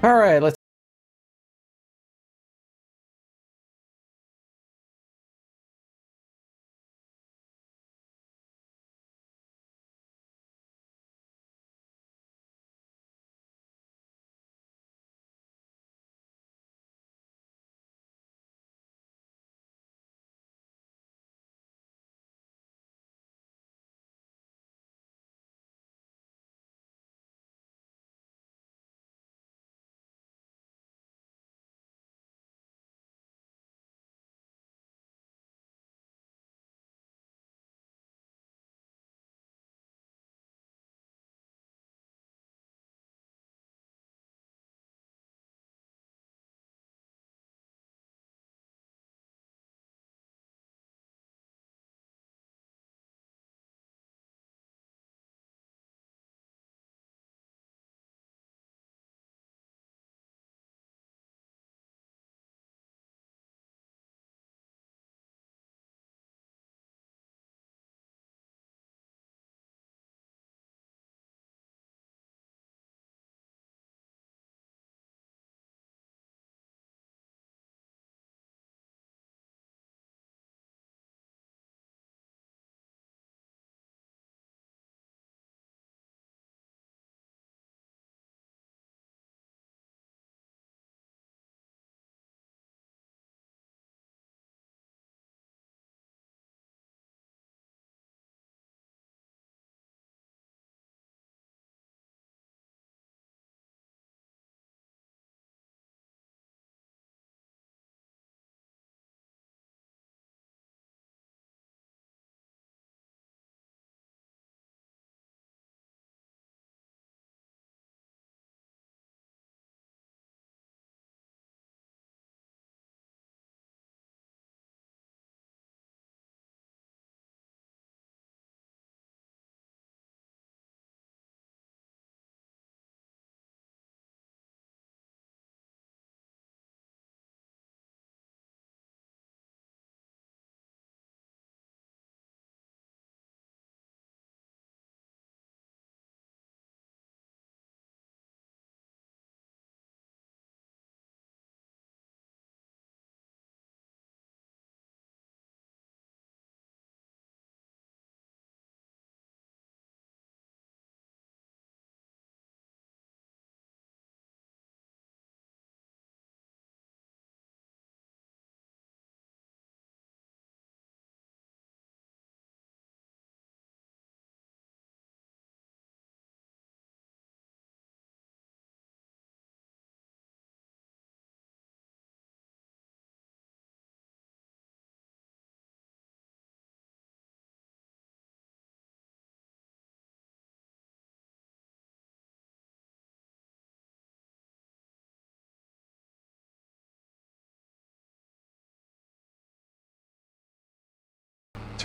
All right, let's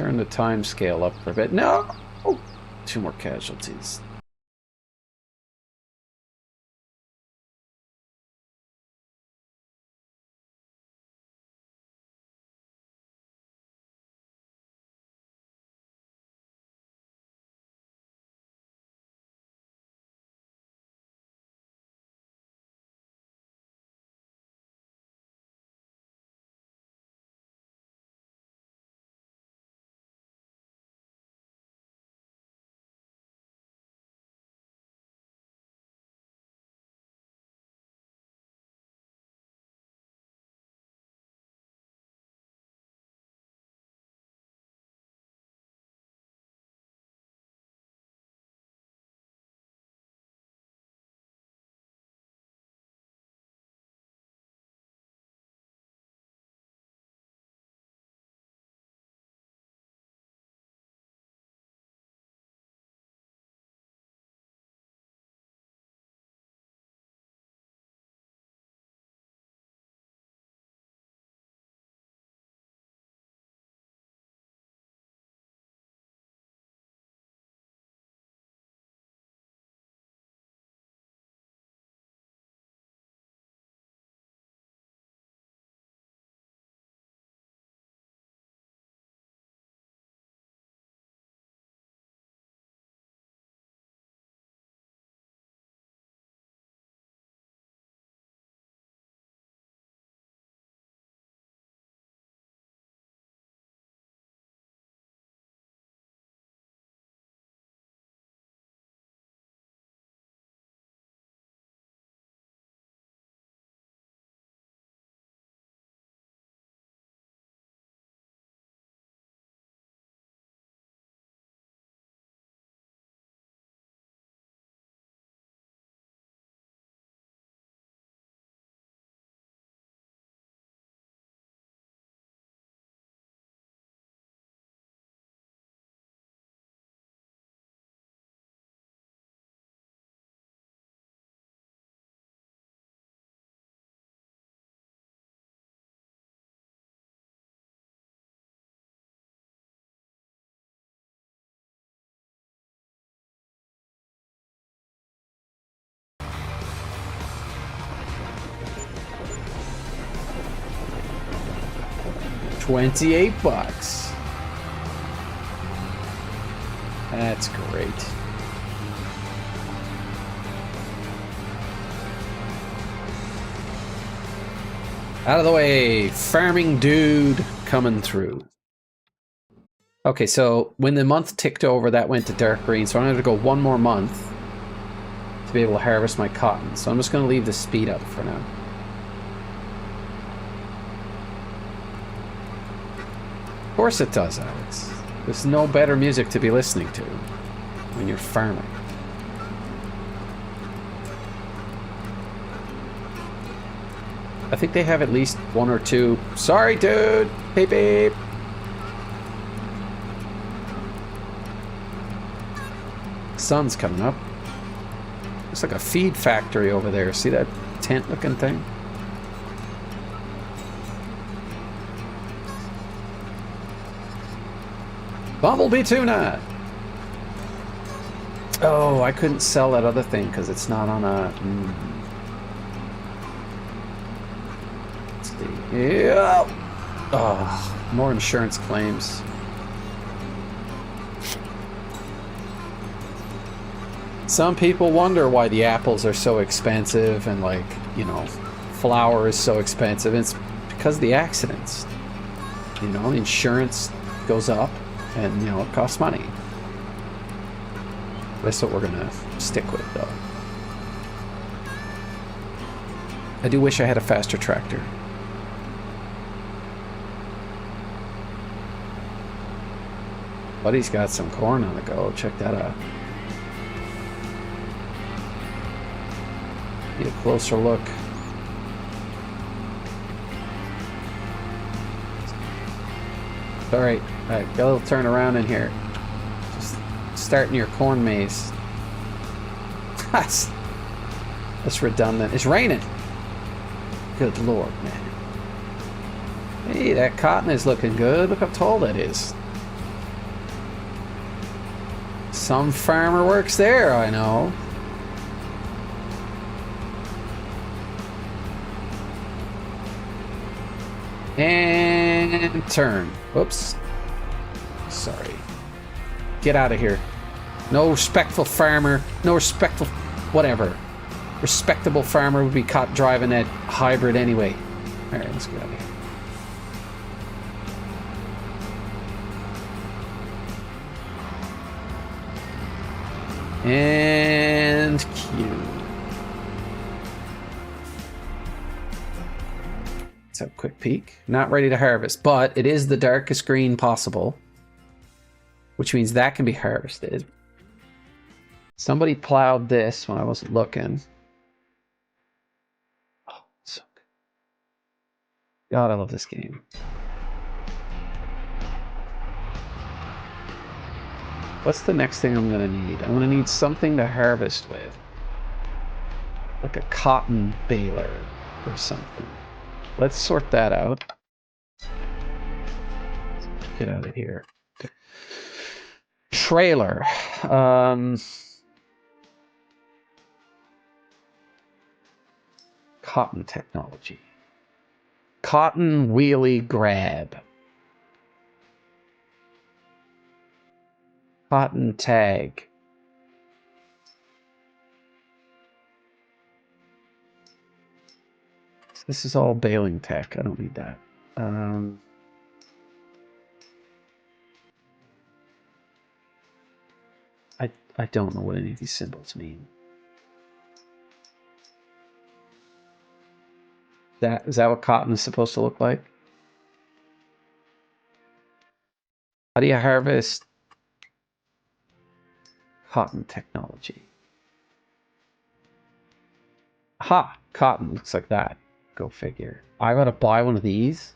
turn the time scale up for a bit. No! Oh, two more casualties. $28. That's great. Out of the way, farming dude coming through. Okay, so when the month ticked over, that went to dark green, so I'm going to go one more month to be able to harvest my cotton. So I'm just going to leave the speed up for now. Of course it does, Alex. There's no better music to be listening to when you're farming. I think they have at least one or two. Sorry, dude. Beep beep. Sun's coming up. Looks like a feed factory over there. See that tent looking thing? Bumblebee tuna. Oh, I couldn't sell that other thing because it's not on a... Let's see. Yeah. Oh, more insurance claims. Some people wonder why the apples are so expensive and, like, you know, flour is so expensive. It's because of the accidents. You know, the insurance goes up and, you know, it costs money. That's what we're gonna stick with, though. I do wish I had a faster tractor. Buddy's got some corn on the go. Check that out. Get a closer look. Alright, got a little turn around in here. Just starting your corn maze. That's redundant. It's raining. Good lord, man. Hey, that cotton is looking good. Look how tall that is. Some farmer works there, I know. And turn. Whoops. Sorry. Get out of here. No respectful farmer. No respectful... whatever. Respectable farmer would be caught driving that hybrid anyway. Alright, let's get out of here. And Q. Let's have a quick peek. Not ready to harvest, but it is the darkest green possible, which means that can be harvested. Somebody plowed this when I wasn't looking. Oh, so good. God, I love this game. What's the next thing I'm gonna need? I'm gonna need something to harvest with. Like a cotton baler or something. Let's sort that out. Get out of here. Trailer. Cotton technology. Cotton wheelie grab. Cotton tag. This is all baling tech. I don't need that. I don't know what any of these symbols mean. Is that what cotton is supposed to look like? How do you harvest cotton technology? Ha! Cotton looks like that. Go figure. I gotta buy one of these.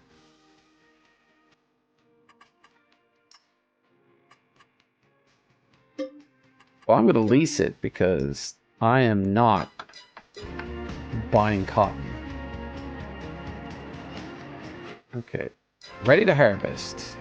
Well, I'm gonna lease it because I am not buying cotton. Okay. Ready to harvest.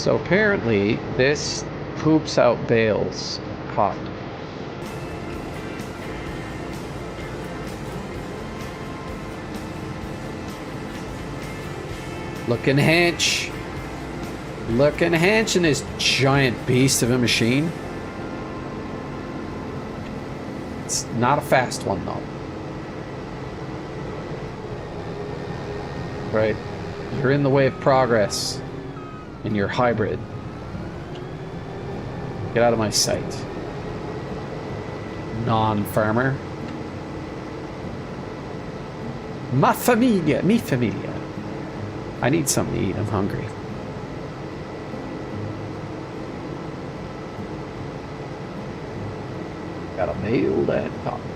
So apparently this poops out bales cotton. Looking hench. Looking hench in this giant beast of a machine. It's not a fast one though. Right? You're in the way of progress. And you're hybrid. Get out of my sight. Non-farmer. Mi familia. I need something to eat. I'm hungry. Gotta mail that cotton.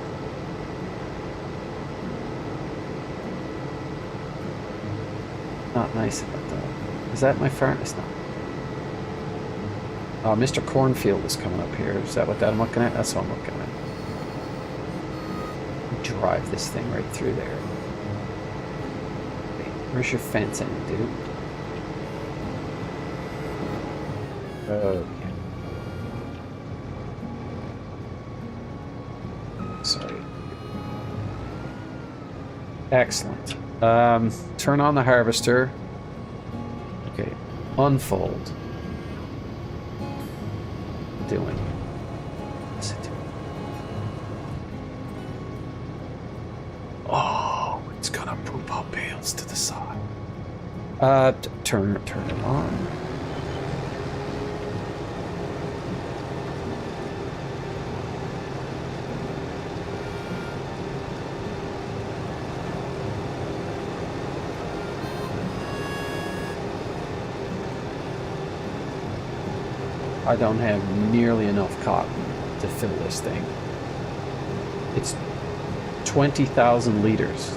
Not nice of it though. Is that my farm? It's not. Oh, Mr. Cornfield is coming up here. Is that what I'm looking at? That's what I'm looking at. Drive this thing right through there. Wait, where's your fencing, dude? Okay. Sorry. Excellent. Turn on the harvester. Okay. Unfold. Doing. What's it doing? Oh, it's gonna poop out bales to the side. Turn it on. I don't have nearly enough cotton to fill this thing. It's 20,000 liters.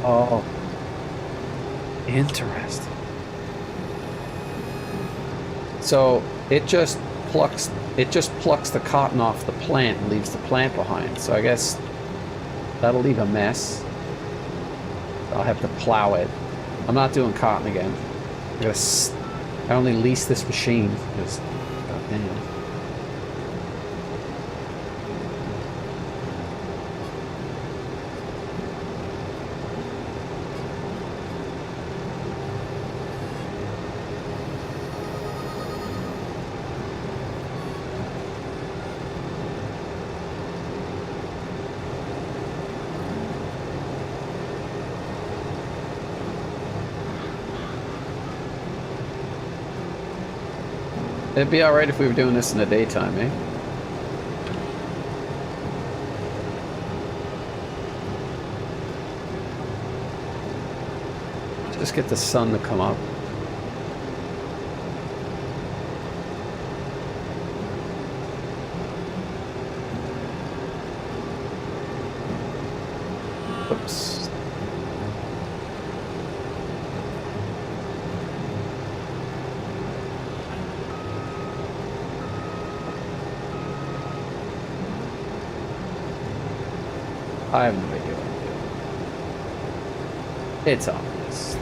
Oh, interesting. So it just plucks the cotton off the plant and leaves the plant behind. So I guess that'll leave a mess. I'll have to plow it. I'm not doing cotton again. I only lease this machine because, goddamn. It'd be alright if we were doing this in the daytime, eh? Just get the sun to come up. Oops. I have no idea what I'm doing. It's obvious.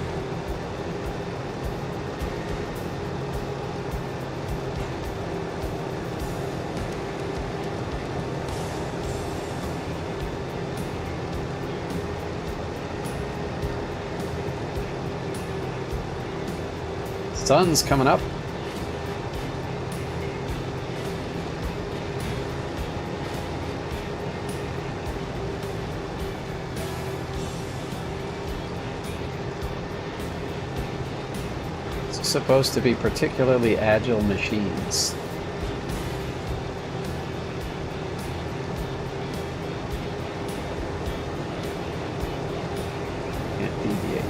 Sun's coming up. Supposed to be particularly agile machines. Can't deviate.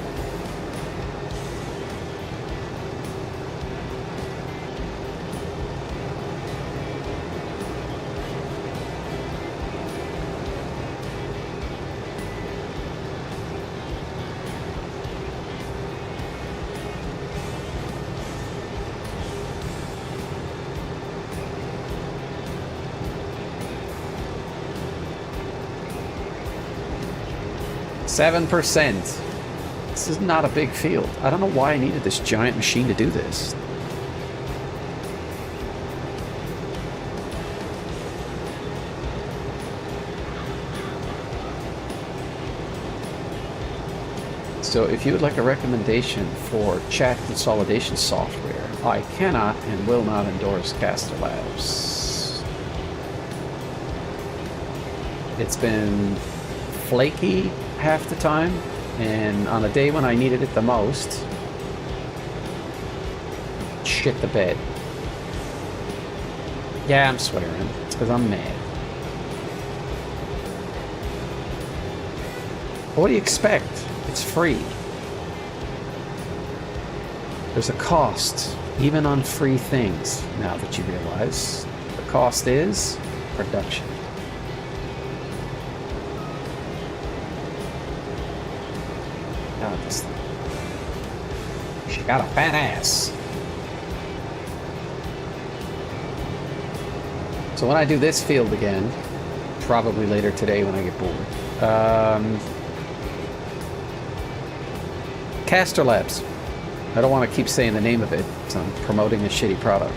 7%. This is not a big field. I don't know why I needed this giant machine to do this. So if you would like a recommendation for chat consolidation software, I cannot and will not endorse Caster Labs. It's been flaky half the time, and on a day when I needed it the most, shit the bed. Yeah, I'm swearing. It's because I'm mad. What do you expect? It's free. There's a cost, even on free things, now that you realize. The cost is production. God, this thing. She got a fat ass. So when I do this field again, probably later today when I get bored, Caster Labs. I don't want to keep saying the name of it, because I'm promoting a shitty product.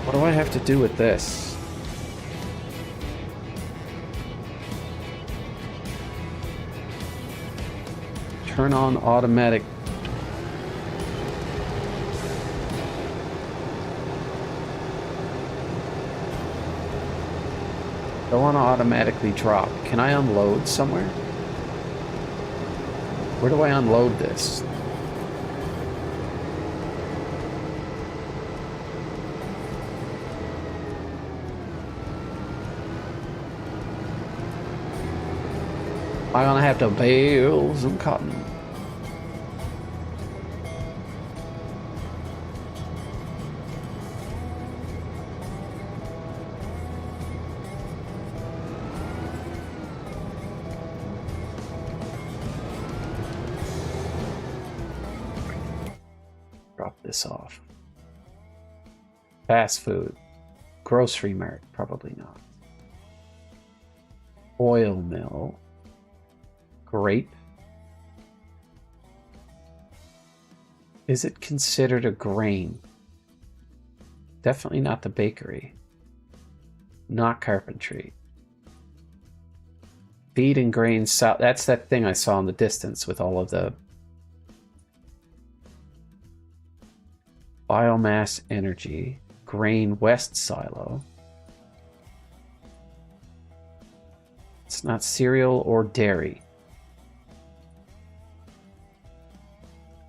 What do I have to do with this? Turn on automatic. Don't want to automatically drop. Can I unload somewhere? Where do I unload this? I'm gonna have to bale some cotton. This off. Fast food. Grocery mart. Probably not. Oil mill. Grape. Is it considered a grain? Definitely not the bakery. Not carpentry. Feed and grain. That's that thing I saw in the distance with all of the biomass energy, grain west silo. It's not cereal or dairy.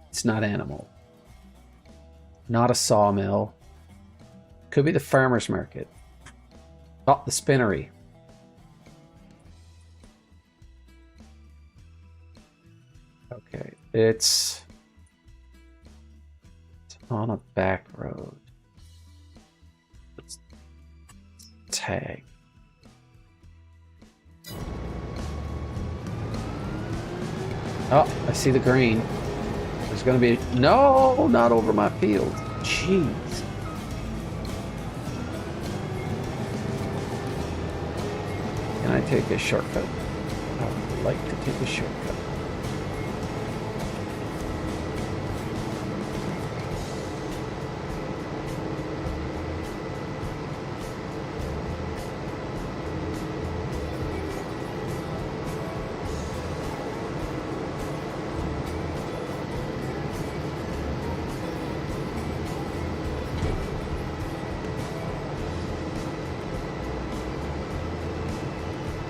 It's not animal. Not a sawmill. Could be the farmer's market. Oh, the spinnery. Okay, it's on a back road. Let's tag. Oh, I see the green. There's gonna be no, not over my field. Jeez. Can I take a shortcut? I would like to take a shortcut.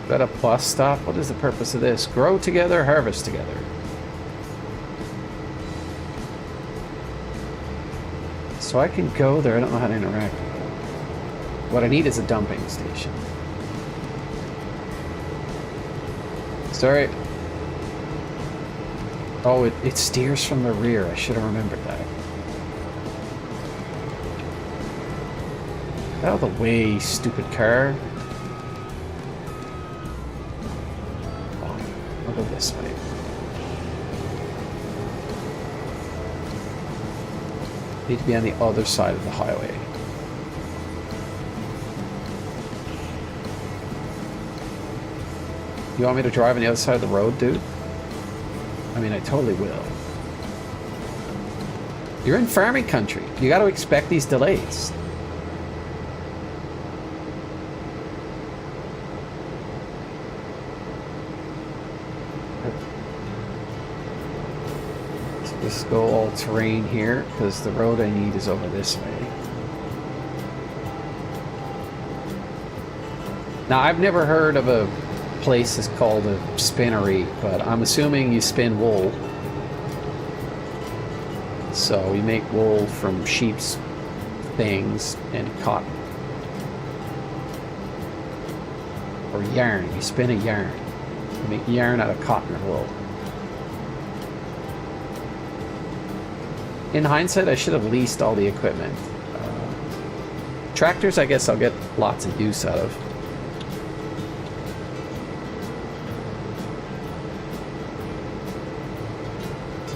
Is that a plus stop? What is the purpose of this? Grow together, harvest together. So I can go there. I don't know how to interact with it. What I need is a dumping station. Sorry. Oh, it steers from the rear. I should have remembered that. Out of the way, stupid car. I'll go this way. Need to be on the other side of the highway. You want me to drive on the other side of the road, dude? I mean, I totally will. You're in farming country. You got to expect these delays. So let's go all terrain here, because the road I need is over this way. Now, I've never heard of a place that's called a spinnery, but I'm assuming you spin wool. So you make wool from sheep's things and cotton. Or yarn. You spin a yarn. You make yarn out of cotton or wool. In hindsight, I should have leased all the equipment. Tractors, I guess I'll get lots of use out of.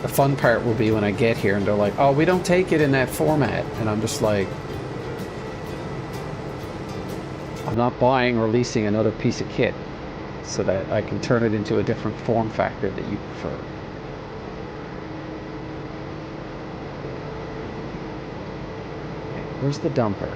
The fun part will be when I get here and they're like, oh, we don't take it in that format. And I'm just like, I'm not buying or leasing another piece of kit so that I can turn it into a different form factor that you prefer. Okay, where's the dumper?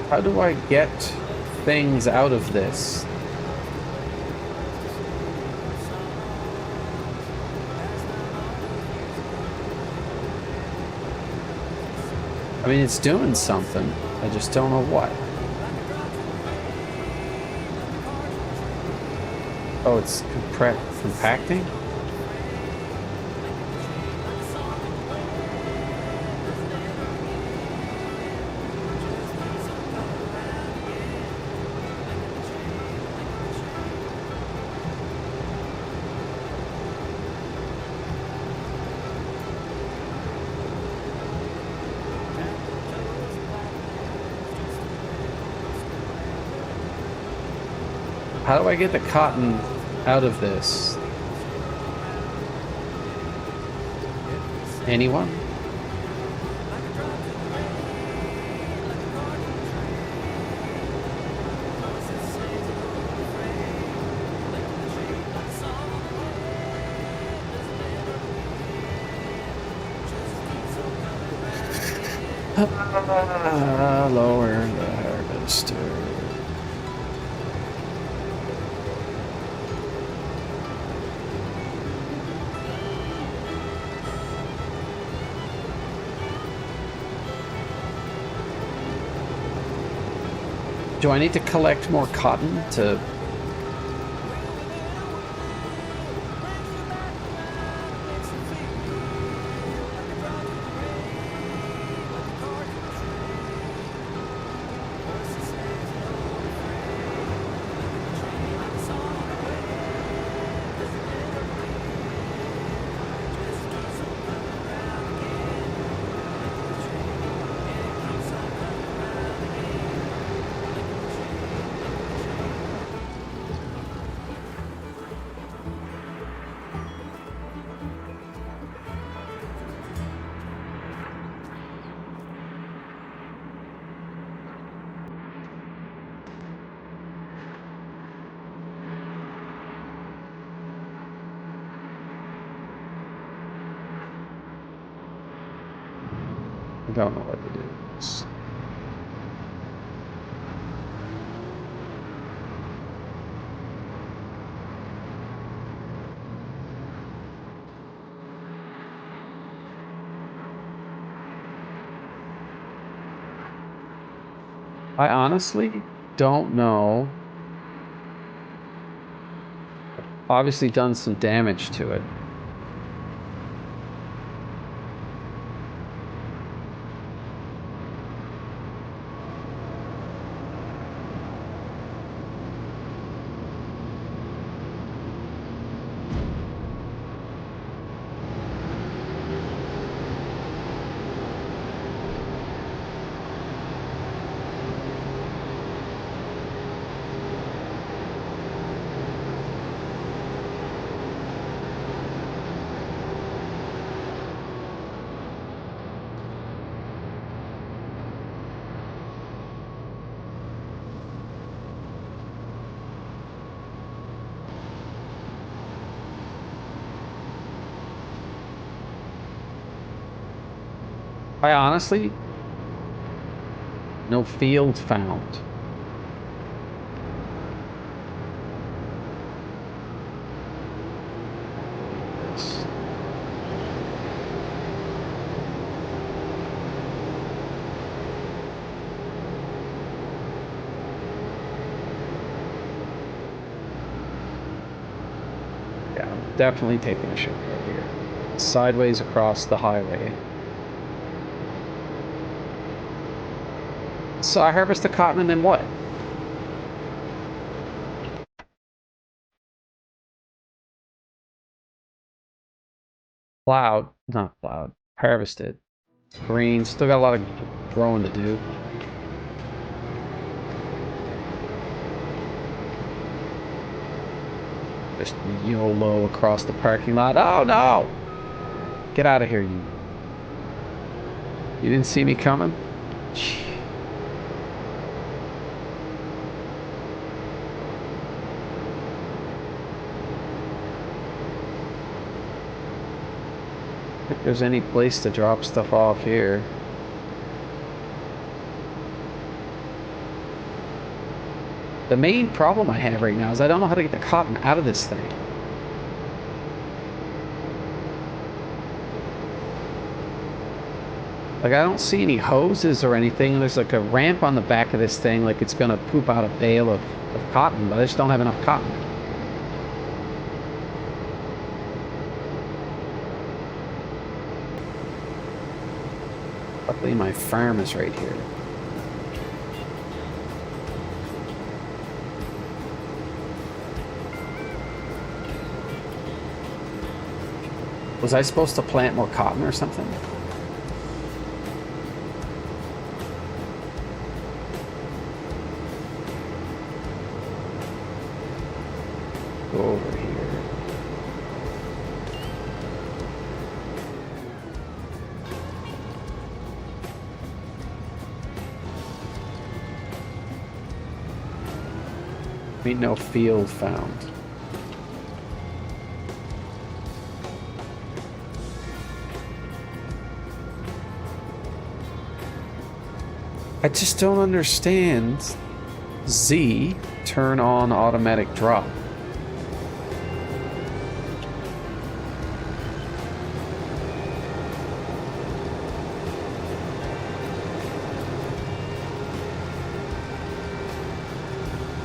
How do I get things out of this? I mean, it's doing something. I just don't know what. Oh, it's compacting? How do I get the cotton out of this? Anyone? Lower the harvester. Do I need to collect more cotton to... I don't know what to do. I honestly don't know. Obviously done some damage to it. I honestly, no field found. Yeah, I'm definitely taking a shortcut here. Sideways across the highway. So I harvest the cotton and then what? Plowed, not plowed, harvested. Green, still got a lot of growing to do. Just YOLO across the parking lot. Oh no! Get out of here, you. You didn't see me coming? If there's any place to drop stuff off here. The main problem I have right now is I don't know how to get the cotton out of this thing. Like, I don't see any hoses or anything. There's like a ramp on the back of this thing, like it's gonna poop out a bale of cotton, but I just don't have enough cotton. Luckily, my farm is right here. Was I supposed to plant more cotton or something? Go over here. Ain't no field found. I just don't understand. Z, turn on automatic drop.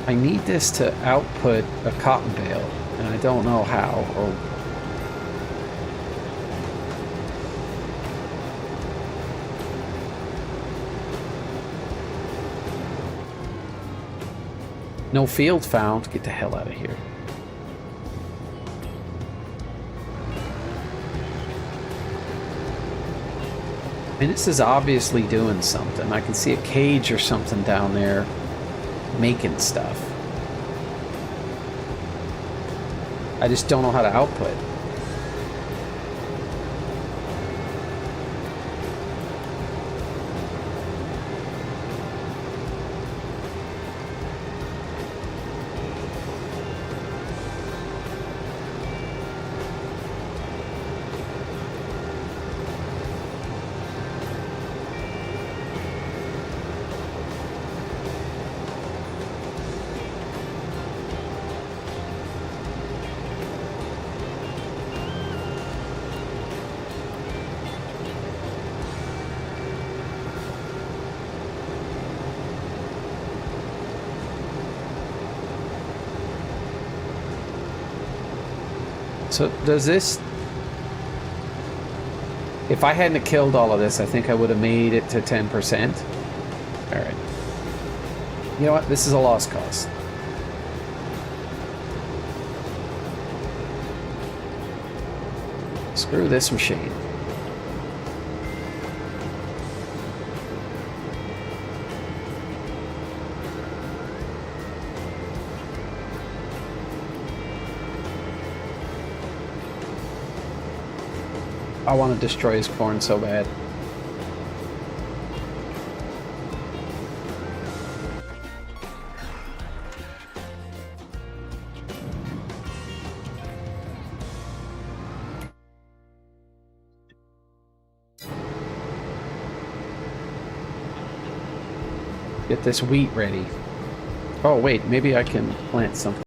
I need this to output a cotton bale, and I don't know how or. No field found. Get the hell out of here. And this is obviously doing something. I can see a cage or something down there making stuff. I just don't know how to output. So does this... If I hadn't killed all of this, I think I would have made it to 10%. Alright. You know what? This is a lost cause. Screw this machine. I want to destroy his corn so bad. Get this wheat ready. Oh wait, maybe I can plant something.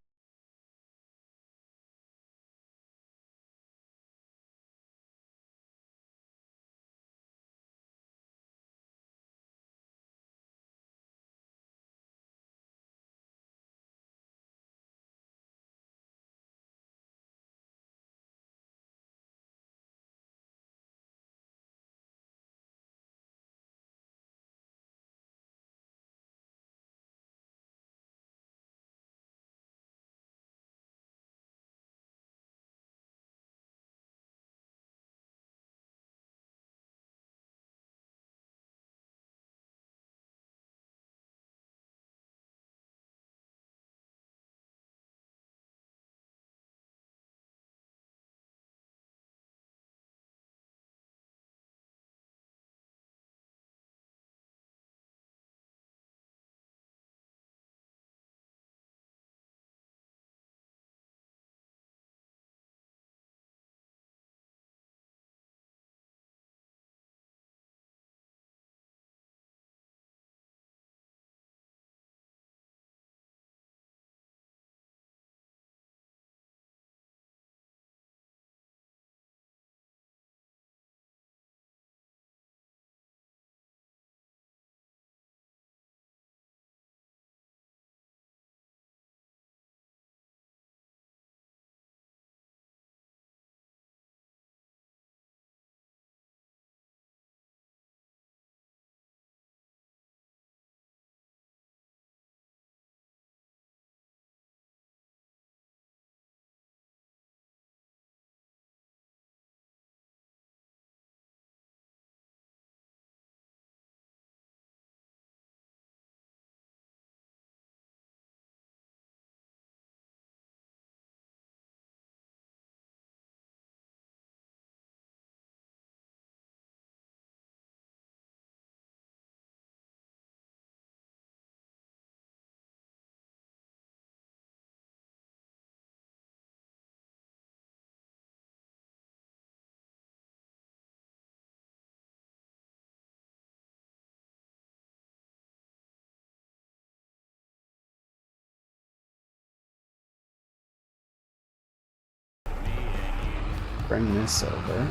Bring this over.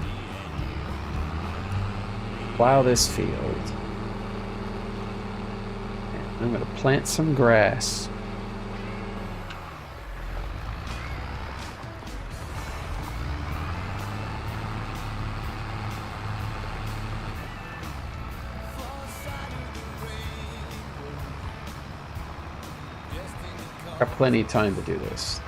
Plow this field. And I'm going to plant some grass. Got plenty of time to do this.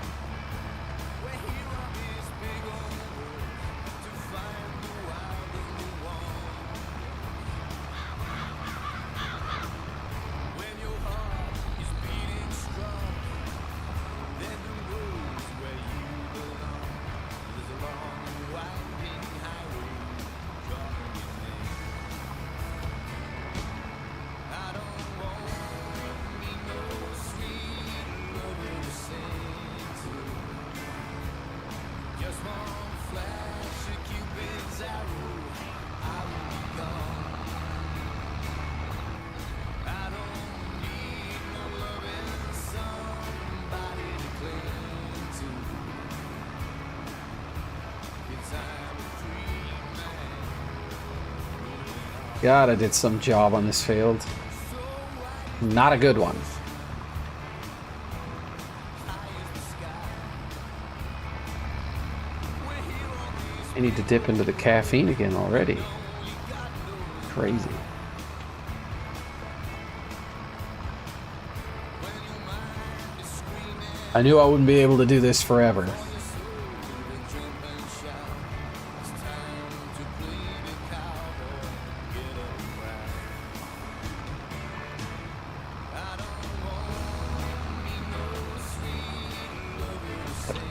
God, I did some job on this field. Not a good one. I need to dip into the caffeine again already. Crazy. I knew I wouldn't be able to do this forever.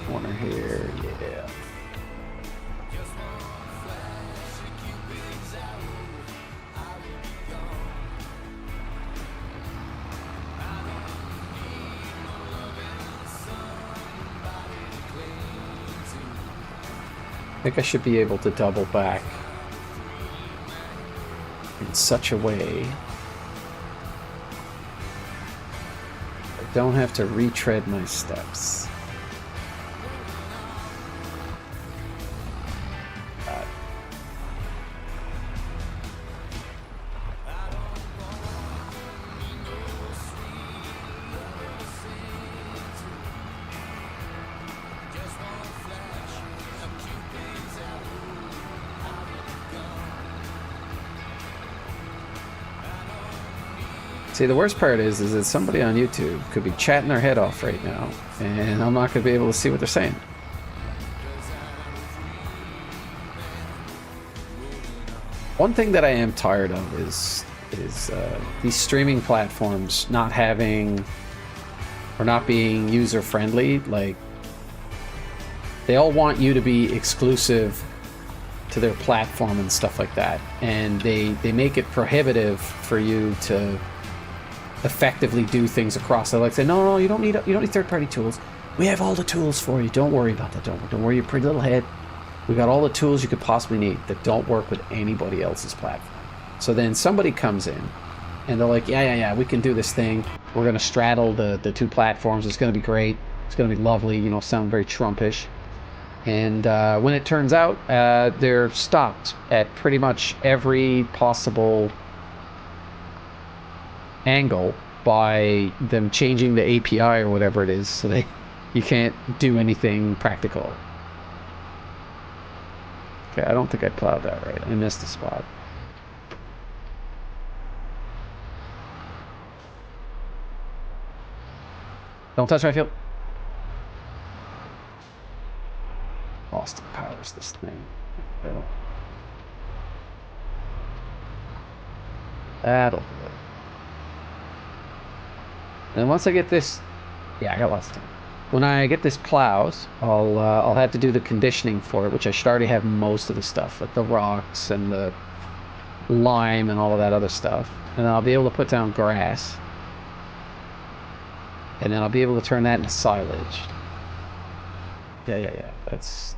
Corner here, yeah. I think I should be able to double back in such a way I don't have to retread my steps. See, the worst part is that somebody on YouTube could be chatting their head off right now, and I'm not going to be able to see what they're saying. One thing that I am tired of is these streaming platforms not having or not being user-friendly. Like, they all want you to be exclusive to their platform and stuff like that, and they make it prohibitive for you to effectively do things across. They like say, no, you don't need third-party tools. We have all the tools for you. Don't worry about that. Don't worry your pretty little head. We got all the tools you could possibly need that don't work with anybody else's platform. So then somebody comes in and they're like, yeah, we can do this thing. We're gonna straddle the two platforms. It's gonna be great. It's gonna be lovely. You know, sound very Trumpish. And when it turns out they're stopped at pretty much every possible angle by them changing the API or whatever it is, so you can't do anything practical. Okay, I don't think I plowed that right. I missed the spot. Don't touch my field. Austin powers this thing. That'll do it. And once I get this, yeah, I got lots of time. When I get this plows, I'll have to do the conditioning for it, which I should already have most of the stuff, like the rocks and the lime and all of that other stuff. And then I'll be able to put down grass. And then I'll be able to turn that into silage. Yeah. That's...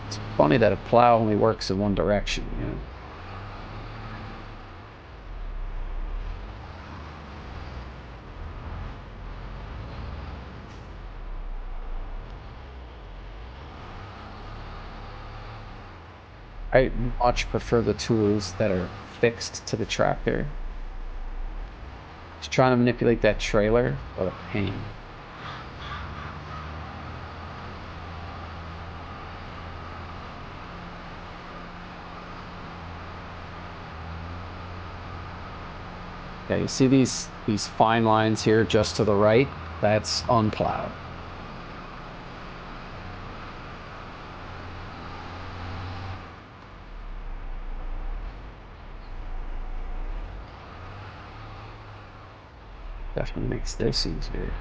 It's funny that a plow only works in one direction, you know? I much prefer the tools that are fixed to the tractor. Just trying to manipulate that trailer, what a pain. Yeah, you see these fine lines here just to the right? That's unplowed. Definitely makes this easier.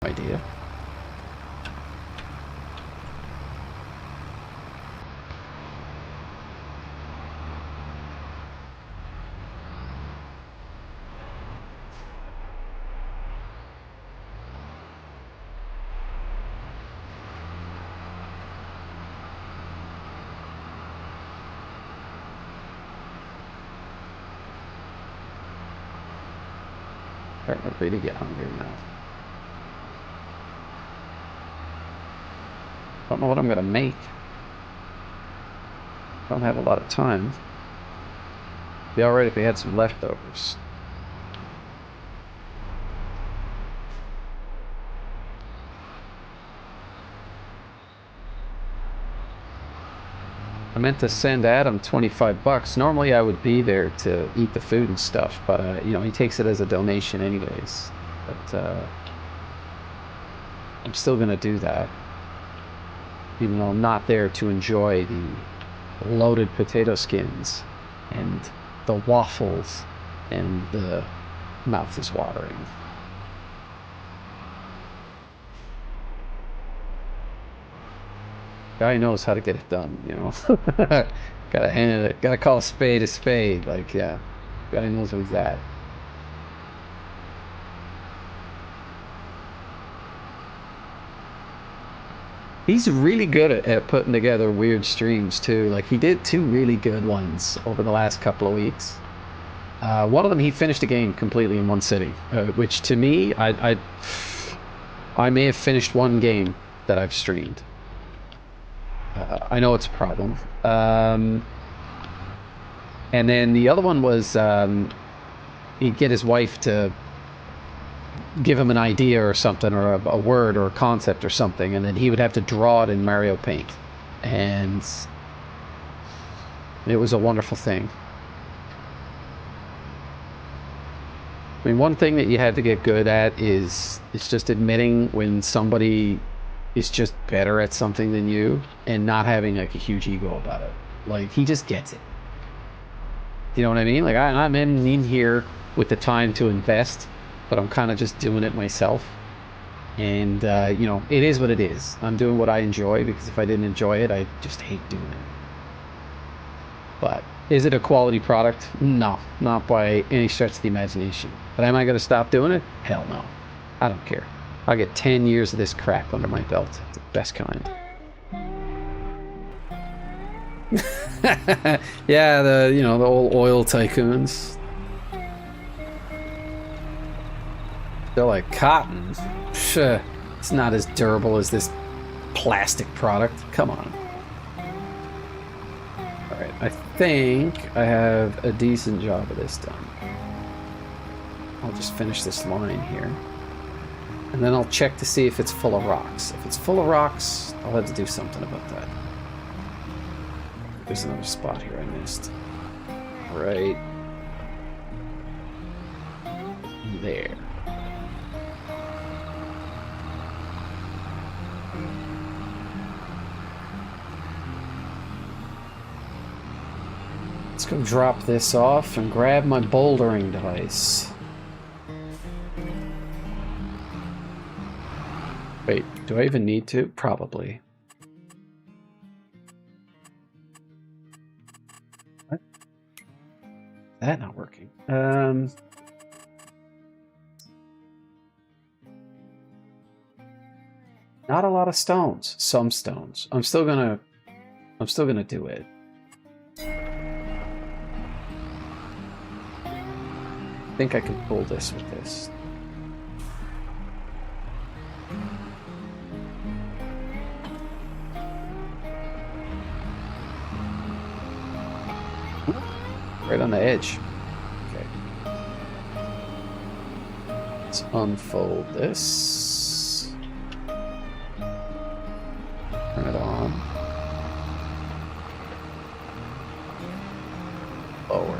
idea. Starting to really get hungry now. Don't know what I'm gonna make. Don't have a lot of time. Be alright if we had some leftovers. I meant to send Adam $25. Normally I would be there to eat the food and stuff, but you know, he takes it as a donation anyways. But I'm still gonna do that, even though I'm not there to enjoy the loaded potato skins and the waffles, and the mouth is watering. Guy knows how to get it done, you know. Gotta hand it, gotta call a spade, like, yeah. Guy knows who he's at. He's really good at putting together weird streams too. Like, he did 2 really good ones over the last couple of weeks. One of them, he finished a game completely in one sitting, which to me, I may have finished 1 game that I've streamed. I know it's a problem. And then the other one was he'd get his wife to give him an idea or something, or a word or a concept or something, and then he would have to draw it in Mario Paint. And it was a wonderful thing. I mean, one thing that you have to get good at is just admitting when somebody is just better at something than you, and not having like a huge ego about it. Like, he just gets it. You know what I mean? Like, I'm in here with the time to invest, but I'm kind of just doing it myself. And you know, it is what it is. I'm doing what I enjoy, because if I didn't enjoy it, I just hate doing it. But is it a quality product? No, not by any stretch of the imagination. But am I going to stop doing it? Hell no. I don't care. I'll get 10 years of this crap under my belt. The best kind. Yeah, the old oil tycoons. They're like cotton. Psh, it's not as durable as this plastic product. Come on. Alright, I think I have a decent job of this done. I'll just finish this line here. And then I'll check to see if it's full of rocks. If it's full of rocks, I'll have to do something about that. There's another spot here I missed. Right there. Let's go drop this off and grab my bouldering device. Wait, do I even need to? Probably. What? That not working. Not a lot of stones. Some stones. I'm still gonna do it. I think I can pull this with this. Right on the edge. Okay. Let's unfold this. Turn it on. Lower.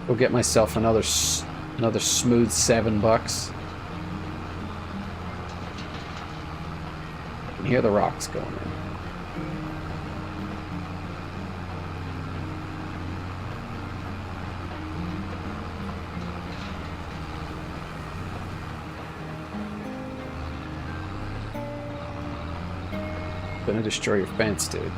Go get myself another smooth $7. I can hear the rocks going in. gonna destroy your fence, dude.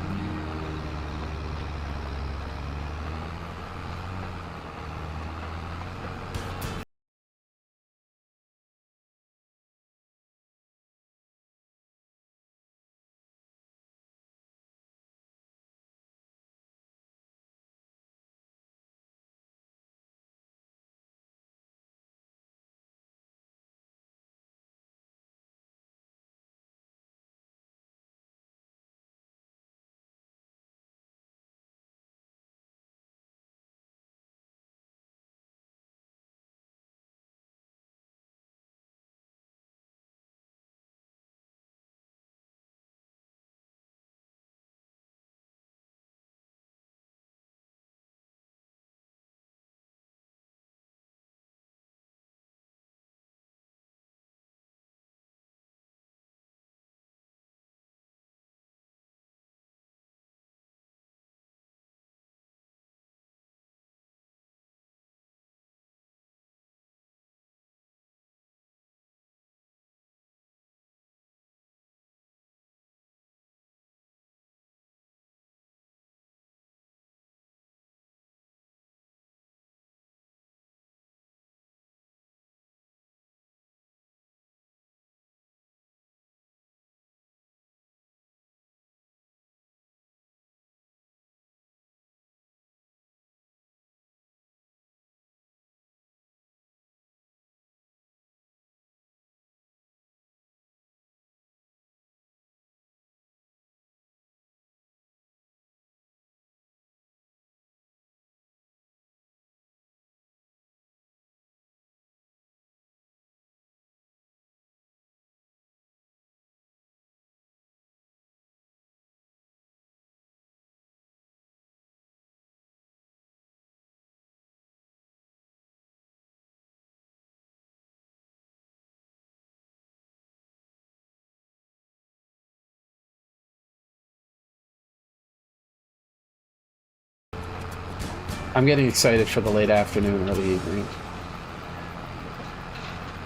I'm getting excited for the late afternoon, early evening.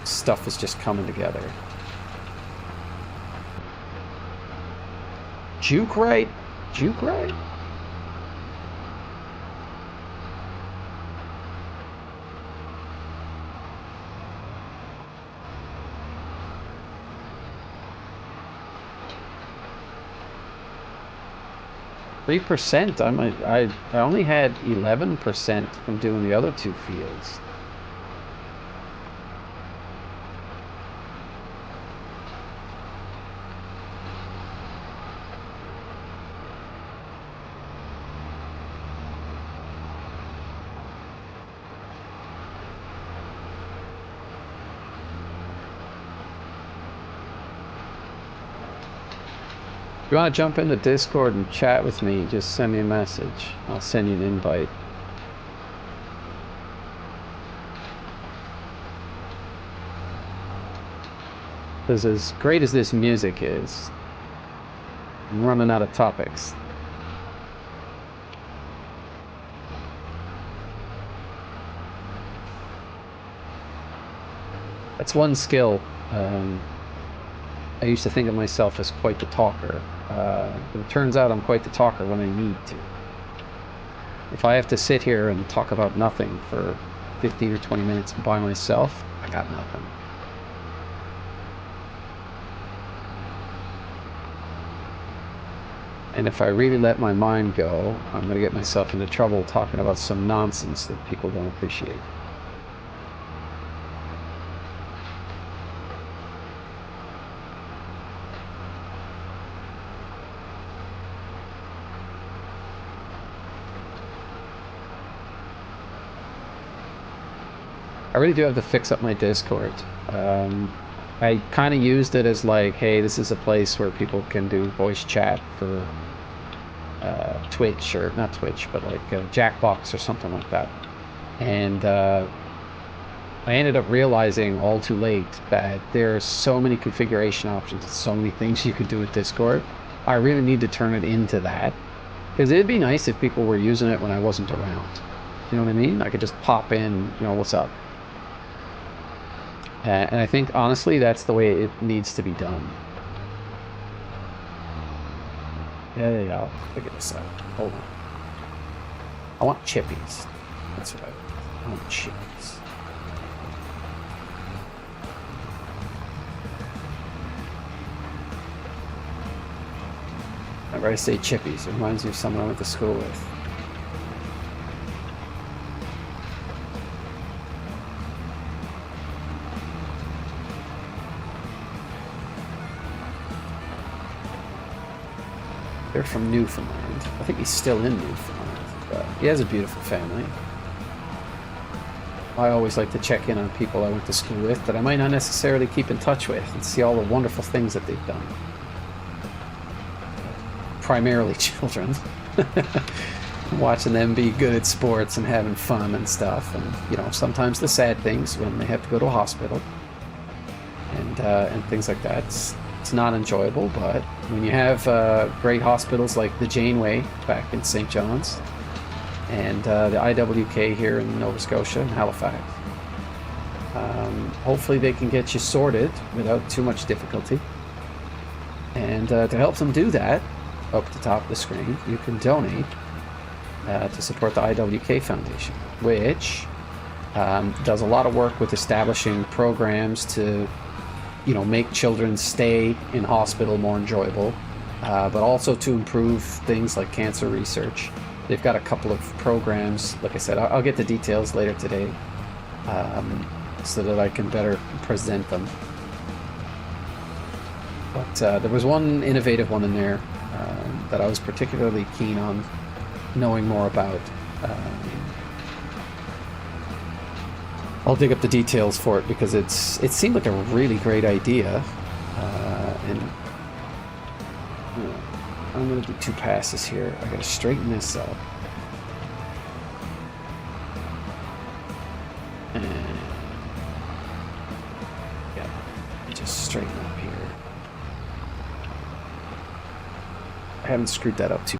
Stuff is just coming together. Juke right? Juke right? %. I only had 11% from doing the other two fields. If you want to jump into Discord and chat with me, just send me a message. I'll send you an invite. Because as great as this music is, I'm running out of topics. That's one skill. I used to think of myself as quite the talker. But it turns out I'm quite the talker when I need to. If I have to sit here and talk about nothing for 15 or 20 minutes by myself, I got nothing. And if I really let my mind go, I'm going to get myself into trouble talking about some nonsense that people don't appreciate. I really do have to fix up my Discord. I kind of used it as like, hey, this is a place where people can do voice chat for Twitch, or not Twitch, but like Jackbox or something like that. And I ended up realizing all too late that there are so many configuration options, so many things you could do with Discord. I really need to turn it into that. Because it'd be nice if people were using it when I wasn't around. You know what I mean? I could just pop in, you know, what's up? And I think, honestly, that's the way it needs to be done. Yeah. I'll figure this out. Hold on. I want chippies. That's what I want. I want chippies. Whenever I say chippies, it reminds me of someone I went to school with. They're from Newfoundland. I think he's still in Newfoundland, but he has a beautiful family. I always like to check in on people I went to school with that I might not necessarily keep in touch with and see all the wonderful things that they've done. Primarily children. Watching them be good at sports and having fun and stuff, and you know, sometimes the sad things when they have to go to a hospital and things like that. It's not enjoyable, but when you have great hospitals like the Janeway back in St. John's and the IWK here in Nova Scotia and Halifax, hopefully they can get you sorted without too much difficulty. And to help them do that, up at the top of the screen, you can donate to support the IWK Foundation, which does a lot of work with establishing programs to, you know, make children's stay in hospital more enjoyable, but also to improve things like cancer research. They've got a couple of programs. Like I said, I'll get the details later today so that I can better present them. But there was one innovative one in there that I was particularly keen on knowing more about. I'll dig up the details for it because it seemed like a really great idea, and I'm gonna do 2 passes here. I gotta straighten this up, and yeah, just straighten up here. I haven't screwed that up too.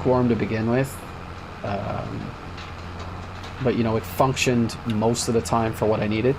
Lukewarm to begin with, but you know, it functioned most of the time for what I needed.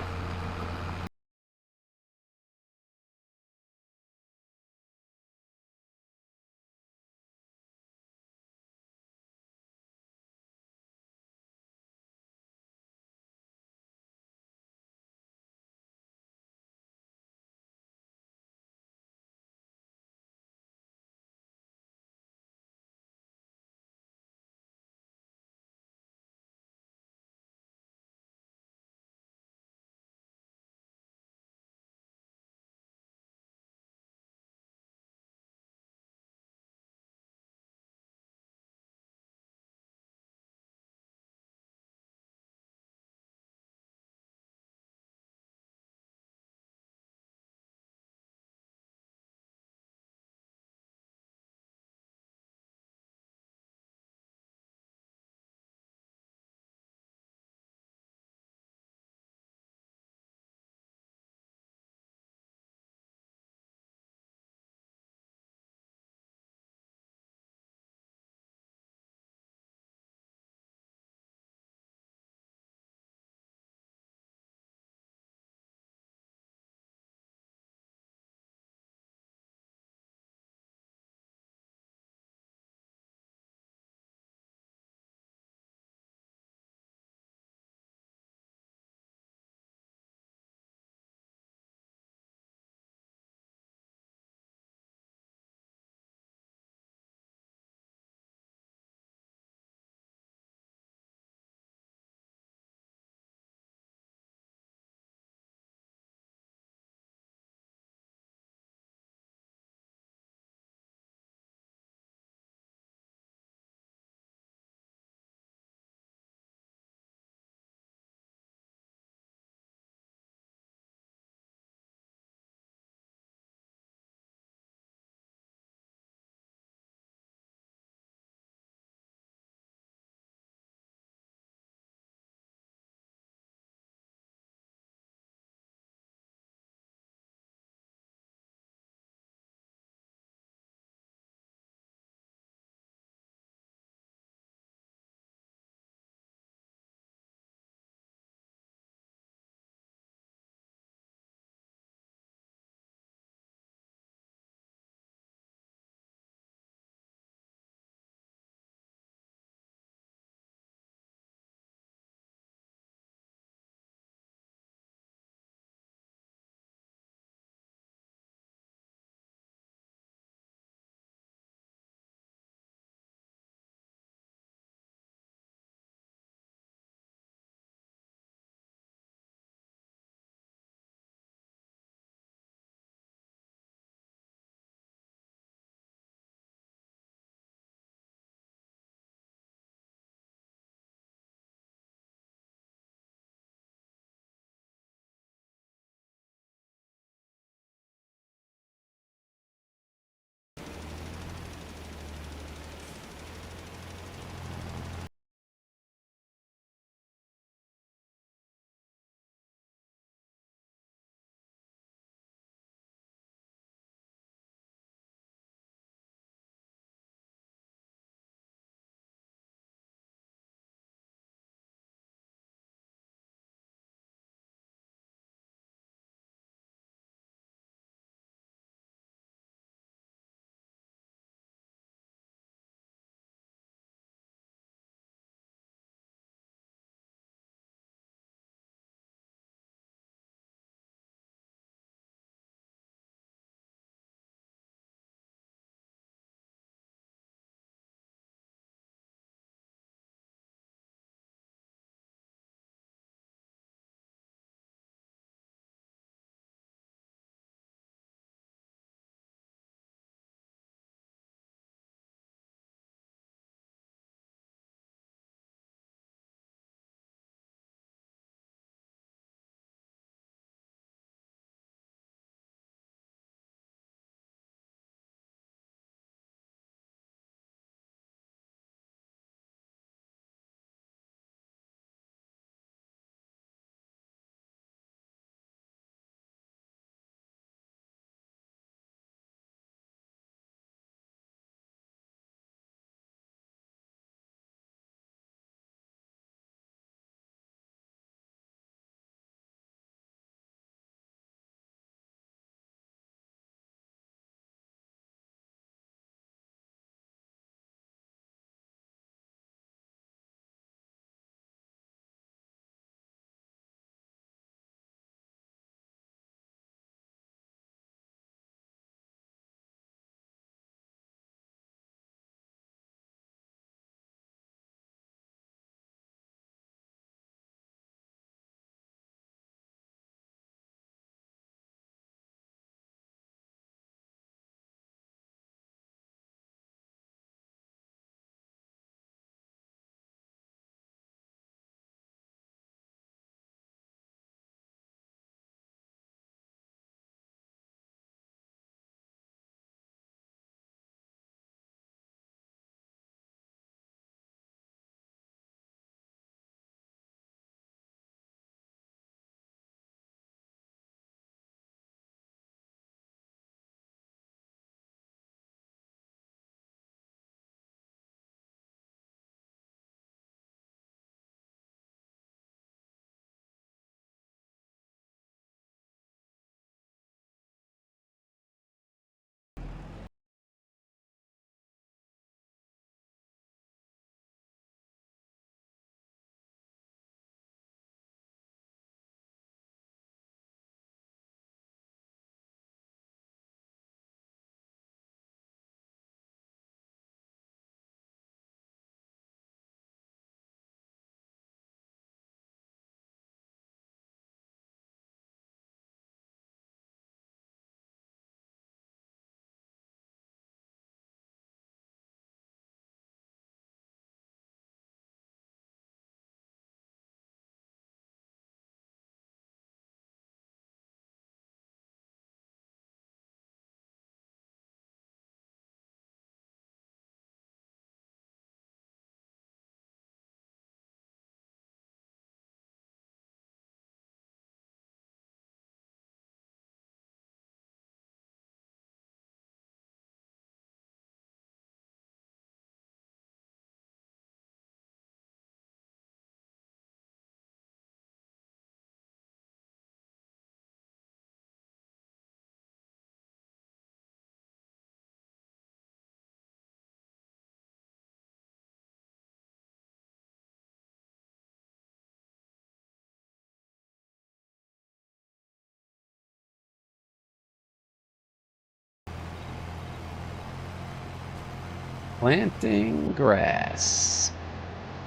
Planting grass.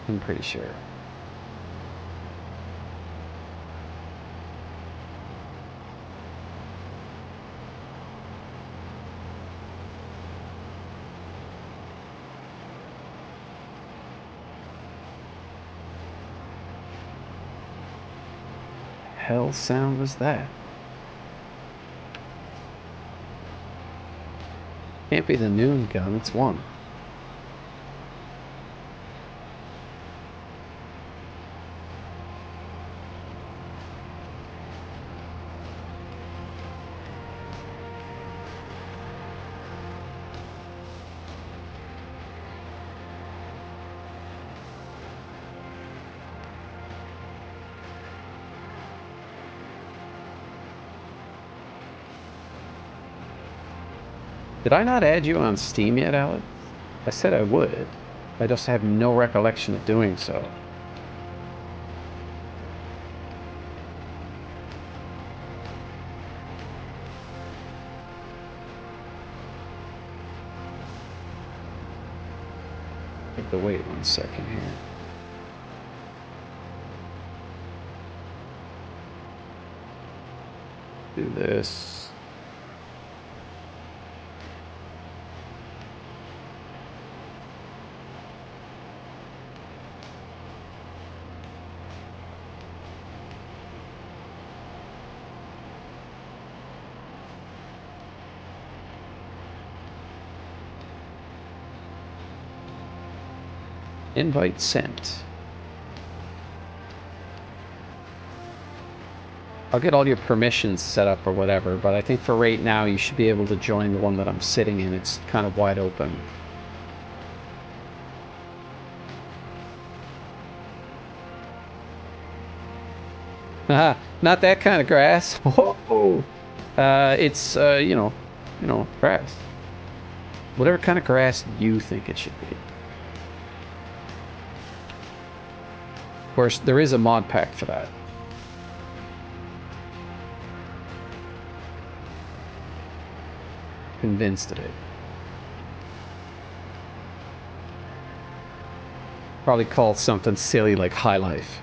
I'm pretty sure. Hell sound was that? Can't be the noon gun, it's one. Did I not add you on Steam yet, Alex? I said I would. I just have no recollection of doing so. I have to wait 1 second here. Do this. Invite sent. I'll get all your permissions set up or whatever, but I think for right now you should be able to join the one that I'm sitting in. It's kind of wide open. Haha, not that kind of grass. Oh, it's you know, grass. Whatever kind of grass you think it should be. Of course, there is a mod pack for that. Convinced of it. Probably call something silly like High Life.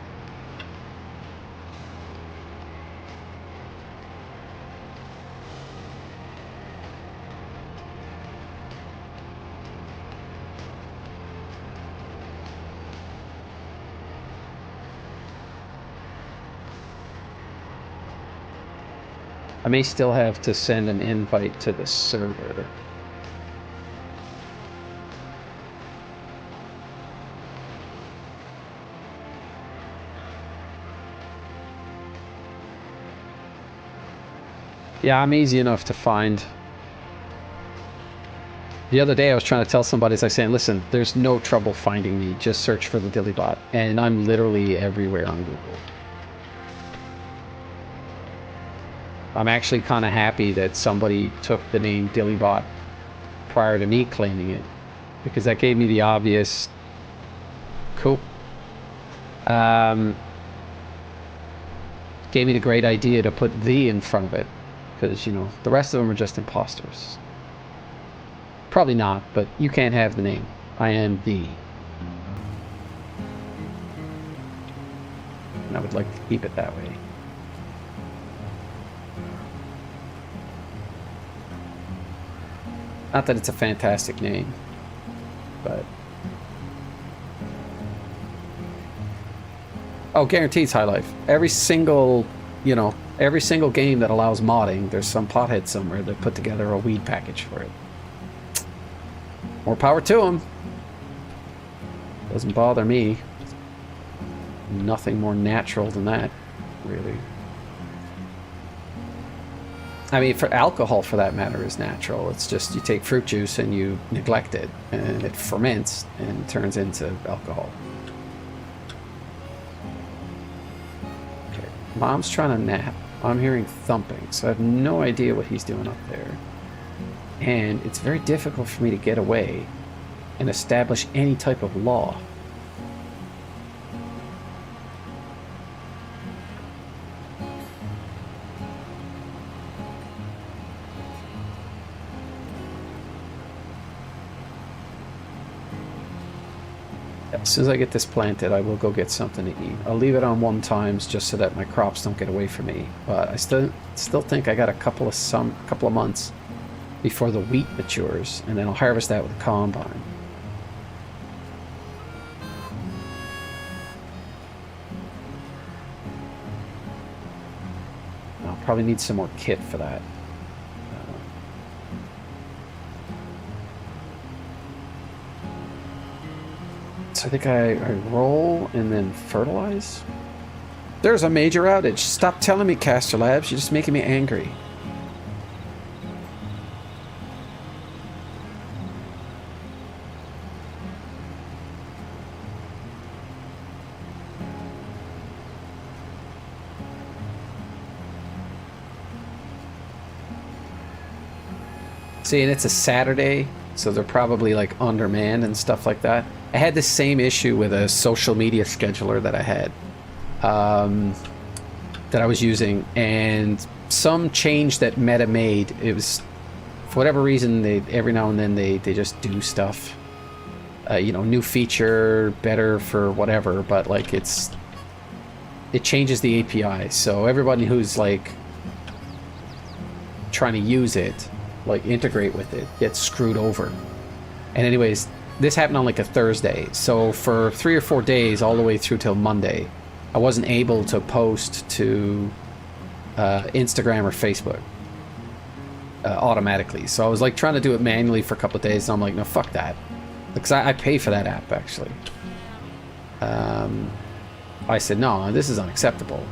I may still have to send an invite to the server. Yeah, I'm easy enough to find. The other day I was trying to tell somebody, I was saying, listen, there's no trouble finding me. Just search for the thedillybot. And I'm literally everywhere on Google. I'm actually kind of happy that somebody took the name thedillybot prior to me claiming it, because that gave me the obvious. Cool. Gave me the great idea to put the in front of it, because, you know, the rest of them are just imposters. Probably not, but you can't have the name. I am the. And I would like to keep it that way. Not that it's a fantastic name, but... Oh, guaranteed High Life. Every single, you know, every single game that allows modding, there's some pothead somewhere that put together a weed package for it. More power to them. Doesn't bother me. Nothing more natural than that, really. I mean, for alcohol, for that matter, is natural. It's just you take fruit juice and you neglect it, and it ferments and turns into alcohol. Okay, Mom's trying to nap. I'm hearing thumping, so I have no idea what he's doing up there. And it's very difficult for me to get away and establish any type of law. As soon as I get this planted, I will go get something to eat. I'll leave it on 1 times just so that my crops don't get away from me. But I still think I got a couple of months before the wheat matures, and then I'll harvest that with a combine. I'll probably need some more kit for that. So I think I roll and then fertilize. There's a major outage. Stop telling me, Caster Labs. You're just making me angry. See, and it's a Saturday, so they're probably like undermanned and stuff like that. I had the same issue with a social media scheduler that I had, that I was using, and some change that Meta made, it was, for whatever reason, they every now and then they just do stuff. You know, new feature, better for whatever, but like it changes the API, so everybody who's like trying to use it, like integrate with it, gets screwed over. And anyways, this happened on like a Thursday, so for 3 or 4 days, all the way through till Monday, I wasn't able to post to Instagram or Facebook automatically. So I was like trying to do it manually for a couple of days, and I'm like, no, fuck that, because I pay for that app actually. I said, no, this is unacceptable.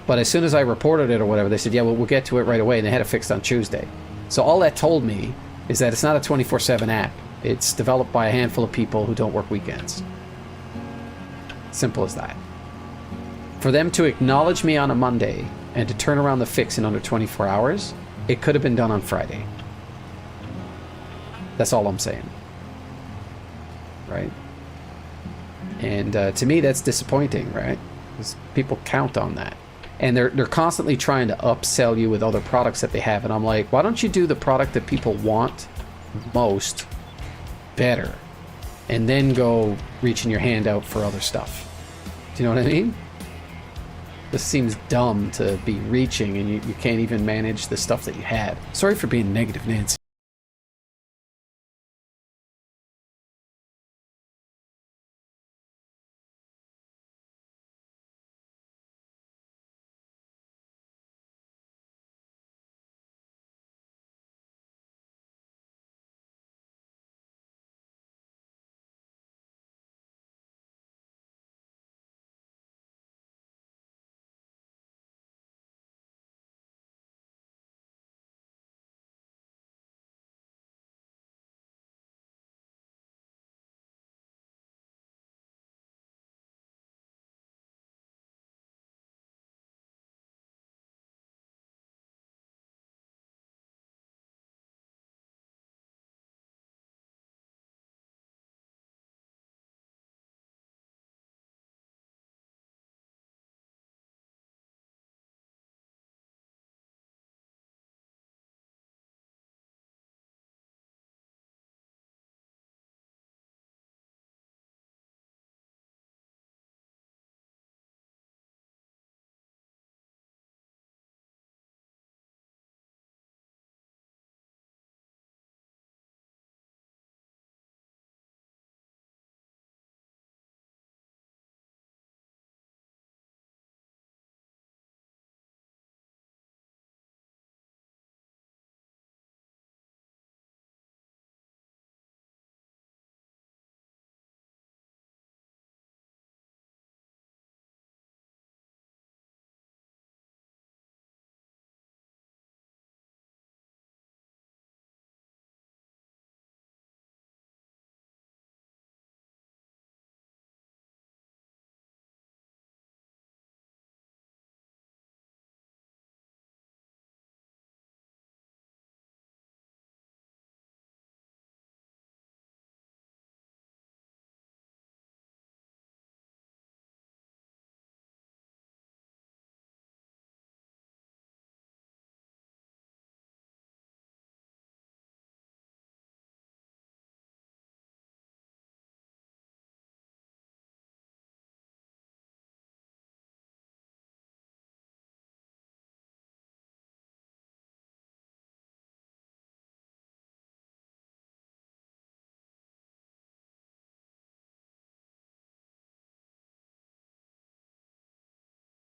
But as soon as I reported it or whatever, they said, yeah, well, we'll get to it right away, and they had it fixed on Tuesday. So all that told me is that it's not a 24/7 app. It's developed by a handful of people who don't work weekends. Simple as that. For them to acknowledge me on a Monday and to turn around the fix in under 24 hours, it could have been done on Friday. That's all I'm saying. Right? And to me, that's disappointing, right? Because people count on that. And they're constantly trying to upsell you with other products that they have. And I'm like, why don't you do the product that people want most better? And then go reaching your hand out for other stuff. Do you know what I mean? This seems dumb to be reaching and you can't even manage the stuff that you had. Sorry for being negative, Nancy.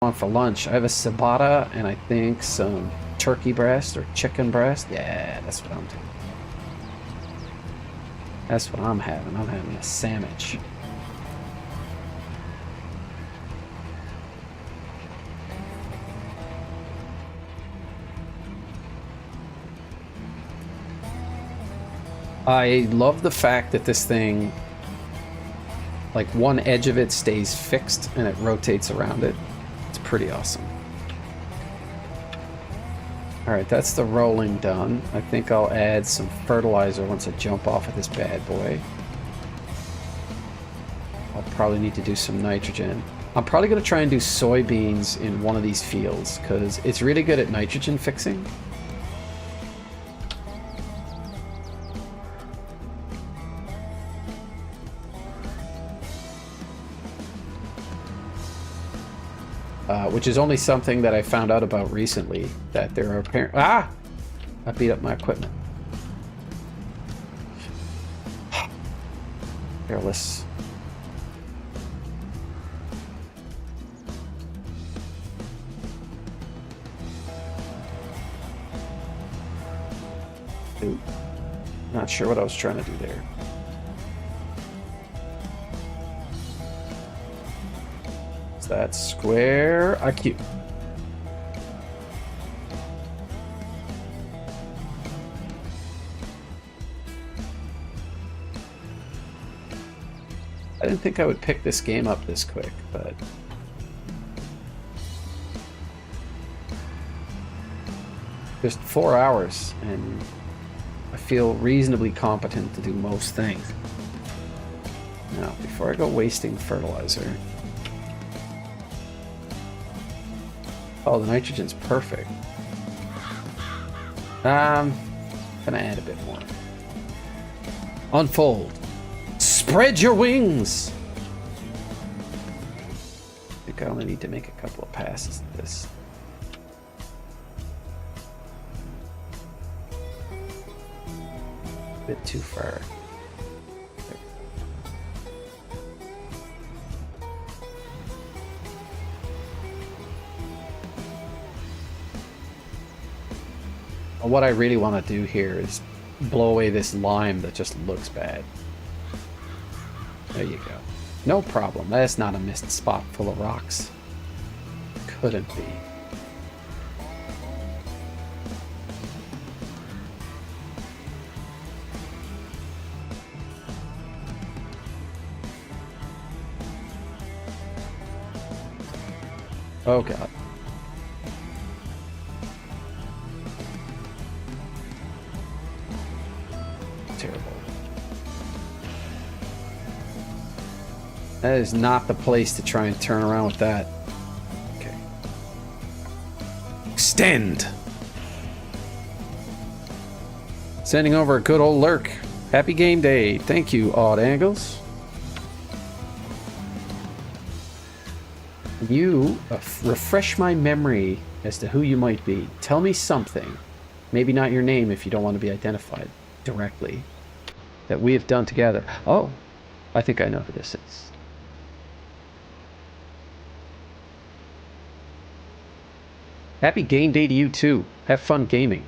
want for lunch? I have a ciabatta and I think some turkey breast or chicken breast. Yeah, that's what I'm doing. That's what I'm having. I'm having a sandwich. I love the fact that this thing, like one edge of it stays fixed and it rotates around it. It's pretty awesome. Alright, that's the rolling done. I think I'll add some fertilizer once I jump off of this bad boy. I'll probably need to do some nitrogen. I'm probably going to try and do soybeans in one of these fields because it's really good at nitrogen fixing. Which is only something that I found out about recently, that there are apparent... Ah! I beat up my equipment. Careless. Ooh. Not sure what I was trying to do there. That square IQ. I didn't think I would pick this game up this quick, but just 4 hours and I feel reasonably competent to do most things. Now, before I go wasting fertilizer. Oh, the nitrogen's perfect. Gonna add a bit more. Unfold. Spread your wings! I think I only need to make a couple of passes at this. A bit too far. What I really want to do here is blow away this lime that just looks bad. There you go. No problem. That's not a missed spot full of rocks. Couldn't be. Oh god. That is not the place to try and turn around with that. Okay. Extend! Sending over a good old lurk. Happy game day. Thank you, Odd Angles. You refresh my memory as to who you might be. Tell me something. Maybe not your name if you don't want to be identified directly. That we have done together. Oh, I think I know who this is. Happy game day to you too. Have fun gaming.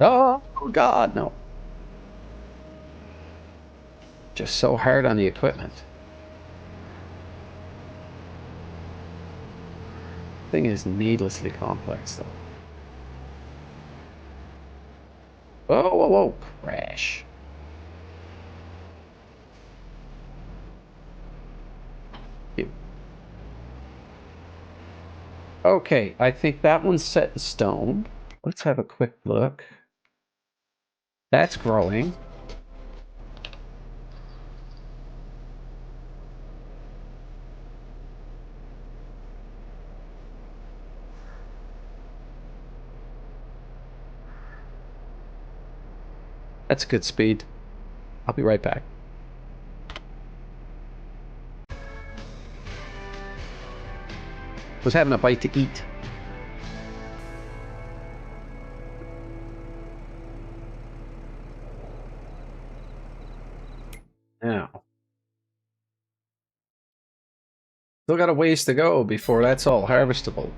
Oh god, no. Just so hard on the equipment. Thing is needlessly complex though. Whoa, whoa, whoa. Crash. Okay, I think that one's set in stone. Let's have a quick look. That's growing. That's good speed. I'll be right back. Was having a bite to eat. Now, still got a ways to go before that's all harvestable.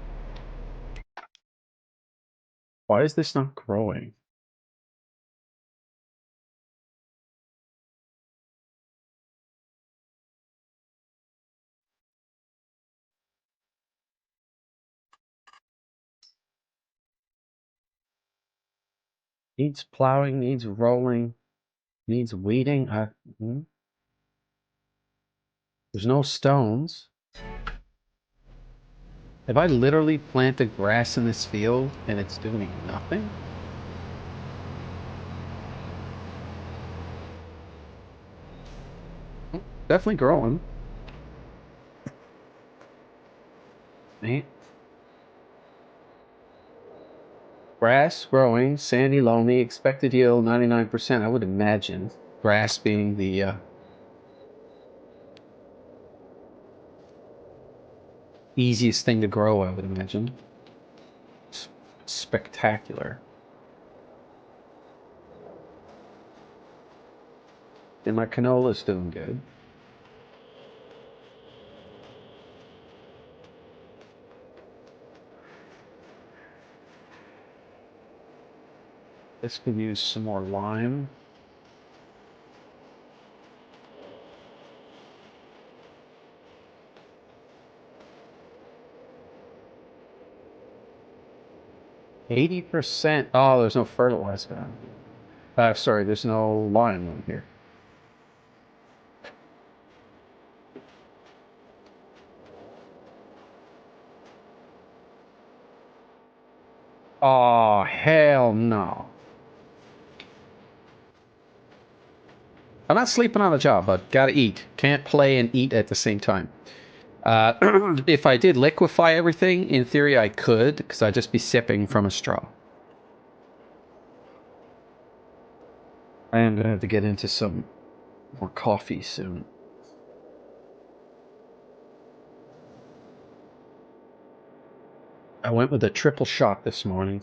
Why is this not growing? Needs plowing, needs rolling, needs weeding. There's no stones. Have I literally planted grass in this field and it's doing nothing? Definitely growing. Man. Grass growing, sandy, lonely, expected yield 99%. I would imagine grass being the easiest thing to grow, I would imagine. Spectacular. And my canola's doing good. This could use some more lime. %. Oh, there's no fertilizer. Sorry, there's no lime on here. Oh, hell no. I'm not sleeping on the job, but gotta eat. Can't play and eat at the same time. If I did liquefy everything, in theory I could, because I'd just be sipping from a straw. I am gonna have to get into some more coffee soon. I went with a triple shot this morning.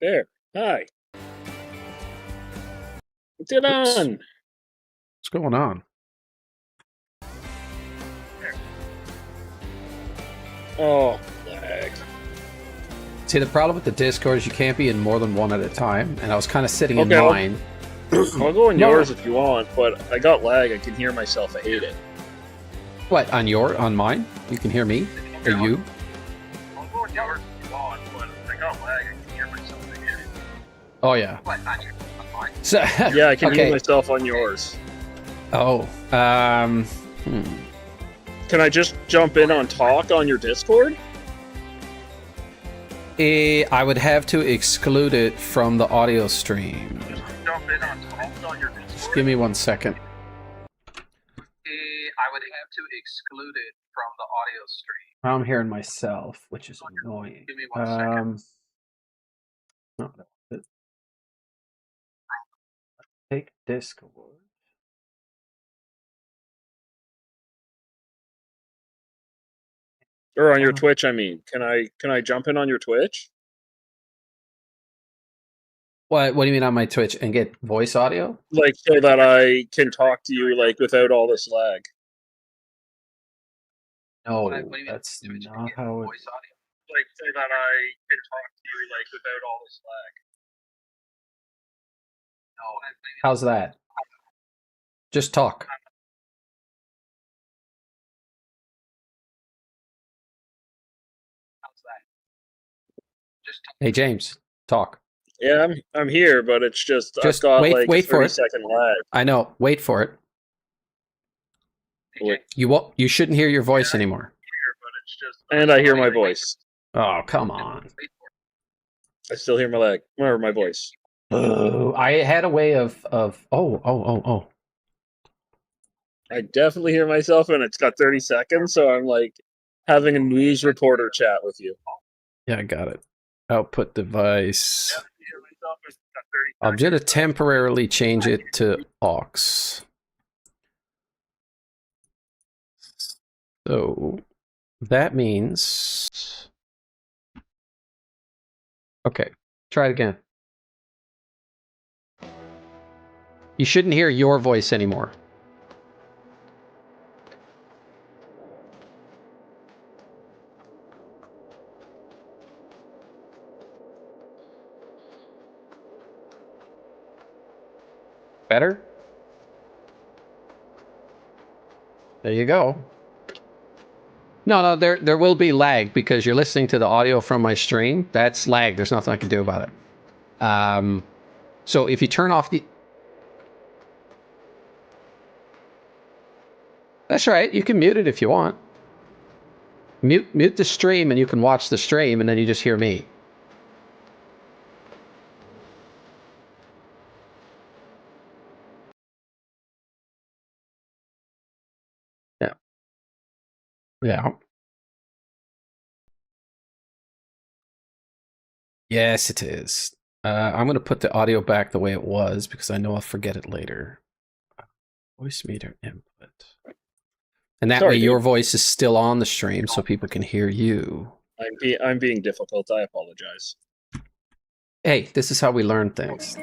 There. Hi. What's it on? What's going on? Oh, lag. See, the problem with the Discord is you can't be in more than one at a time, and I was kind of sitting in Okay, mine. I'll go in No. yours if you want, but I got lag. I can hear myself. I hate it. What, on mine? You can hear me? Or you? I'll go in yours if you want, but I got lag. I can hear myself. I hate it. Oh, yeah. So Yeah, I can hear okay. myself on yours. Oh, Can I just jump in on talk on your Discord? I would have to exclude it from the audio stream. Jump in on talk on your Discord? Just give me 1 second. I would have to exclude it from the audio stream. I'm hearing myself, which is annoying. Give me 1 second. No, take Discord. Or on your Twitch, I mean. Can I jump in on your Twitch? What do you mean on my Twitch and get voice audio? Like, so that I can talk to you, like, without all this lag. No, that's not how it... Like, so that I can talk to you, like, without all this lag. How's that? Just talk. Hey, James, talk. Yeah, I'm here, but it's just I've got wait, like wait a for 30-second lag. I know. Wait for it. Wait. You shouldn't hear your voice anymore. And I hear my voice. Oh, come on. I still hear my lag. Or my voice. Oh, I had a way of oh. I definitely hear myself, and it's got 30 seconds, so I'm like having a news reporter chat with you. Yeah, I got it. Output device. I'm going to temporarily change it to aux. So that means... Okay, try it again. You shouldn't hear your voice anymore. Better? There you go. No, there will be lag because you're listening to the audio from my stream. That's lag. There's nothing I can do about it. So if you turn off the... That's right. You can mute it if you want. Mute the stream and you can watch the stream and then you just hear me. Yeah. Yeah. Yes, it is. I'm going to put the audio back the way it was because I know I'll forget it later. Voice meter input. And that way your voice is still on the stream so people can hear you. I'm being difficult. I apologize. Hey, this is how we learn things.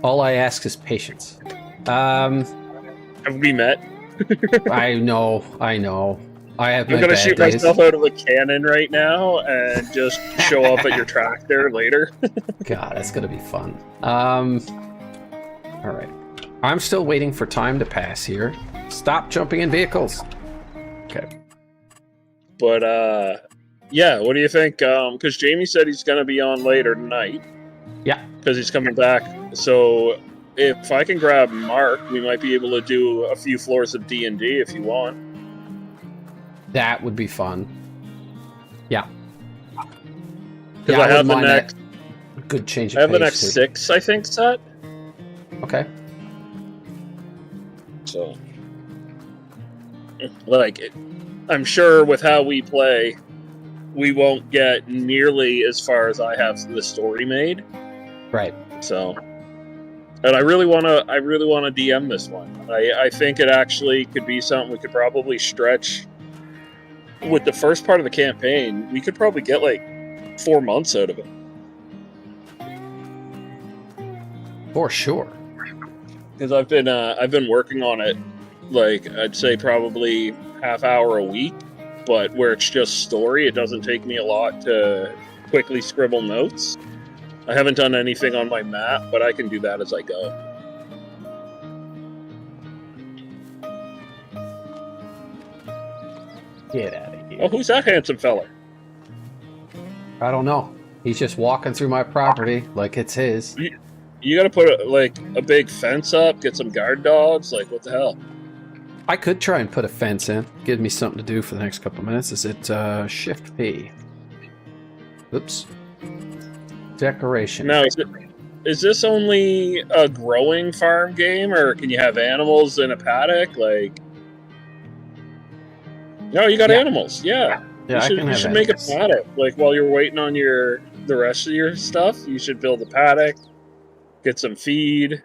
All I ask is patience. Have we met? I know. I'm gonna shoot myself out of a cannon right now and just show up at your tractor later. God, that's gonna be fun. All right. I'm still waiting for time to pass here. Stop jumping in vehicles. Okay. But yeah, what do you think? Because Jamie said he's gonna be on later tonight. Yeah. Because he's coming back. So if I can grab Mark, we might be able to do a few floors of D&D if you want. That would be fun. Yeah. Because I have the next... Good change of I have the pace, next too. 6, I think, set. Okay. So... Like, I'm sure with how we play, we won't get nearly as far as I have the story made. Right. So... And I really want to DM this one. I think it actually could be something we could probably stretch... With the first part of the campaign, we could probably get like 4 months out of it. For sure. Because I've been working on it, like I'd say probably half hour a week, but where it's just story, it doesn't take me a lot to quickly scribble notes. I haven't done anything on my map, but I can do that as I go. Get out of here. Oh, who's that handsome fella? I don't know. He's just walking through my property like it's his. You got to put a big fence up, get some guard dogs. Like, what the hell? I could try and put a fence in. Give me something to do for the next couple of minutes. Is it Shift P? Oops. Decoration. Now, is this only a growing farm game, or can you have animals in a paddock? Like, no, you got animals. Yeah, Yeah, I can you have should make a animals. paddock. Like while you're waiting on the rest of your stuff, you should build a paddock, get some feed.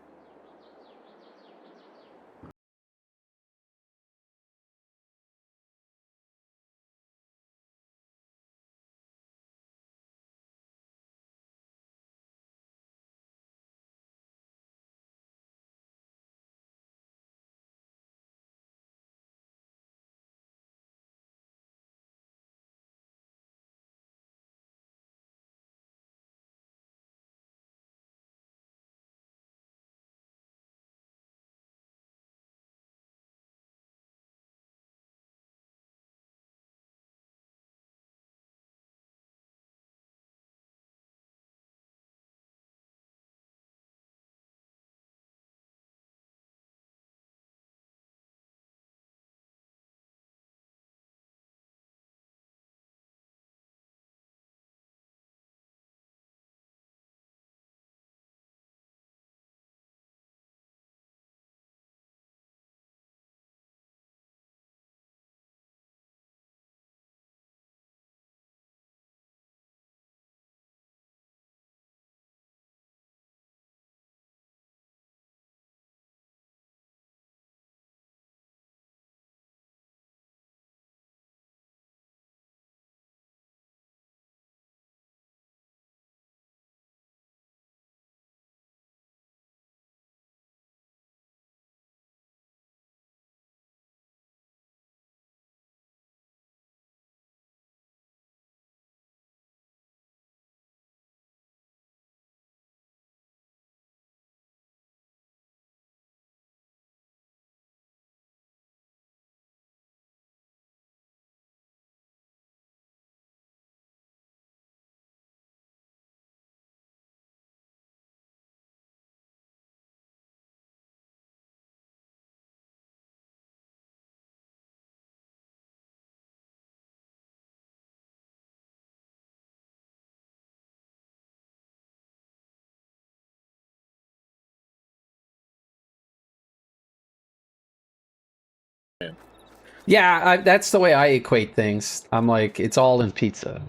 Yeah, that's the way I equate things. I'm like, it's all in pizza.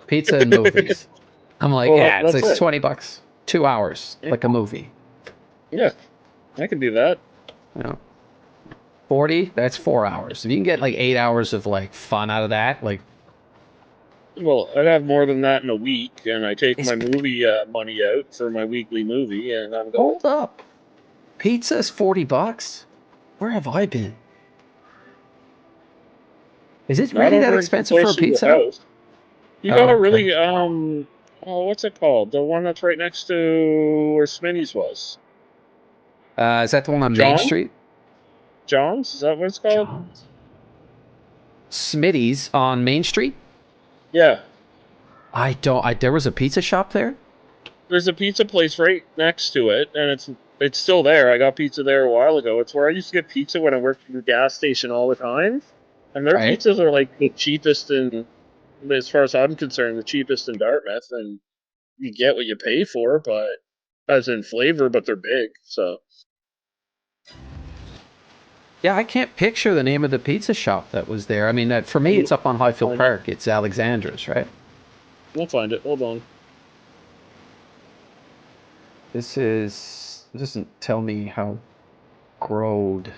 Pizza and movies. I'm like, Well, yeah, it's that's like it. 20 bucks. 2 hours, Yeah, like a movie. yeah, I can do that. You know, 40, that's 4 hours. If you can get like 8 hours of like fun out of that, like, Well, I'd have more than that in a week, and I take it's, my movie money out for my weekly movie, and I'm going. hold up. Pizza's 40 bucks? Where have I been? Is it Not really that over expensive for close a to your pizza? house. You Oh, gotta okay. really oh, what's it called? The one that's right next to where Smitty's was. Is that the one on Main John? Street? John's? Is that what it's called? John's. Smitty's on Main Street? Yeah. I don't. There was a pizza shop there. There's a pizza place right next to it, and it's still there. I got pizza there a while ago. It's where I used to get pizza when I worked at the gas station all the time. And their Right. pizzas are like the cheapest in, as far as I'm concerned, the cheapest in Dartmouth, and you get what you pay for, but as in flavor, but they're big. So Yeah, I can't picture the name of the pizza shop that was there. I mean, for me, it's up on Highfield find it. Park. It's Alexandra's, right? We'll find it. Hold on. This doesn't tell me how growed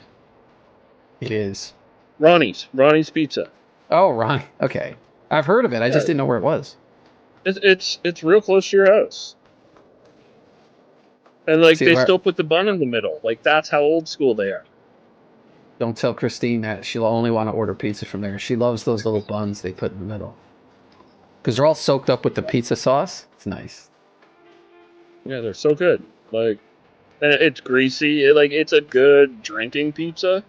it is. Ronnie's Pizza. Oh, right. Okay. I've heard of it. I Yeah, just didn't know where it was. it's real close to your house, and like See, they still put the bun in the middle. Like that's how old school they are. don't tell Christine that she'll only want to order pizza from there. She loves those little buns they put in the middle because they're all soaked up with the pizza sauce. It's nice. Yeah, they're so good. Like, and it's greasy. It's a good drinking pizza.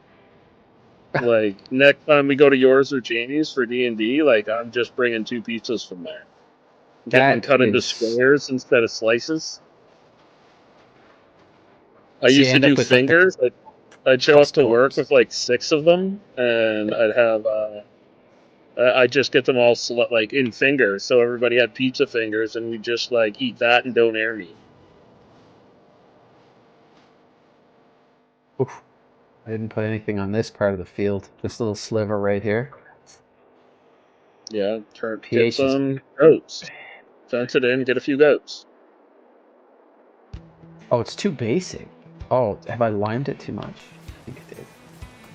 Like next time we go to yours or Jamie's for D&D, like I'm just bringing two pizzas from there. Getting them That cut into is squares instead of slices. I So you used to end up do with like the fingers. I'd show up to work cords. with like 6 of them, and I'd have I'd just get them all like in fingers, so everybody had pizza fingers, and we just like eat that and don't air meat. Oof. I didn't put anything on this part of the field. This little sliver right here. Yeah, get pH is some goats, fence it in, get a few goats. Oh, it's too basic. Oh, have I limed it too much? I think I did.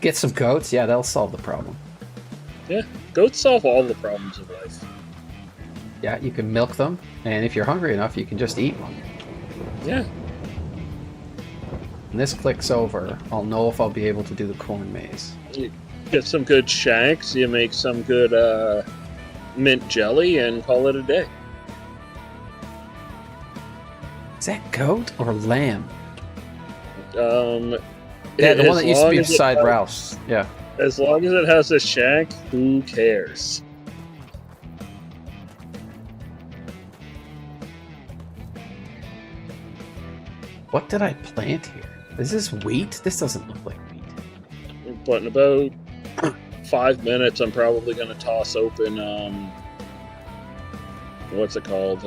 Get some goats. Yeah, that'll solve the problem. Yeah, goats solve all the problems of life. Yeah, you can milk them, and if you're hungry enough, you can just eat one. Yeah. When this clicks over, I'll know if I'll be able to do the corn maze. You get some good shanks, you make some good mint jelly, and call it a day. Is that goat or lamb? Yeah, the one that used to be beside Ralph's. Yeah. As long as it has a shank, who cares? What did I plant here? Is this wheat? This doesn't look like wheat. But in about 5 minutes, I'm probably going to toss open, what's it called?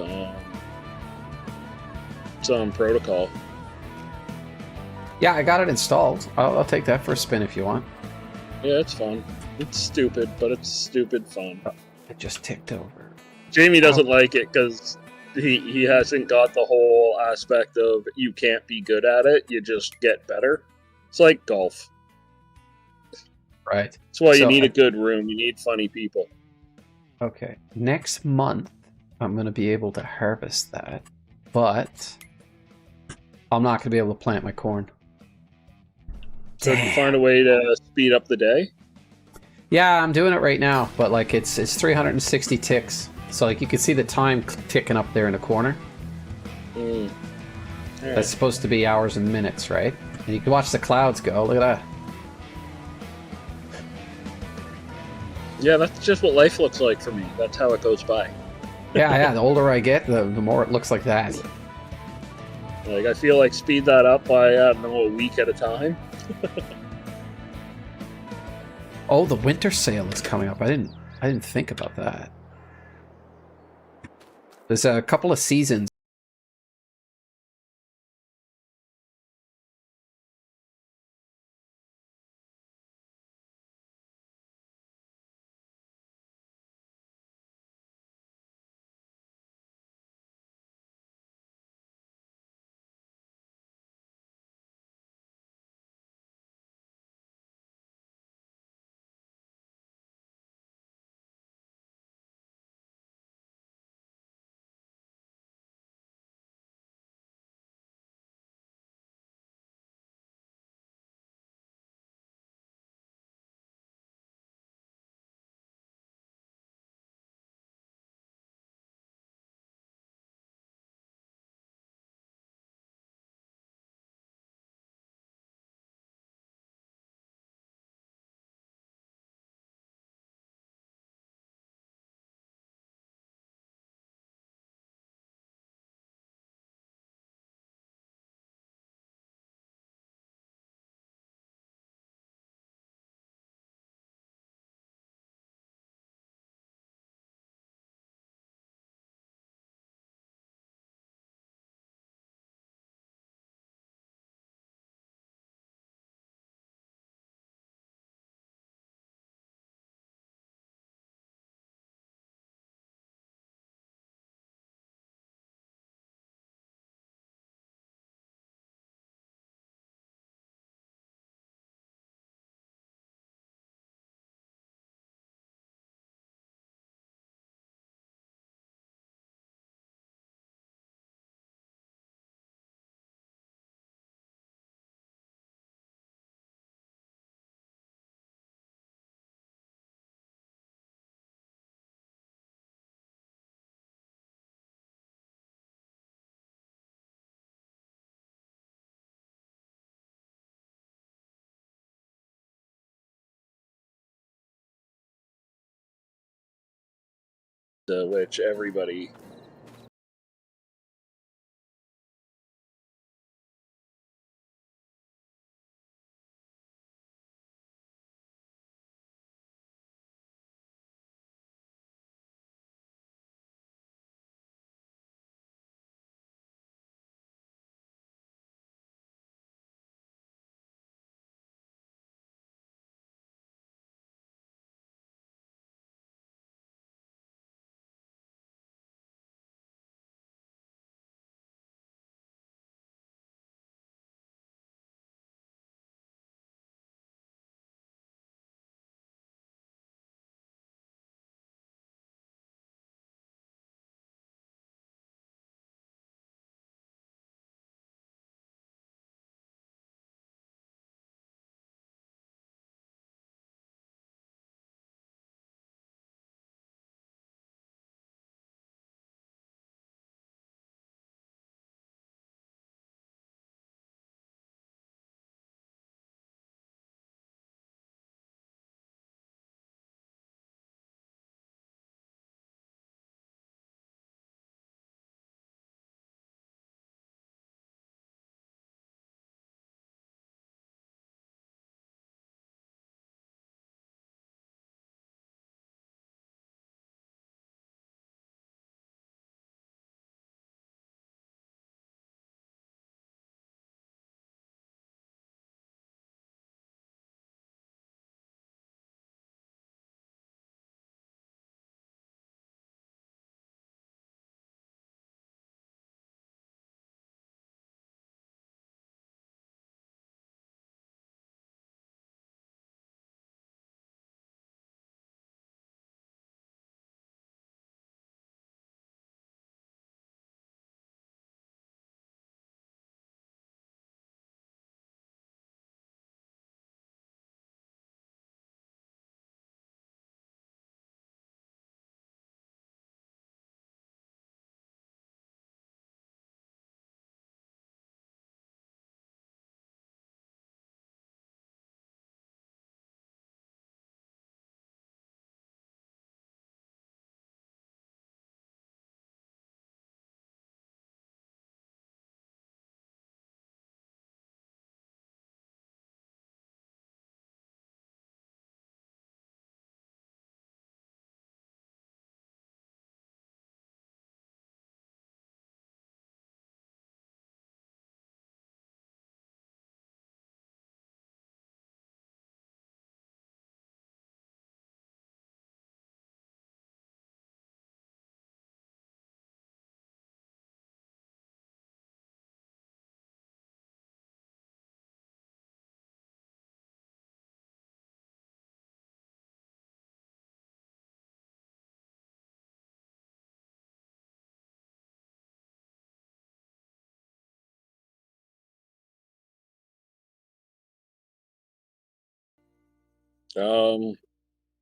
Some protocol. Yeah, I got it installed. I'll take that for a spin if you want. Yeah, it's fun. It's stupid, but it's stupid fun. Oh, it just ticked over. Jamie doesn't like it because he hasn't got the whole aspect of you can't be good at it, you just get better. It's like golf. Right. That's why you need a good room. You need funny people. Okay. Next month, I'm going to be able to harvest that, but I'm not going to be able to plant my corn. So did you find a way to speed up the day? Yeah, I'm doing it right now, but like it's 360 ticks. So like you can see the time ticking up there in the corner. Right. That's supposed to be hours and minutes, right? And you can watch the clouds go. Look at that. Yeah, that's just what life looks like for me. That's how it goes by. Yeah. The older I get, the more it looks like that. Like I feel like speed that up by I don't know, a week at a time. Oh, the winter sale is coming up. I didn't think about that. There's a couple of seasons. Which everybody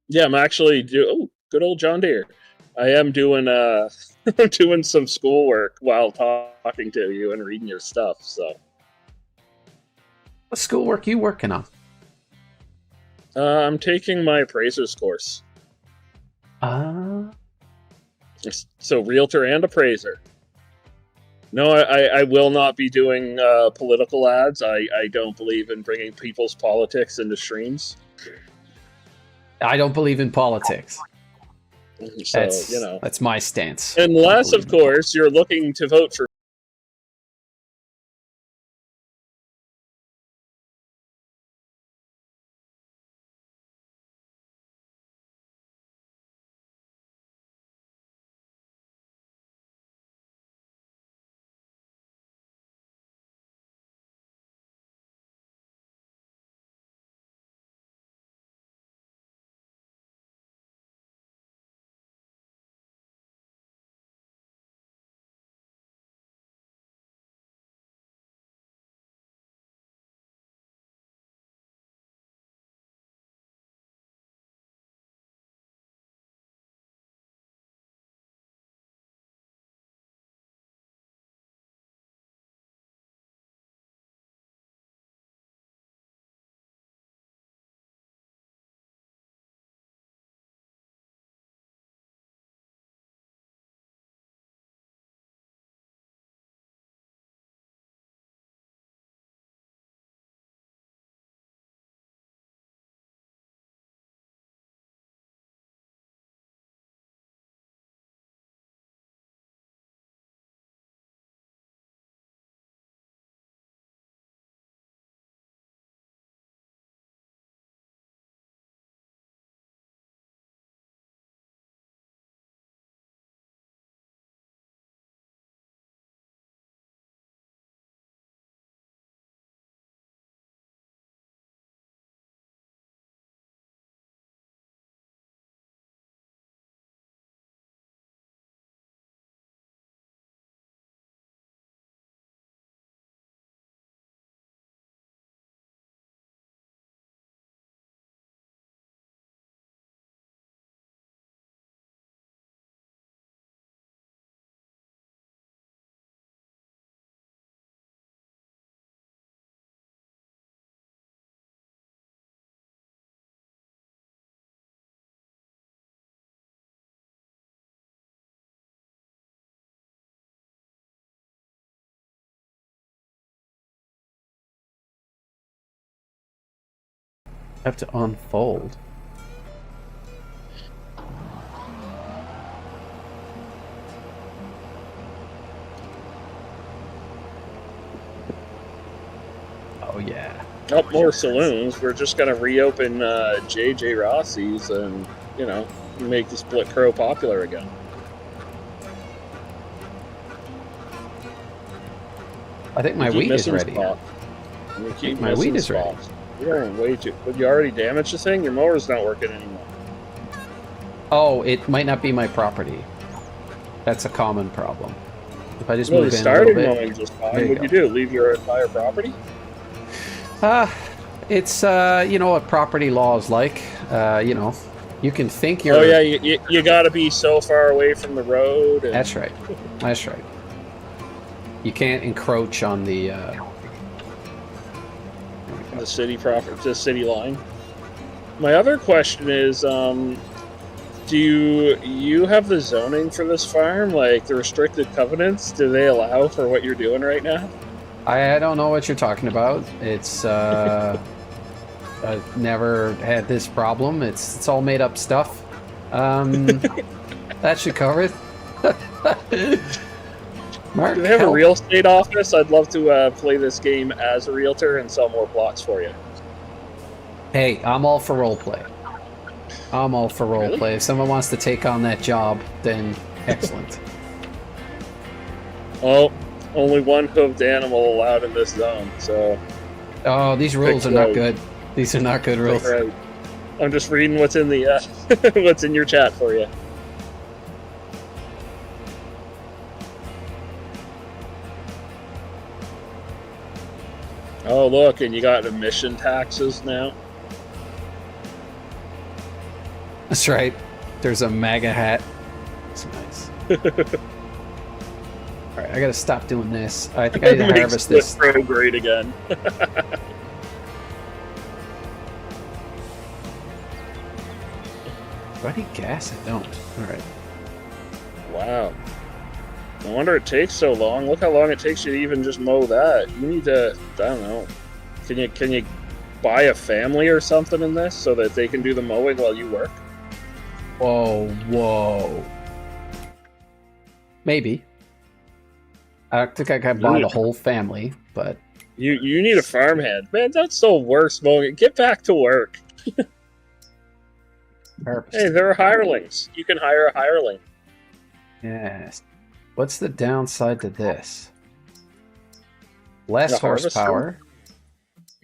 Yeah, I'm actually good old John Deere. I am doing doing some schoolwork while talking to you and reading your stuff. So, What schoolwork you working on? I'm taking my appraiser's course. So realtor and appraiser. No, I will not be doing political ads. I don't believe in bringing people's politics into streams. I don't believe in politics. So, that's my stance. Unless, of course, you're looking to vote for. Have to unfold. Oh yeah. Up more saloons. We're just gonna reopen JJ Rossi's and make the Split Crow popular again. I think my wheat is ready. My wheat is ready. You're way too. But you already damaged the thing. Your mower's not working anymore. Oh, it might not be my property. That's a common problem. If I just move in a little bit, mowing just fine. What'd you do? Leave your entire property? It's what property law is like. You can think you're. Oh yeah, you got to be so far away from the road. And... That's right. That's right. You can't encroach on the city property, the city line. My other question is, do you have the zoning for this farm? Like the restricted covenants? Do they allow for what you're doing right now? I don't know what you're talking about. It's I've never had this problem. It's all made up stuff. That should cover it. Mark, do they have a real estate office? I'd love to play this game as a realtor and sell more plots for you. Hey, I'm all for roleplay. I'm all for roleplay. Really? If someone wants to take on that job, then excellent. Oh, only one hoofed animal allowed in this zone, so... Oh, these rules are not good. These are not good rules. Right. I'm just reading what's in the what's in your chat for you. Oh, look, and you got emission taxes now. That's right. There's a MAGA hat. It's nice. All right, I gotta stop doing this. I think I need to harvest this. Pro great again. Do I need gas? I don't. All right. Wow. No wonder it takes so long. Look how long it takes you to even just mow that. You need to, I don't know. Can you buy a family or something in this so that they can do the mowing while you work? Whoa. Maybe. I don't think I can buy the whole family, but... You need a farmhand. Man, that's the worst mowing. Get back to work. Hey, there are hirelings. You can hire a hireling. Yes. What's the downside to this? Less The horsepower. harvester?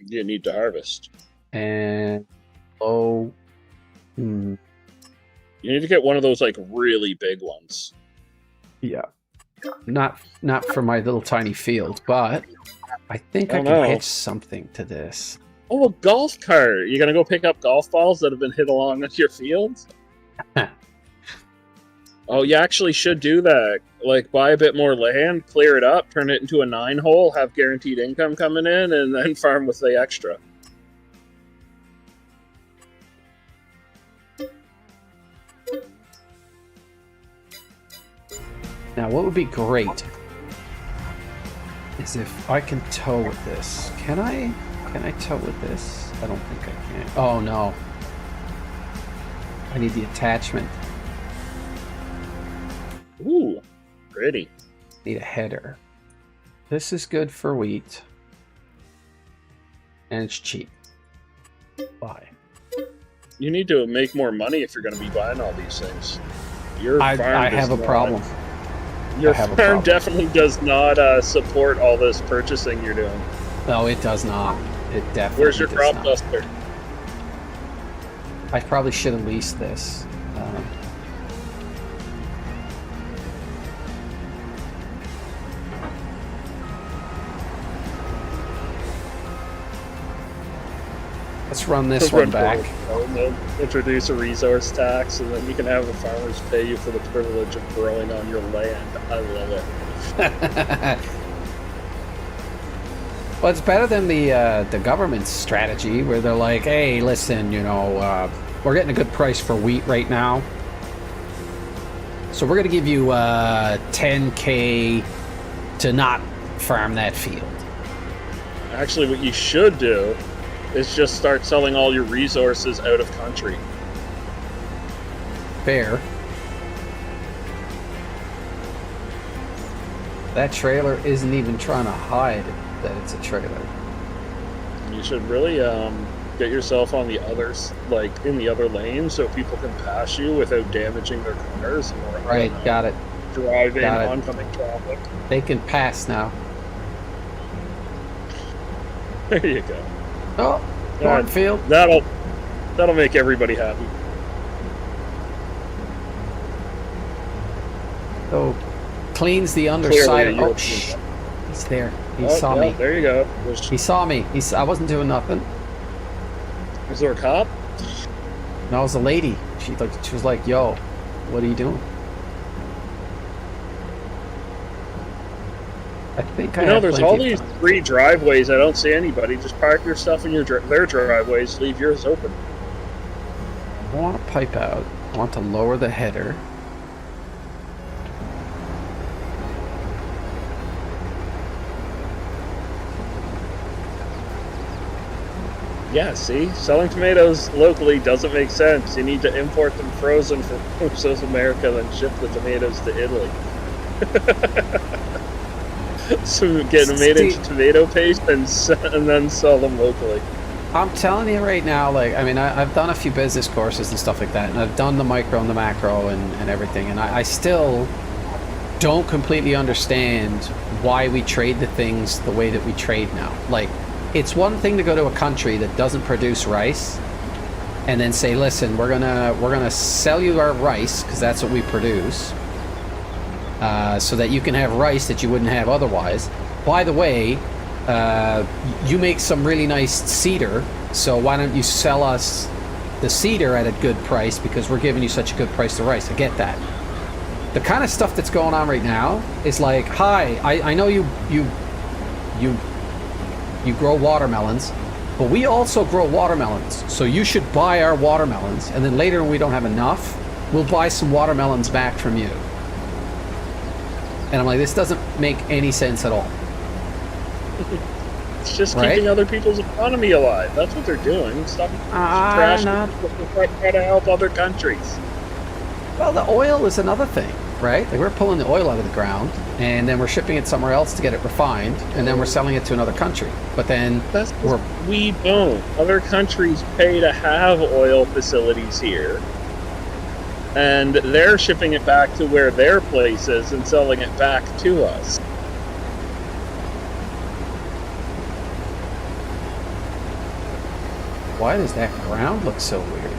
You need to harvest. And low... You need to get one of those, like, really big ones. Yeah. Not for my little tiny field, but I think I can hitch something to this. Oh, a golf cart! You gonna go pick up golf balls that have been hit along your field? Oh, you actually should do that. Like, buy a bit more land, clear it up, turn it into a 9-hole, have guaranteed income coming in, and then farm with the extra. Now, what would be great is if I can tow with this. Can I tow with this? I don't think I can. Oh, no. I need the attachment. Ooh, pretty. Need a header. This is good for wheat. And it's cheap. Buy. You need to make more money if you're going to be buying all these things. I have a problem. Your farm definitely does not support all this purchasing you're doing. No, it does not. It definitely Where's your crop duster? I probably should have leased this. Let's run this one back. Introduce a resource tax, and then you can have the farmers pay you for the privilege of growing on your land. I love it. Well, it's better than the government's strategy, where they're like, "Hey, listen, you know, we're getting a good price for wheat right now, so we're going to give you 10K to not farm that field." Actually, what you should do is just start selling all your resources out of country. Fair. That trailer isn't even trying to hide that it's a trailer. You should really get yourself on the others, like in the other lane, so people can pass you without damaging their cars. Right, got it. Driving oncoming traffic. They can pass now. There you go. Oh, cornfield. That'll make everybody happy. So cleans the underside. Oh, shh. He's there. He saw me. There you go. He saw me. I wasn't doing nothing. Was there a cop? No, it was a lady. She was like, "Yo, what are you doing?" I think there's all these free driveways. I don't see anybody. Just park your stuff in their driveways. Leave yours open. I want to pipe out. I want to lower the header. Yeah, see? Selling tomatoes locally doesn't make sense. You need to import them frozen from South America, then ship the tomatoes to Italy. So get them made into tomato paste and then sell them locally. I'm telling you right now, like, I mean, I've done a few business courses and stuff like that, and I've done the micro and the macro and everything, and I still don't completely understand why we trade the things the way that we trade now. Like, it's one thing to go to a country that doesn't produce rice and then say, listen, we're gonna sell you our rice because that's what we produce, so that you can have rice that you wouldn't have otherwise. By the way, you make some really nice cedar, so why don't you sell us the cedar at a good price because we're giving you such a good price to rice. I get that. The kind of stuff that's going on right now is like, hi, I know you grow watermelons, but we also grow watermelons, so you should buy our watermelons, and then later when we don't have enough, we'll buy some watermelons back from you. And I'm like, this doesn't make any sense at all. It's just keeping other people's economy alive. That's what they're doing. Stop trashing people try to help other countries. Well, the oil is another thing, right? Like, we're pulling the oil out of the ground, and then we're shipping it somewhere else to get it refined, and then we're selling it to another country. But then we don't. Other countries pay to have oil facilities here, and they're shipping it back to where their place is and selling it back to us. Why does that ground look so weird?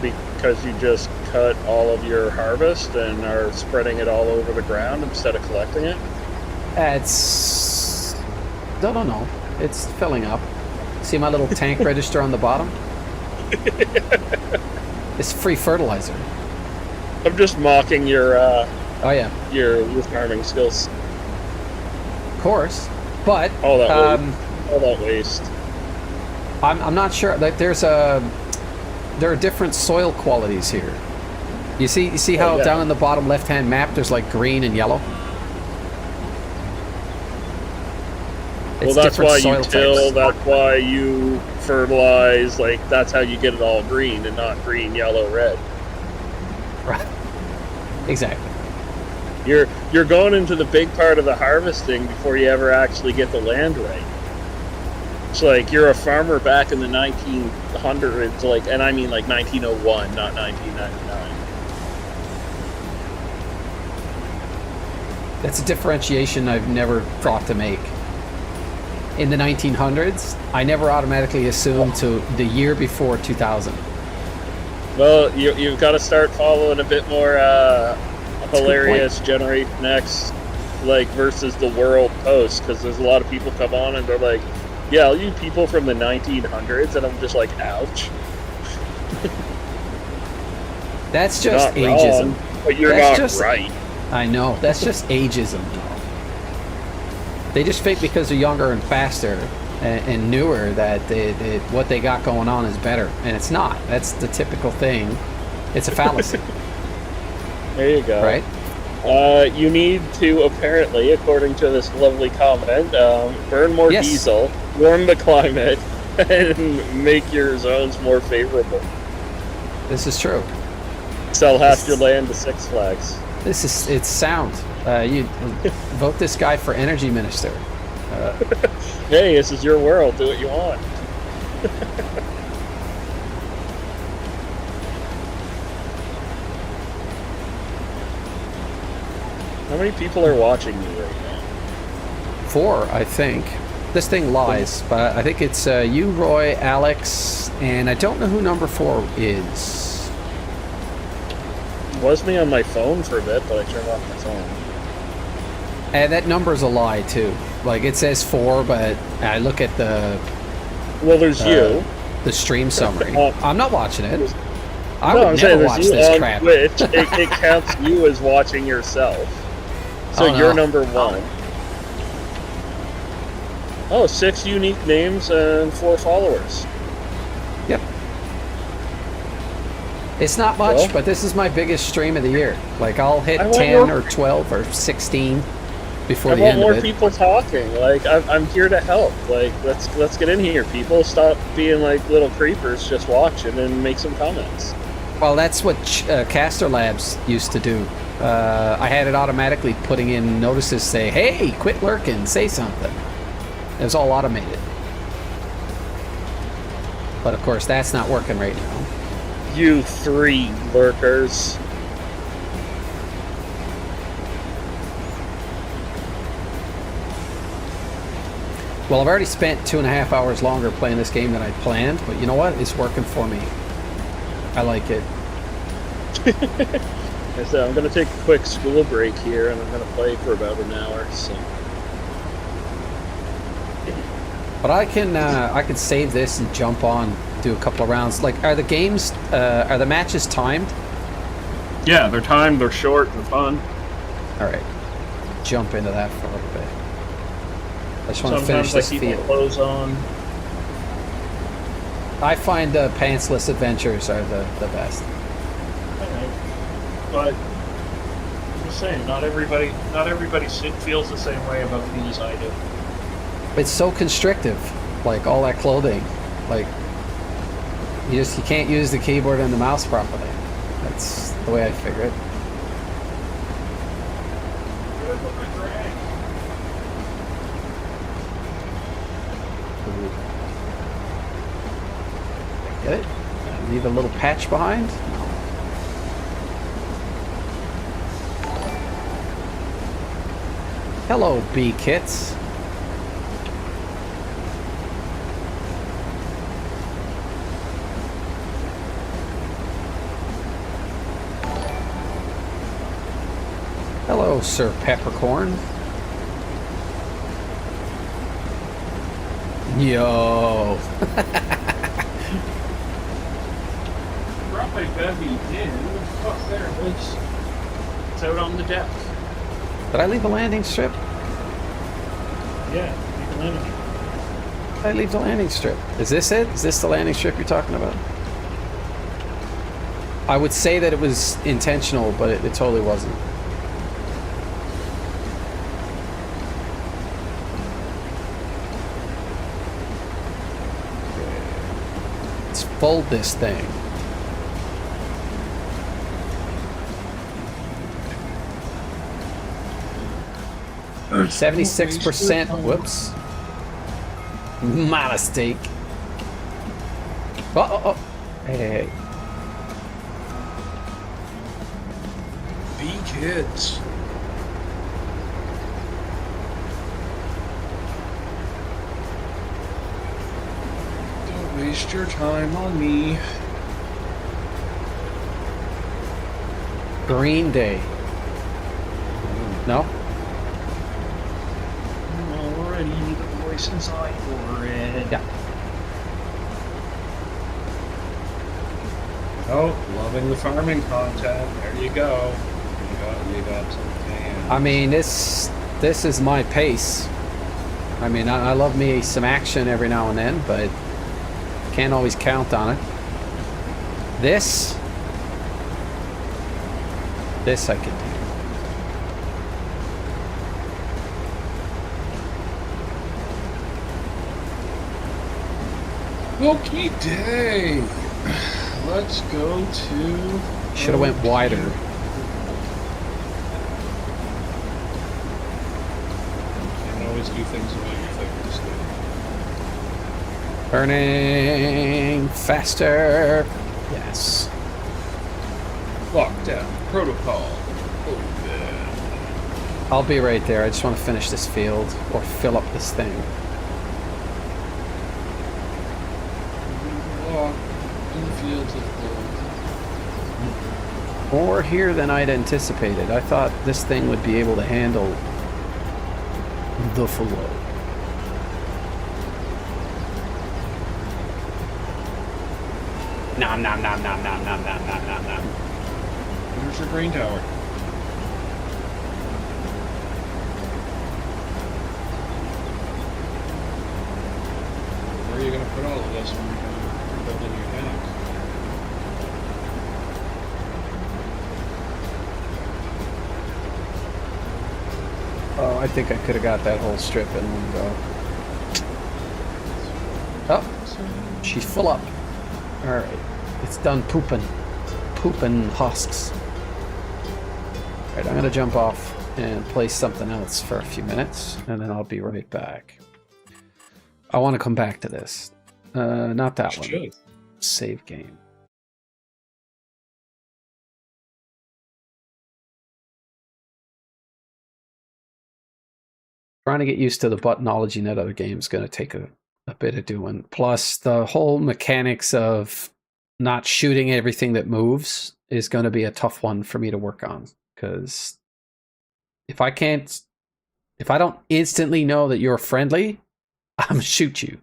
Because you just cut all of your harvest and are spreading it all over the ground instead of collecting it? It's... No. It's filling up. See my little tank register on the bottom? It's free fertilizer. I'm just mocking your your farming skills. Of course, but all that waste. I'm not sure. Like, there are different soil qualities here. You see how down in the bottom left-hand map there's like green and yellow. Well, that's why you till. That's why you fertilize. Like, that's how you get it all green and not green, yellow, red. Right. Exactly. You're going into the big part of the harvesting before you ever actually get the land right. It's like you're a farmer back in the 1900s, like, and I mean like 1901, not 1999. That's a differentiation I've never thought to make. In the 1900s, I never automatically assumed to the year before 2000. Well, you've got to start following a bit more hilarious Generation X, like, versus the World Post, because there's a lot of people come on and they're like, yeah, you people from the 1900s, and I'm just like, ouch. That's just ageism. Wrong, but you're not right. I know. That's just ageism, though. They just think because they're younger and faster and newer that what they got going on is better, and it's not. That's the typical thing. It's a fallacy. There you go. Right? You need to, apparently, according to this lovely comment, burn more diesel, warm the climate, and make your zones more favorable. This is true. Sell half your land to Six Flags. It's sound. You vote this guy for energy minister. Hey, this is your world. Do what you want. How many people are watching you right now? 4, I think. This thing lies, but I think it's you, Roy, Alex, and I don't know who number 4 is. It was me on my phone for a bit, but I turned off my phone. And that number's a lie, too. Like, it says 4, but I look at the... Well, there's you. The stream summary. I'm not watching it. I would never watch this crap. Twitch, it counts you as watching yourself. So you're number 1. Oh, 6 unique names and 4 followers. Yep. It's not much, but this is my biggest stream of the year. Like, I'll hit 10 or 12 or 16 before the end of it. I want more people talking. Like, I'm here to help. Like, let's get in here, people. Stop being like little creepers just watching and make some comments. Well, that's what Caster Labs used to do. I had it automatically putting in notices say, hey, quit lurking, say something. It was all automated. But of course, that's not working right now. You 3 lurkers. Well, I've already spent 2.5 hours longer playing this game than I planned, but you know what? It's working for me. I like it. So I'm going to take a quick school break here, and I'm going to play for about an hour. So. But I can save this and jump on do a couple of rounds. Like, are the matches timed? Yeah, they're timed, they're short, they're fun. All right, jump into that for a little bit. I just want to finish Sometimes this I keep my field. clothes on. I find the pantsless adventures are the best. Alright. But I'm just saying, not everybody feels the same way about me as I do. It's so constrictive, like all that clothing. Like you can't use the keyboard and the mouse properly. That's the way I figure it. Get it? Leave a little patch behind? No. Hello, bee kits. Hello, Sir Peppercorn. Yo. Brought my bevy in. Fuck, there it is. It's out on the deck. Did I leave a landing strip? Yeah, you can land it. Did I leave the landing strip? Is this it? Is this the landing strip you're talking about? I would say that it was intentional, but it totally wasn't. Let's fold this thing. Oh, 76%. Whoops. My mistake. Oh. Hey. Be kids. Don't waste your time on me. Green Day. No? Already the voice inside for it. Yeah. Oh, loving the farming content. There you go. You got something. I mean, this is my pace. I mean, I love me some action every now and then, but can't always count on it. This I can do. Okay, day. Let's go to. Should have went wider. You can always do things the way you think this day. Turning faster. Yes. Lockdown protocol. Open. I'll be right there. I just want to finish this field or fill up this thing. Walk in the fields of gold. More here than I'd anticipated. I thought this thing would be able to handle the flow. Nom nom nom nom nom nom nom nom nom nom. There's your grain tower. Where are you going to put all of this when you're building your tanks? Oh, I think I could have got that whole strip in one go. Oh, she's full up. Alright, it's done pooping. Pooping husks. Alright, I'm going to jump off and play something else for a few minutes, and then I'll be right back. I want to come back to this. Not that one. Should. Save game. Trying to get used to the buttonology in that other game is going to take a bit of doing. Plus, the whole mechanics of not shooting everything that moves is going to be a tough one for me to work on. Because if I don't instantly know that you're friendly, I'm going to shoot you.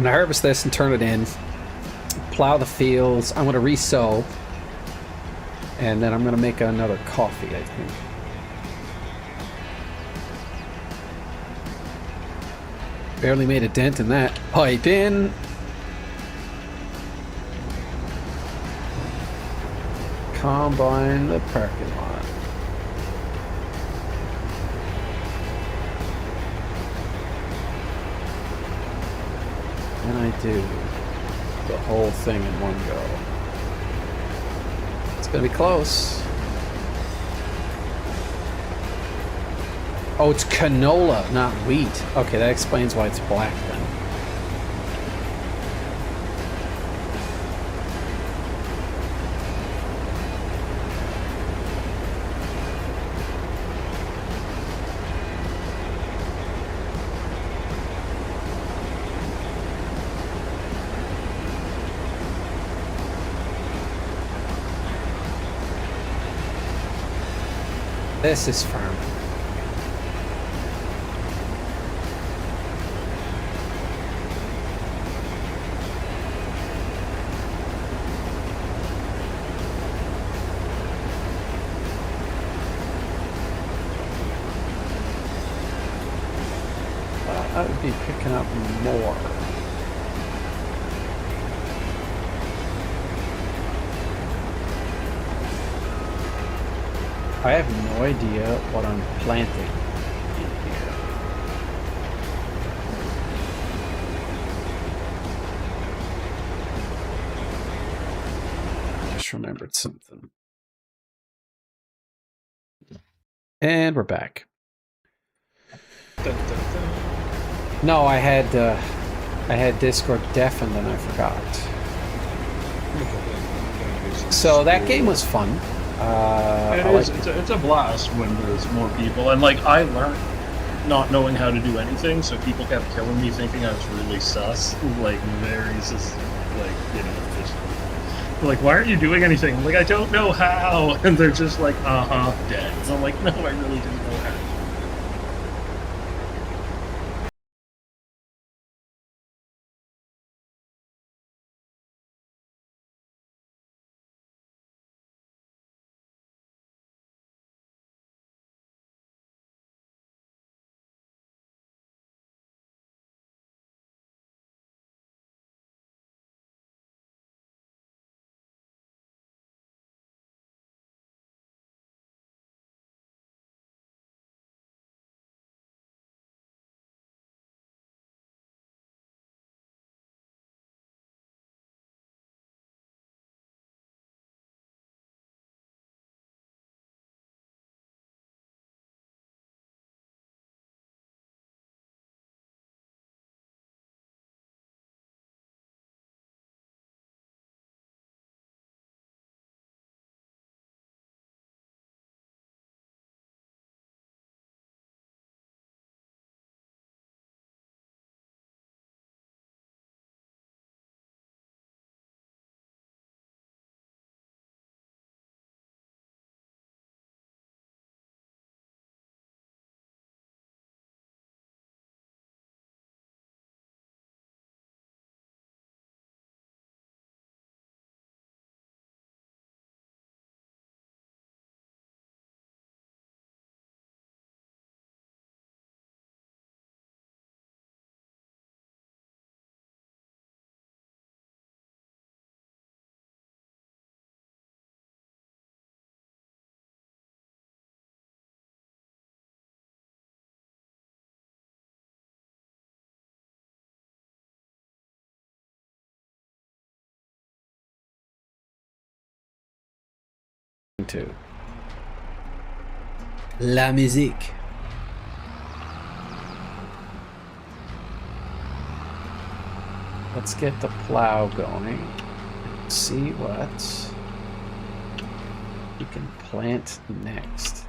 I'm gonna harvest this and turn it in. Plow the fields. I'm gonna re-sow. And then I'm gonna make another coffee, I think. Barely made a dent in that. Pipe in. Combine the parking lot. And I do the whole thing in one go. It's gonna be close. Oh, it's canola, not wheat. Okay, that explains why it's black then. This is farming. I would be picking up more. I have no idea what I'm planting in here. Just remembered something. And we're back. Dun, dun, dun. No, I had Discord deafened and I forgot. So that game was fun. It's a blast when there's more people, and like I learned not knowing how to do anything, so people kept killing me thinking I was really sus, like very sus, like just like why aren't you doing anything? I'm like I don't know how, and they're just like dead. And I'm like no, I really didn't know how. To la musique. Let's get the plow going. See what we can plant next.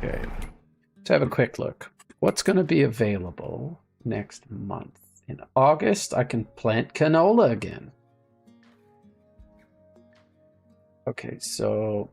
Okay, let's have a quick look. What's going to be available next month? In August, I can plant canola again. Okay, so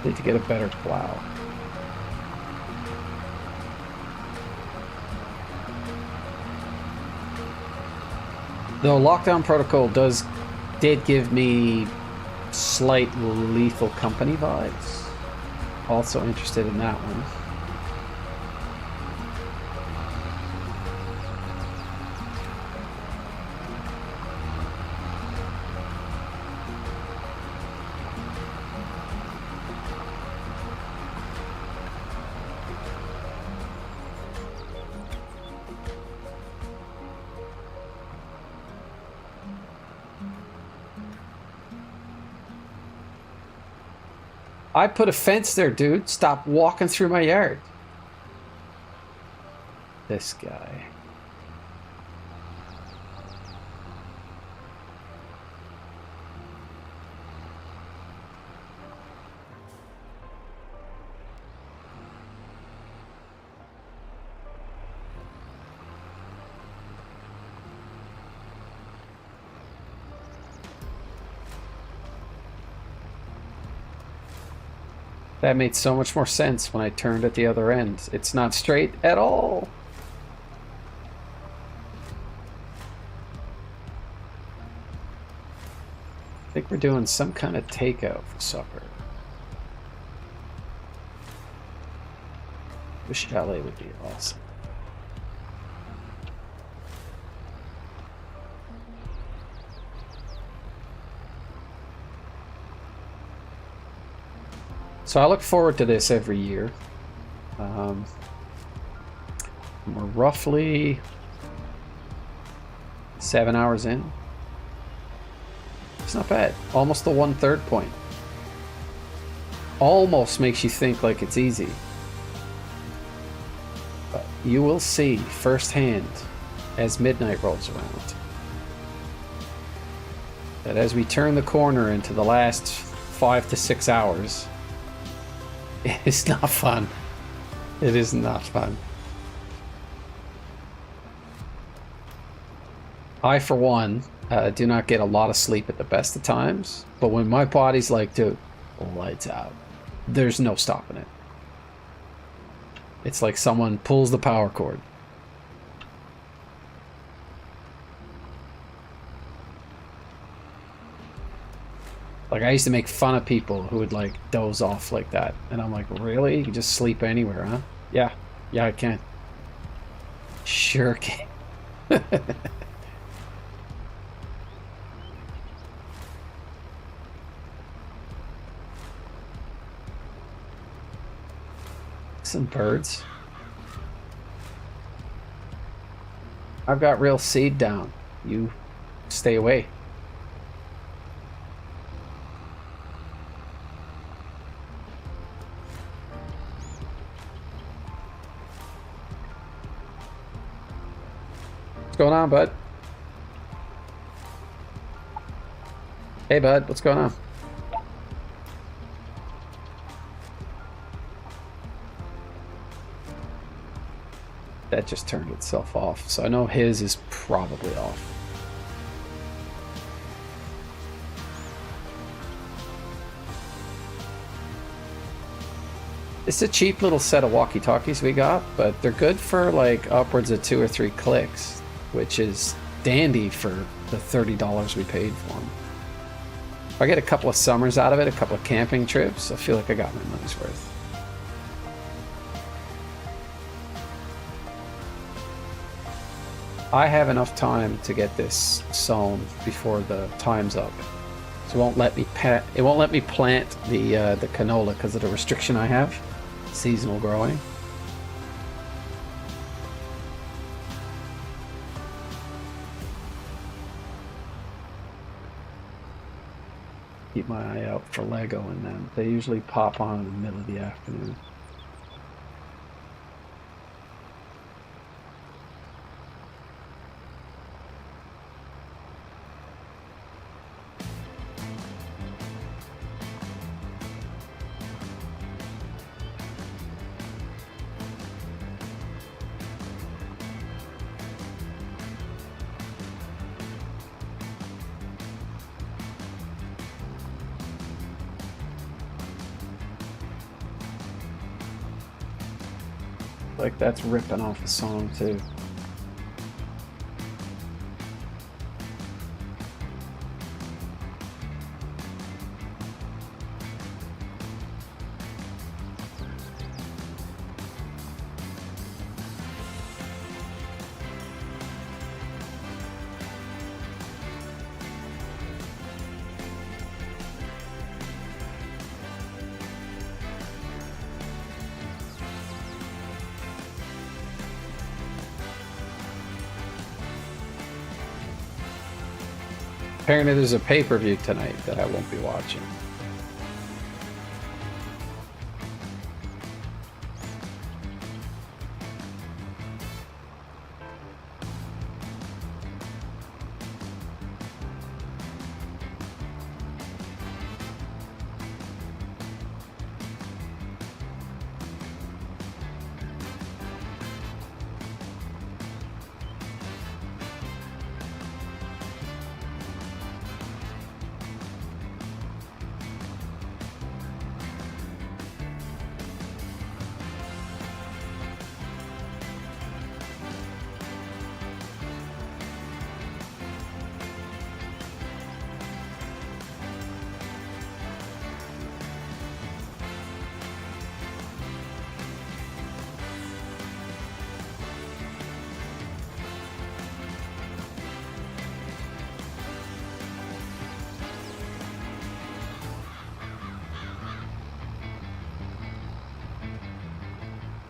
need to get a better plow. Though Lockdown Protocol did give me slight Lethal Company vibes. Also interested in that one. I put a fence there, dude. Stop walking through my yard. This guy. That made so much more sense when I turned at the other end. It's not straight at all. I think we're doing some kind of takeout for supper. The chalet would be awesome. So I look forward to this every year. We're roughly 7 hours in. It's not bad. Almost the 1/3 point. Almost makes you think like it's easy. But you will see firsthand as midnight rolls around that as we turn the corner into the last 5 to 6 hours, it's not fun. It is not fun. I, for one, do not get a lot of sleep at the best of times, but when my body's like, dude, lights out, there's no stopping it. It's like someone pulls the power cord. Like, I used to make fun of people who would, like, doze off like that. And I'm like, really? You can just sleep anywhere, huh? Yeah. Yeah, I can. Sure can. Some birds. I've got real seed down. You stay away. What's going on, bud? Hey, bud, what's going on? That just turned itself off, so I know his is probably off. It's a cheap little set of walkie-talkies we got, but they're good for like upwards of 2 or 3 clicks, which is dandy for the $30 we paid for them. If I get a couple of summers out of it, a couple of camping trips, I feel like I got my money's worth. I have enough time to get this sown before the time's up. So it won't let me plant the canola because of the restriction I have, seasonal growing. keep my eye out for Lego in them. They usually pop on in the middle of the afternoon. Like that's ripping off a song too. Apparently there's a pay-per-view tonight that I won't be watching.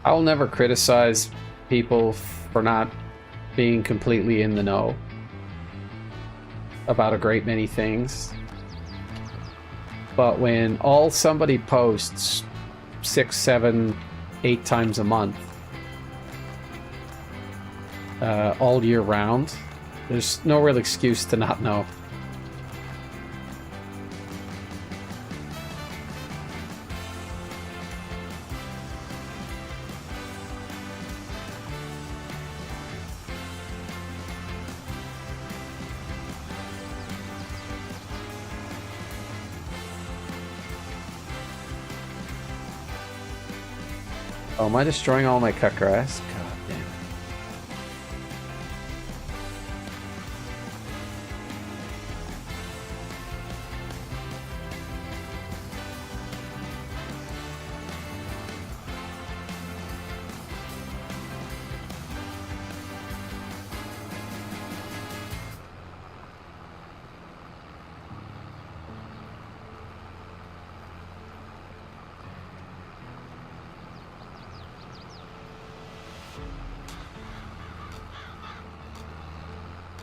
I'll never criticize people for not being completely in the know about a great many things. But when all somebody posts 6, 7, 8 times a month, all year round, there's no real excuse to not know. Oh, am I destroying all my cut grass? God damn it.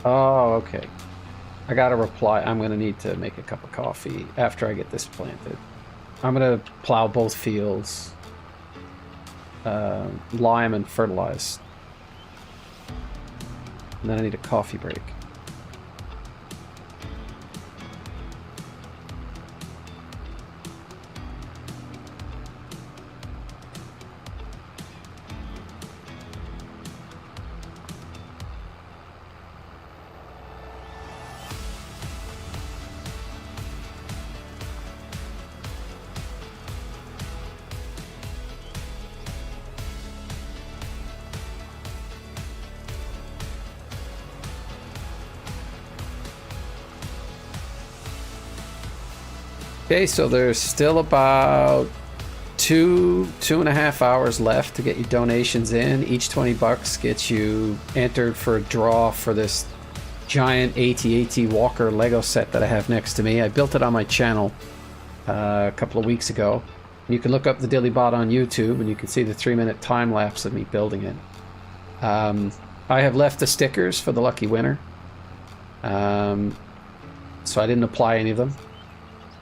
Oh, okay. I gotta reply. I'm gonna need to make a cup of coffee after I get this planted. I'm gonna plow both fields, lime and fertilize. And then I need a coffee break. Okay, so there's still about 2.5 hours left to get your donations in. Each 20 bucks gets you entered for a draw for this giant AT-AT Walker Lego set that I have next to me. I built it on my channel a couple of weeks ago. You can look up the thedillybot on YouTube and you can see the 3-minute time lapse of me building it. I have left the stickers for the lucky winner, so I didn't apply any of them.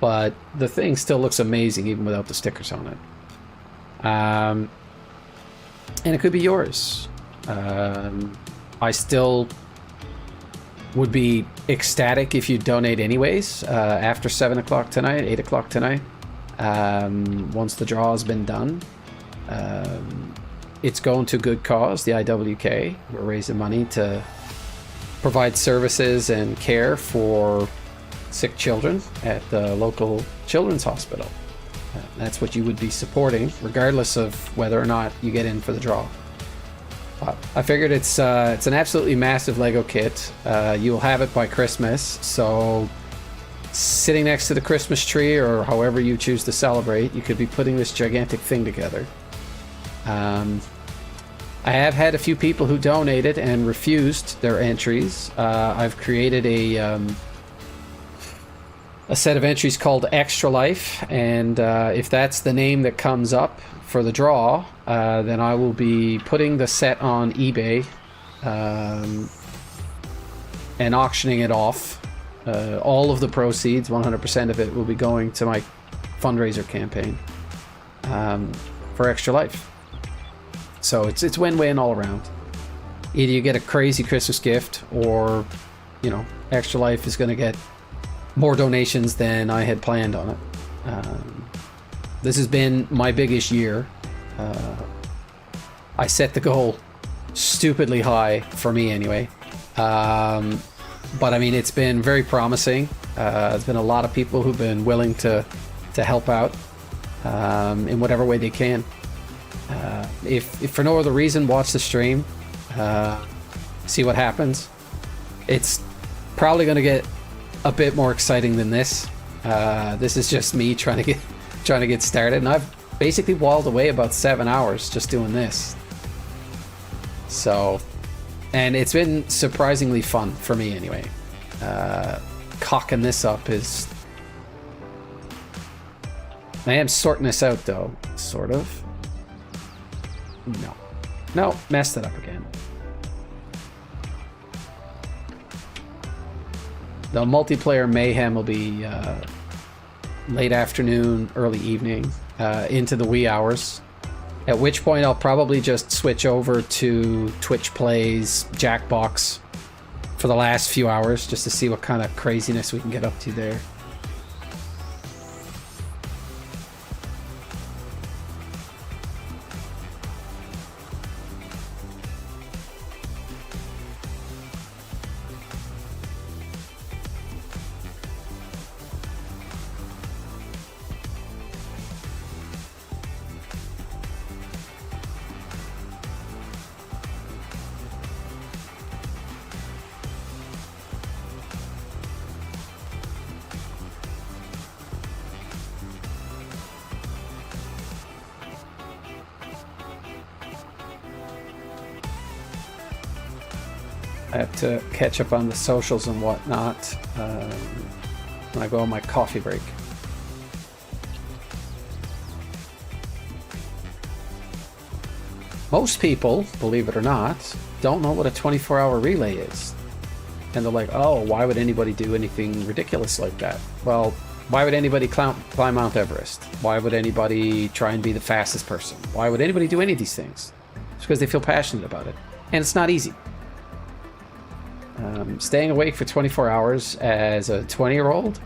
but the thing still looks amazing even without the stickers on it. And it could be yours. I still would be ecstatic if you donate anyways, after 7 o'clock tonight, 8 o'clock tonight, once the draw has been done. It's going to good cause, the IWK. We're raising money to provide services and care for sick children at the local children's hospital. That's what you would be supporting, regardless of whether or not you get in for the draw. I figured it's an absolutely massive Lego kit. You'll have it by Christmas, so sitting next to the Christmas tree, or however you choose to celebrate, you could be putting this gigantic thing together. I have had a few people who donated and refused their entries. I've created a set of entries called Extra Life, and if that's the name that comes up for the draw, then I will be putting the set on eBay and auctioning it off. All of the proceeds, 100% of it, will be going to my fundraiser campaign for Extra Life. So it's win-win all around. Either you get a crazy Christmas gift, or, you know, Extra Life is going to get more donations than I had planned on it. This has been my biggest year. I set the goal stupidly high, for me anyway. But I mean, it's been very promising. There's been a lot of people who've been willing to help out in whatever way they can. If for no other reason, watch the stream, see what happens. It's probably going to get a bit more exciting than this. This is just me trying to get started, and I've basically walled away about 7 hours just doing this. So, and it's been surprisingly fun for me anyway. Cocking this up is... I am sorting this out though, sort of. No, messed it up again. The multiplayer mayhem will be late afternoon, early evening, into the wee hours. At which point I'll probably just switch over to Twitch Plays Jackbox for the last few hours, just to see what kind of craziness we can get up to there. I have to catch up on the socials and whatnot when I go on my coffee break. Most people, believe it or not, don't know what a 24-hour relay is. And they're like, oh, why would anybody do anything ridiculous like that? Well, why would anybody climb Mount Everest? Why would anybody try and be the fastest person? Why would anybody do any of these things? It's because they feel passionate about it. And it's not easy. Staying awake for 24 hours as a 20-year-old,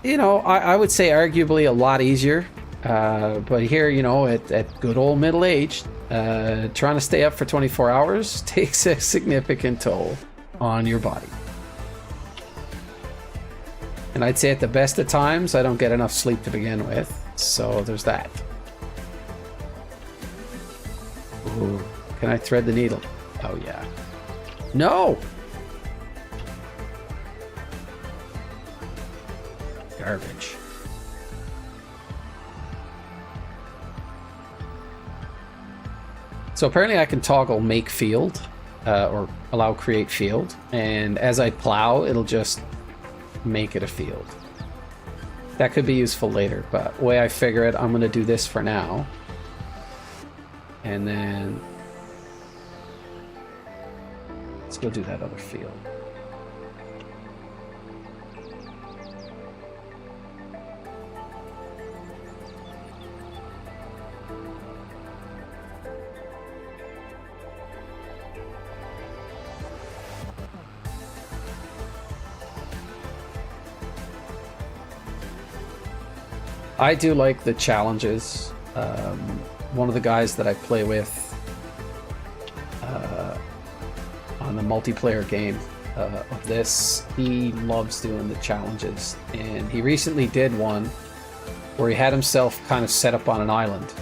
you know, I would say arguably a lot easier. But here, you know, at good old middle age, trying to stay up for 24 hours takes a significant toll on your body. And I'd say at the best of times, I don't get enough sleep to begin with. So there's that. Ooh, can I thread the needle? Oh, yeah. No! Garbage. So apparently I can toggle make field, or allow create field, and as I plow, it'll just make it a field. That could be useful later, but the way I figure it, I'm going to do this for now. And then let's go do that other field. I do like the challenges. One of the guys that I play with on the multiplayer game of this, he loves doing the challenges, and he recently did one where he had himself kind of set up on an island,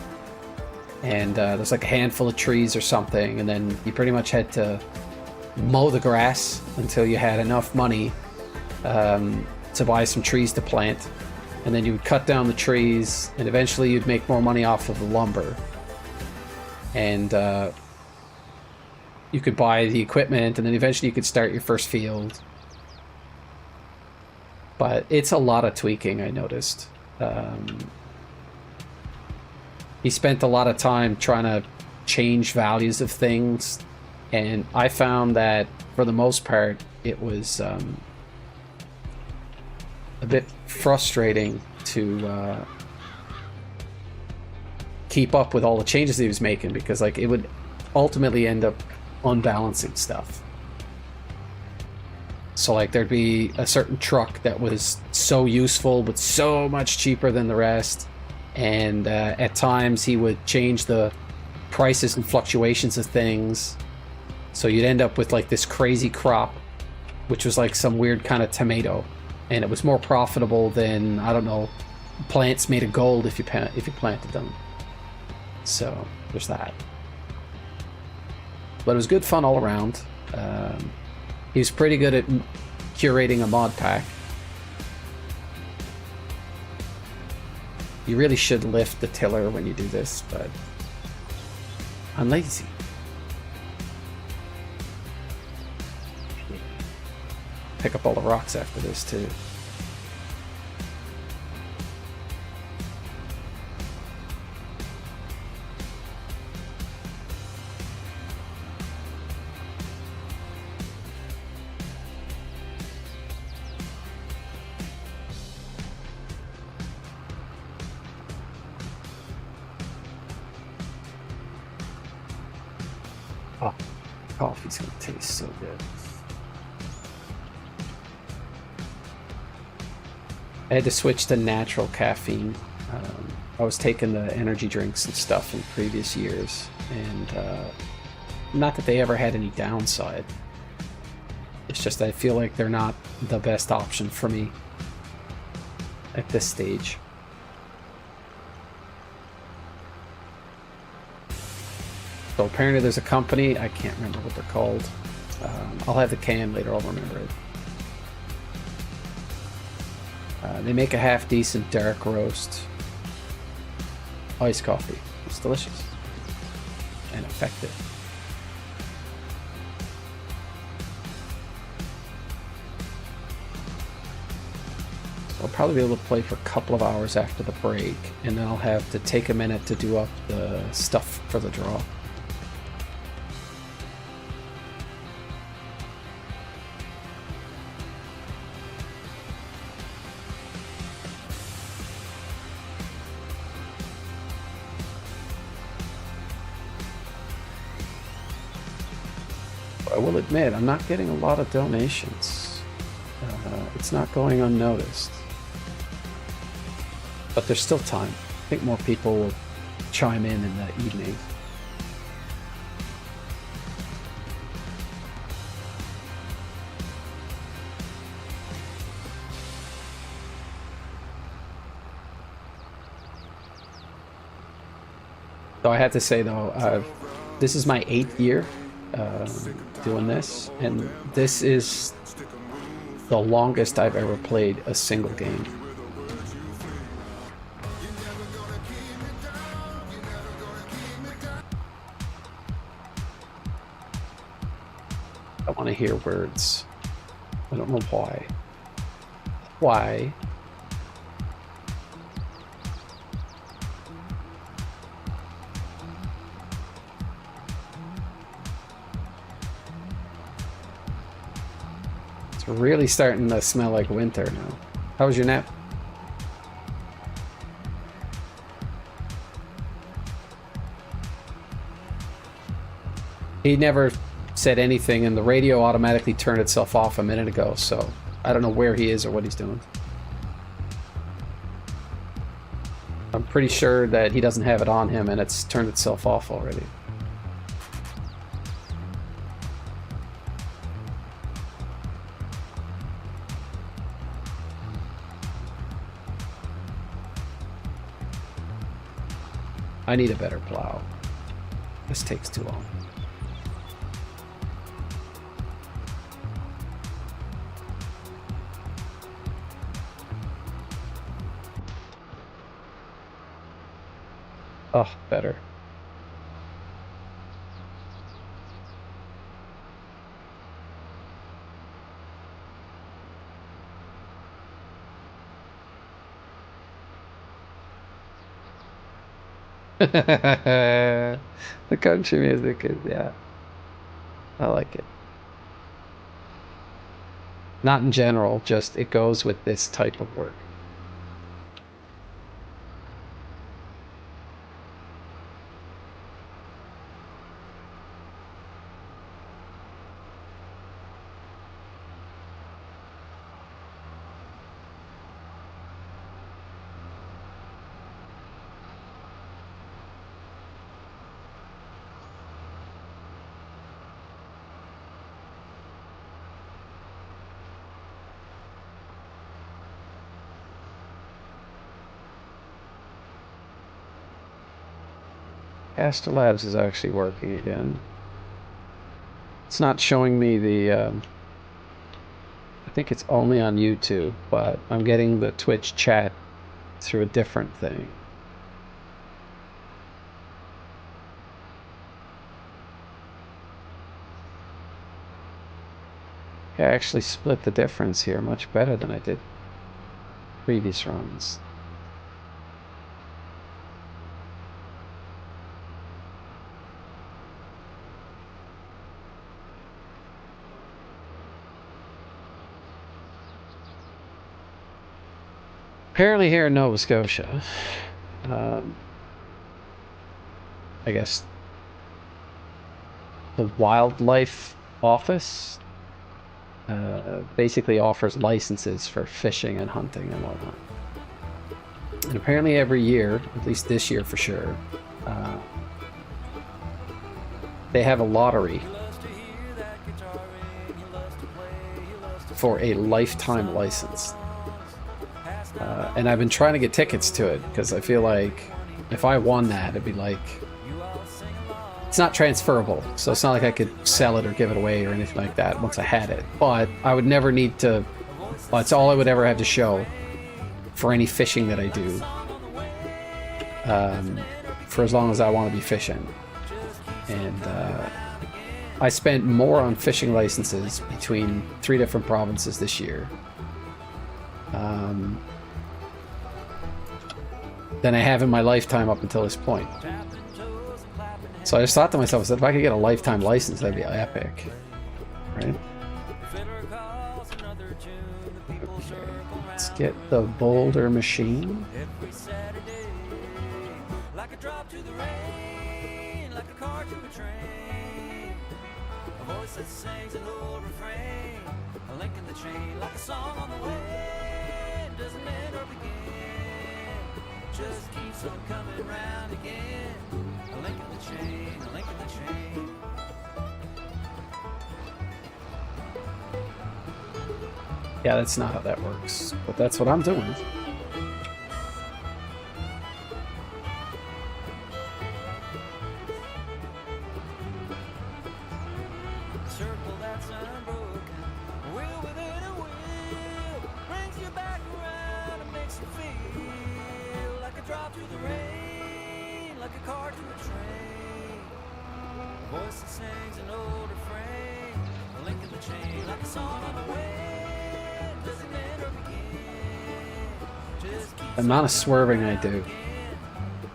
and there's like a handful of trees or something, and then you pretty much had to mow the grass until you had enough money to buy some trees to plant, and then you would cut down the trees, and eventually you'd make more money off of the lumber, and you could buy the equipment, and then eventually you could start your first field. But it's a lot of tweaking, I noticed. He spent a lot of time trying to change values of things, and I found that for the most part it was a bit frustrating to keep up with all the changes he was making, because like it would ultimately end up unbalancing stuff. So like there'd be a certain truck that was so useful but so much cheaper than the rest, and at times he would change the prices and fluctuations of things, so you'd end up with like this crazy crop which was like some weird kind of tomato, and it was more profitable than, I don't know, plants made of gold if you planted them. So there's that. But it was good fun all around. He was pretty good at curating a mod pack. You really should lift the tiller when you do this, but I'm lazy. Pick up all the rocks after this too. Oh, coffee's gonna taste so good. I had to switch to natural caffeine. I was taking the energy drinks and stuff in previous years, and not that they ever had any downside. It's just I feel like they're not the best option for me at this stage. So apparently there's a company, I can't remember what they're called. I'll have the can later, I'll remember it. They make a half-decent dark roast iced coffee. It's delicious and effective. I'll probably be able to play for a couple of hours after the break, and then I'll have to take a minute to do up the stuff for the draw. I will admit, I'm not getting a lot of donations. It's not going unnoticed. But there's still time. I think more people will chime in the evening. So I have to say though, this is my 8th year doing this, and this is the longest I've ever played a single game. I want to hear words. I don't know why. Why? It's really starting to smell like winter now. How was your nap? He never said anything, and the radio automatically turned itself off a minute ago, so I don't know where he is or what he's doing. pretty sure that he doesn't have it on him and it's turned itself off already. I need a better plow. This takes too long. Oh, better. The country music is, yeah. I like it. Not in general, just it goes with this type of work. Caster Labs is actually working again. It's not showing me the, I think it's only on YouTube, but I'm getting the Twitch chat through a different thing. I actually split the difference here much better than I did previous runs. Apparently here in Nova Scotia, I guess the Wildlife Office basically offers licenses for fishing and hunting and whatnot. And apparently every year, at least this year for sure, they have a lottery for a lifetime license. And I've been trying to get tickets to it because I feel like if I won that, it'd be like, it's not transferable, so it's not like I could sell it or give it away or anything like that once I had it. But I would never need to, well, it's all I would ever have to show for any fishing that I do, for as long as I want to be fishing. And I spent more on fishing licenses between 3 different provinces this year than I have in my lifetime up until this point. So I just thought to myself, I said, if I could get a lifetime license, that'd be epic, right? Okay, let's get the boulder machine. Just keeps on coming round again. A link in the chain, a link in the chain. Yeah, that's not how that works, but that's what I'm doing. Circle that's unbroken, wheel within a wheel, brings you back around and makes you feel like a drop to the rain, like a car to a train. A voice that sings an old refrain, a link in the chain, like a song on the wind, doesn't end or begin. Just keeps The amount of swerving I do.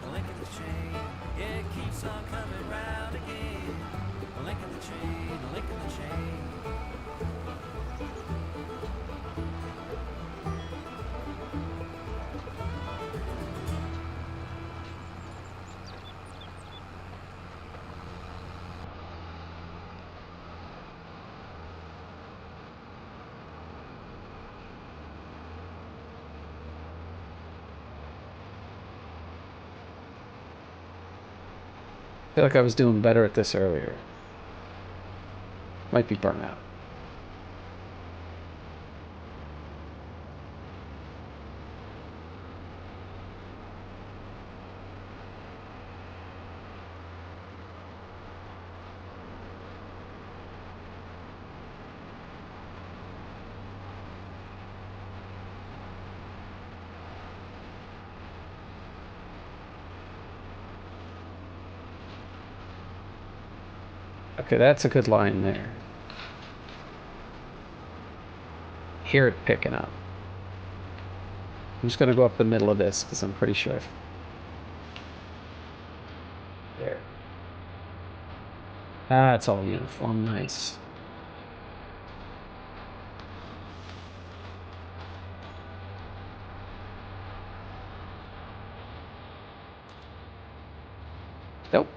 a link in the chain, yeah, it keeps on coming round again. A link in the chain, a link in the chain. feel like I was doing better at this earlier. Might be burnout. Okay, that's a good line there. Hear it picking up. I'm just going to go up the middle of this because I'm pretty sure. There. Ah, it's all uniform. Nice. Nope.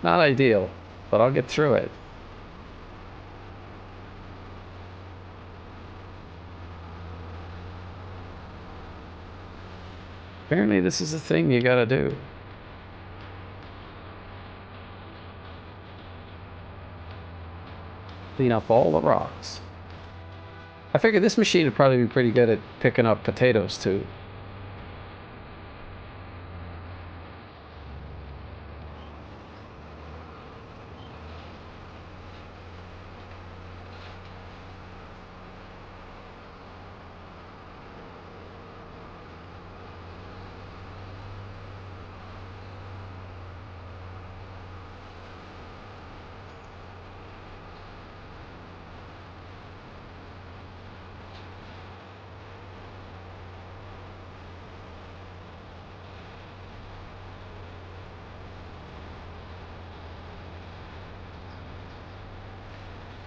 Not ideal, but I'll get through it. Apparently this is a thing you gotta do. Clean up all the rocks. I figured this machine would probably be pretty good at picking up potatoes too.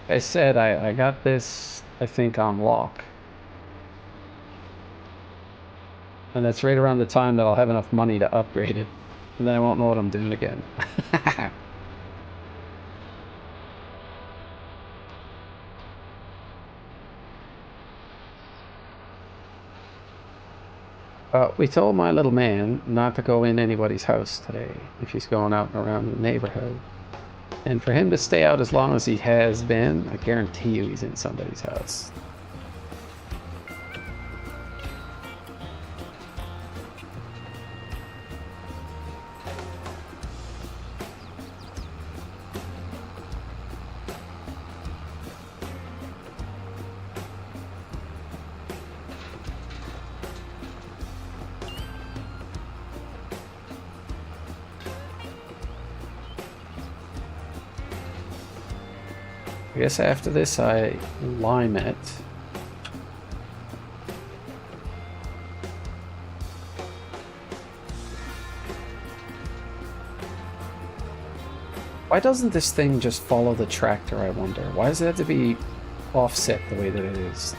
I said I got this, I think, on lock. And that's right around the time that I'll have enough money to upgrade it. And then I won't know what I'm doing again. We told my little man not to go in anybody's house today if he's going out and around the neighborhood. And for him to stay out as long as he has been, I guarantee you he's in somebody's house. I guess after this I lime it. Why doesn't this thing just follow the tractor, I wonder? Why does it have to be offset the way that it is?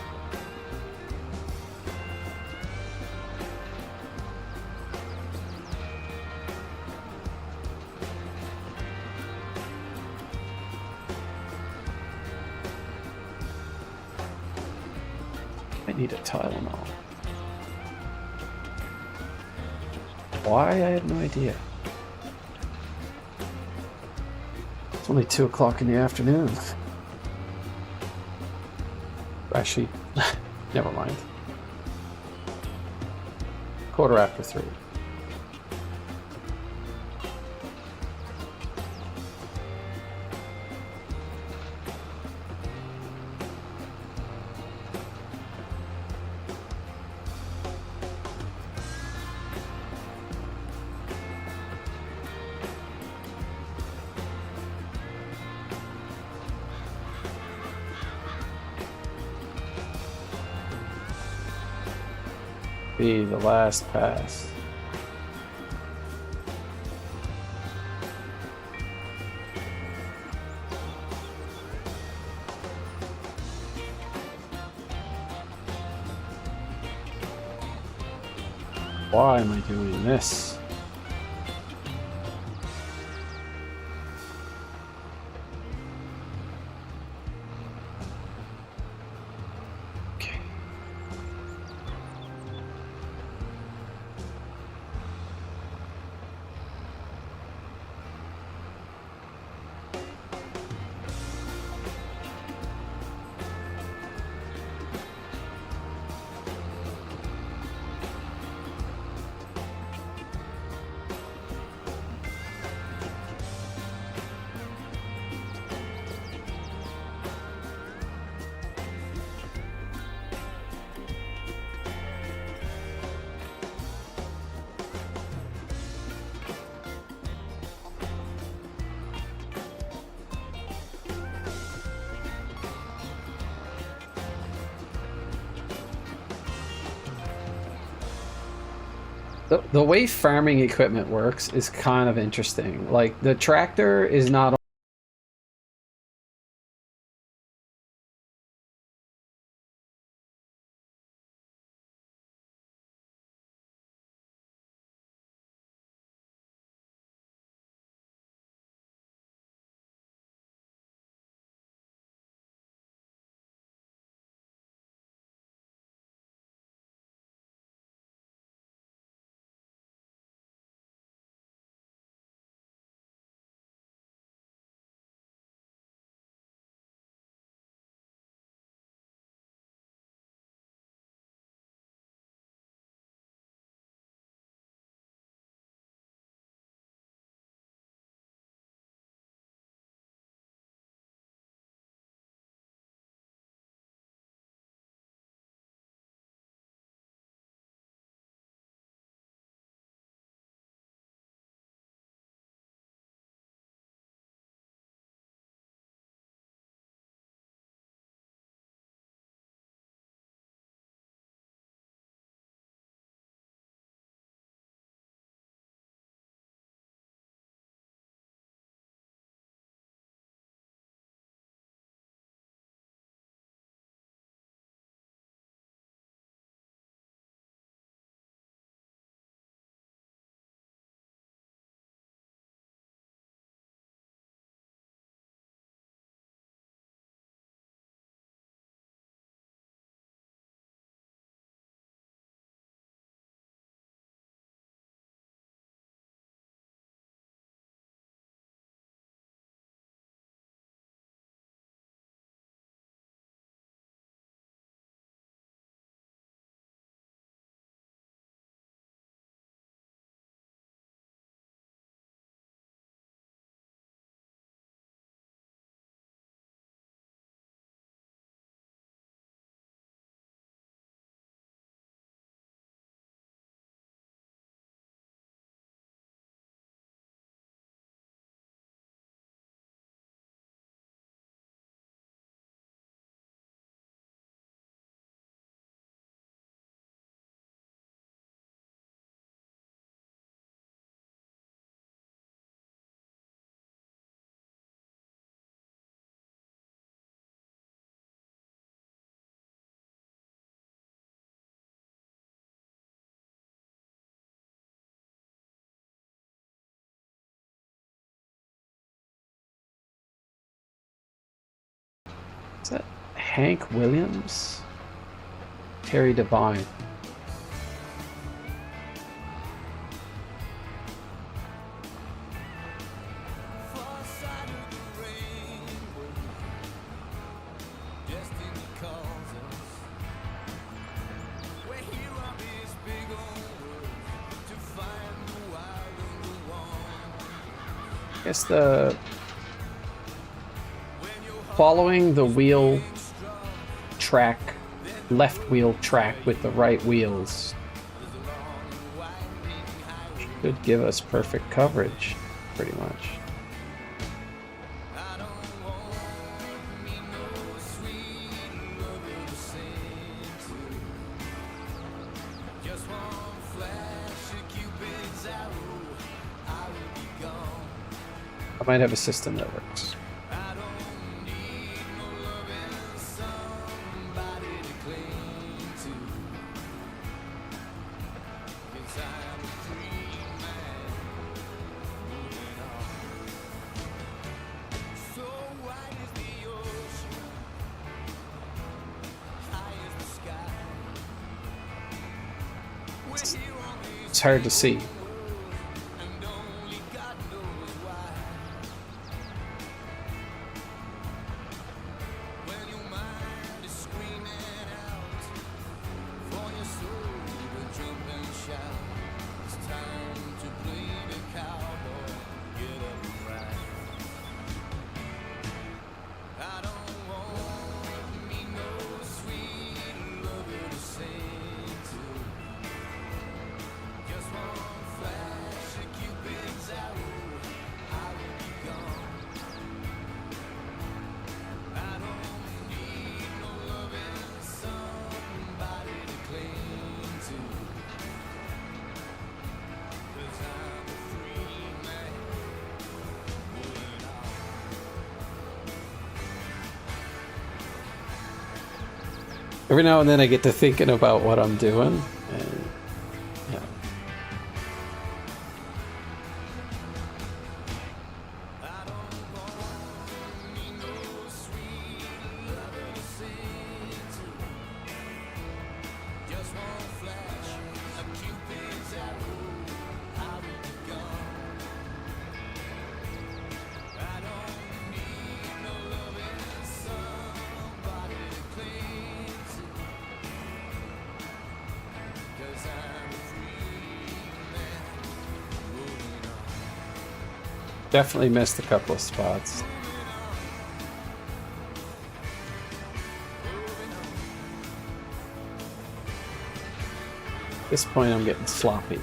I need a Tylenol. Why? I have no idea. It's only 2 o'clock in the afternoon. Actually, never mind. 3:15. Be the last pass. Why am I doing this? Okay. The way farming equipment works is kind of interesting. Like, the tractor is not Is that Hank Williams? Terry Devine. Far side of the rainbow, destiny calls us. We're here on this big old world to find the wild and the warm. I guess the following the wheel track, left wheel track with the right wheels should give us perfect coverage, pretty much. I might have a system that works. It's hard to see. Every now and then I get to thinking about what I'm doing, and yeah. Definitely missed a couple of spots. At this point, I'm getting sloppy.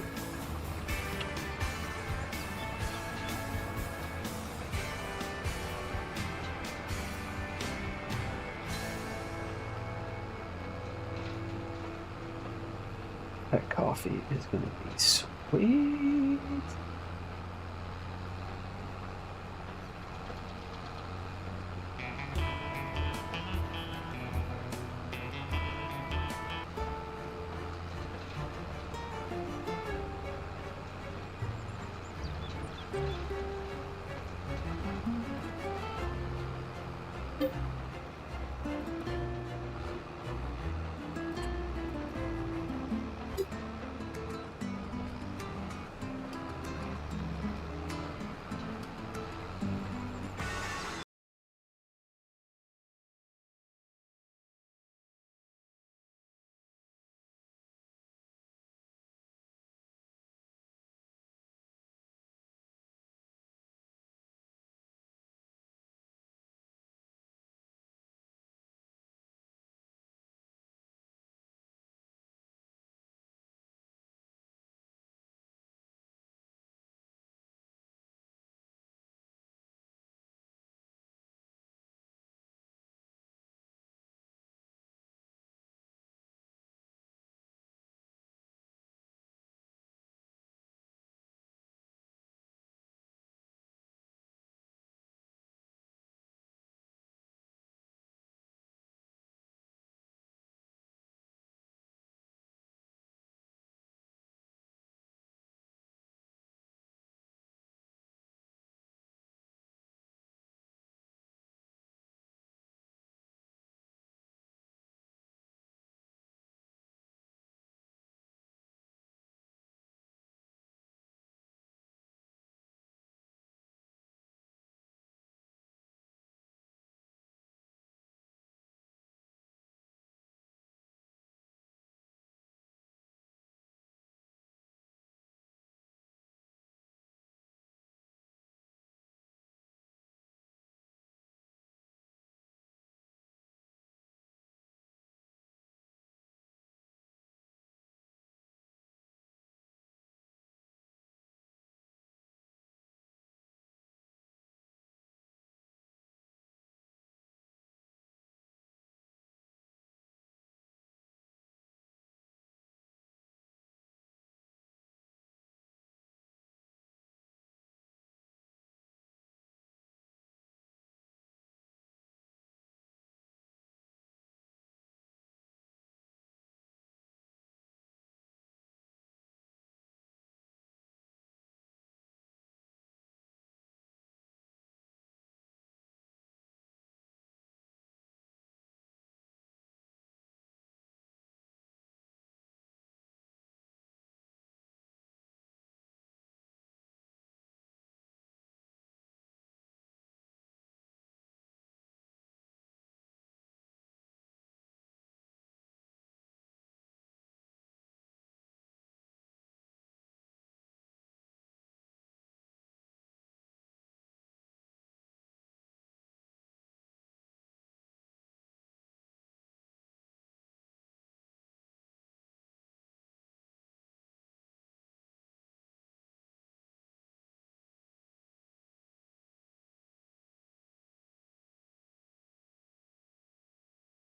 That coffee is going to be sweet.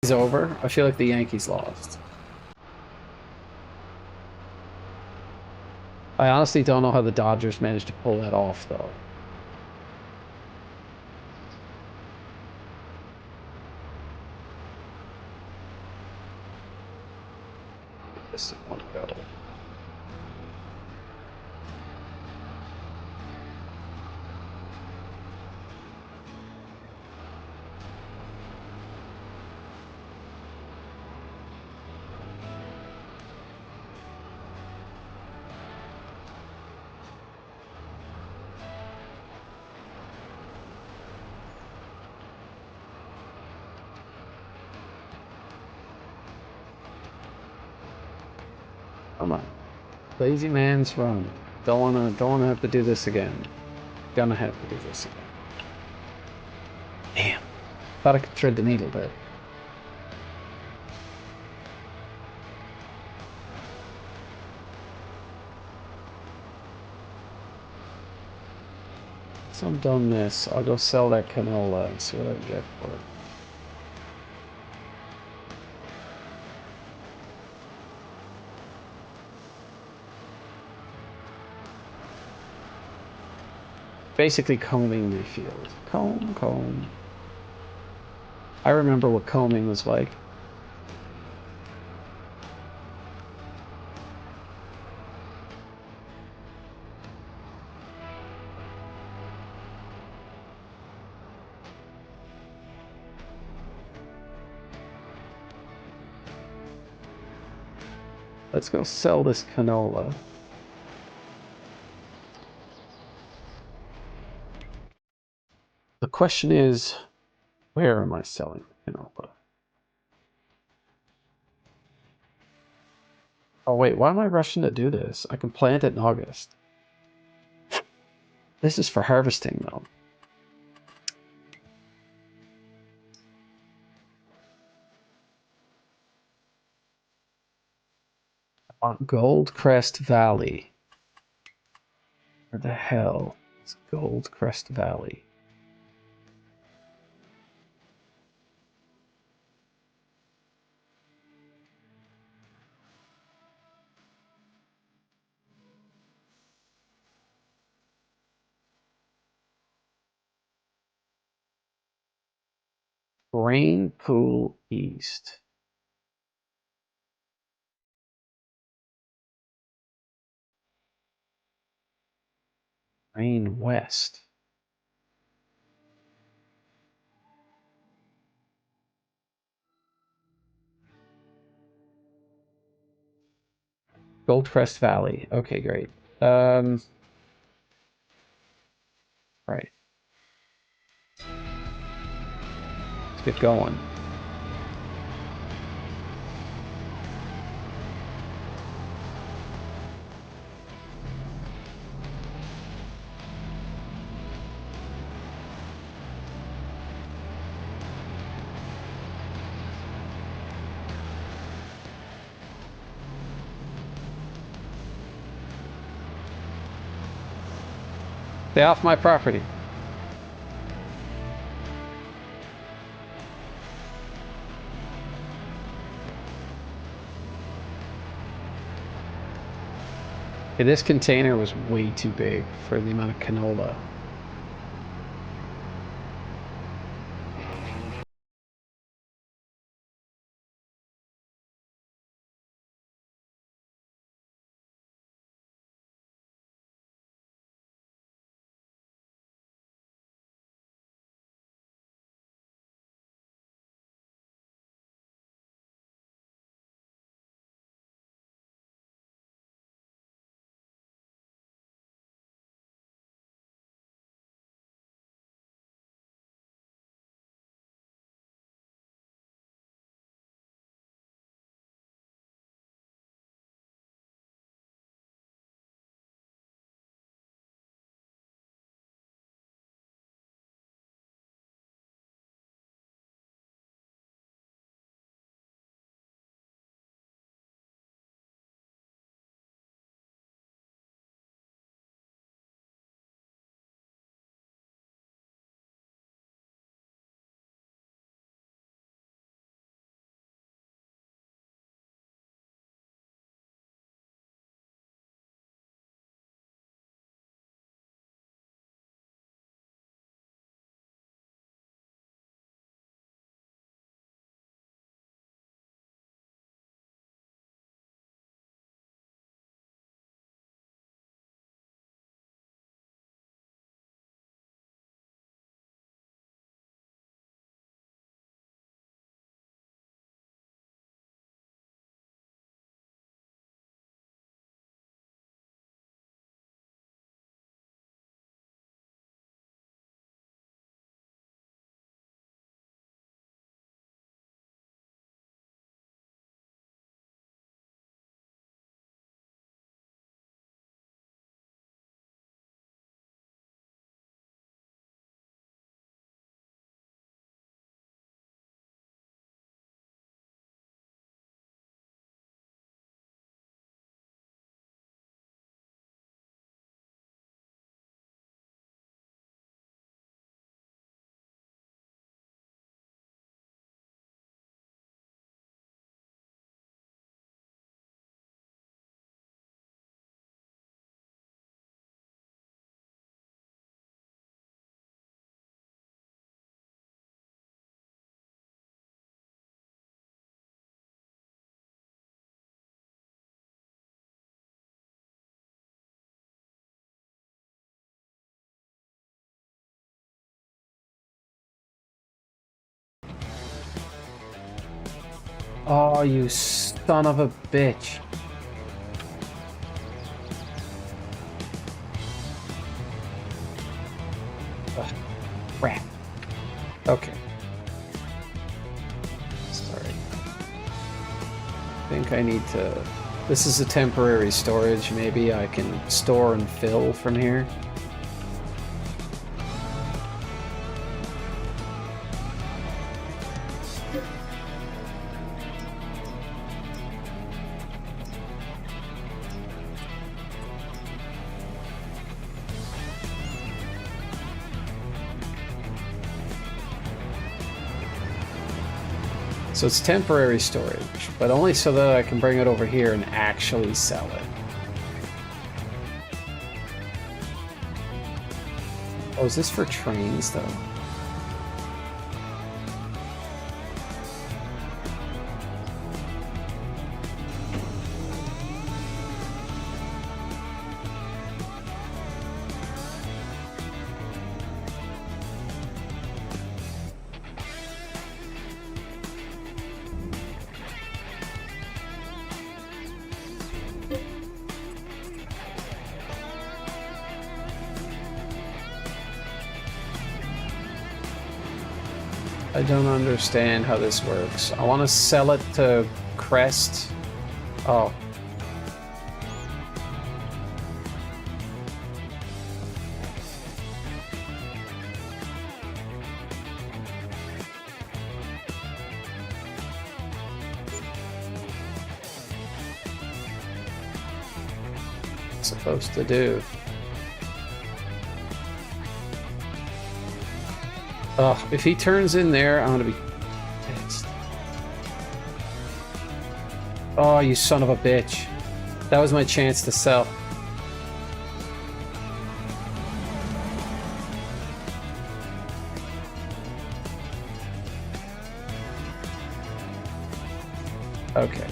It's over. I feel like the Yankees lost. I honestly don't know how the Dodgers managed to pull that off, though. This is one go. Come on. Lazy man's run. Don't wanna have to do this again. Gonna have to do this again. Damn. Thought I could thread the needle there. So I'm done this. I'll go sell that canola and see what I can get for it. Basically combing my field. Comb. I remember what combing was like. Let's go sell this canola. The question is, where am I selling the canola? Oh wait, why am I rushing to do this? I can plant it in August. This is for harvesting though. On Goldcrest Valley. Where the hell is Goldcrest Valley? Rain Pool East. Rain West. Goldcrest Valley. Okay, great. Right. Let's get going. Stay off my property. Okay, this container was way too big for the amount of canola. Oh, you son of a bitch. Ugh, crap. Okay. Sorry. I think I need to... This is a temporary storage. Maybe I can store and fill from here. So it's temporary storage, but only so that I can bring it over here and actually sell it. Oh, is this for trains, though? I don't understand how this works. I want to sell it to Crest. Oh. What's it supposed to do? Ugh, if he turns in there, I'm gonna be pissed. Oh, you son of a bitch. That was my chance to sell. Okay.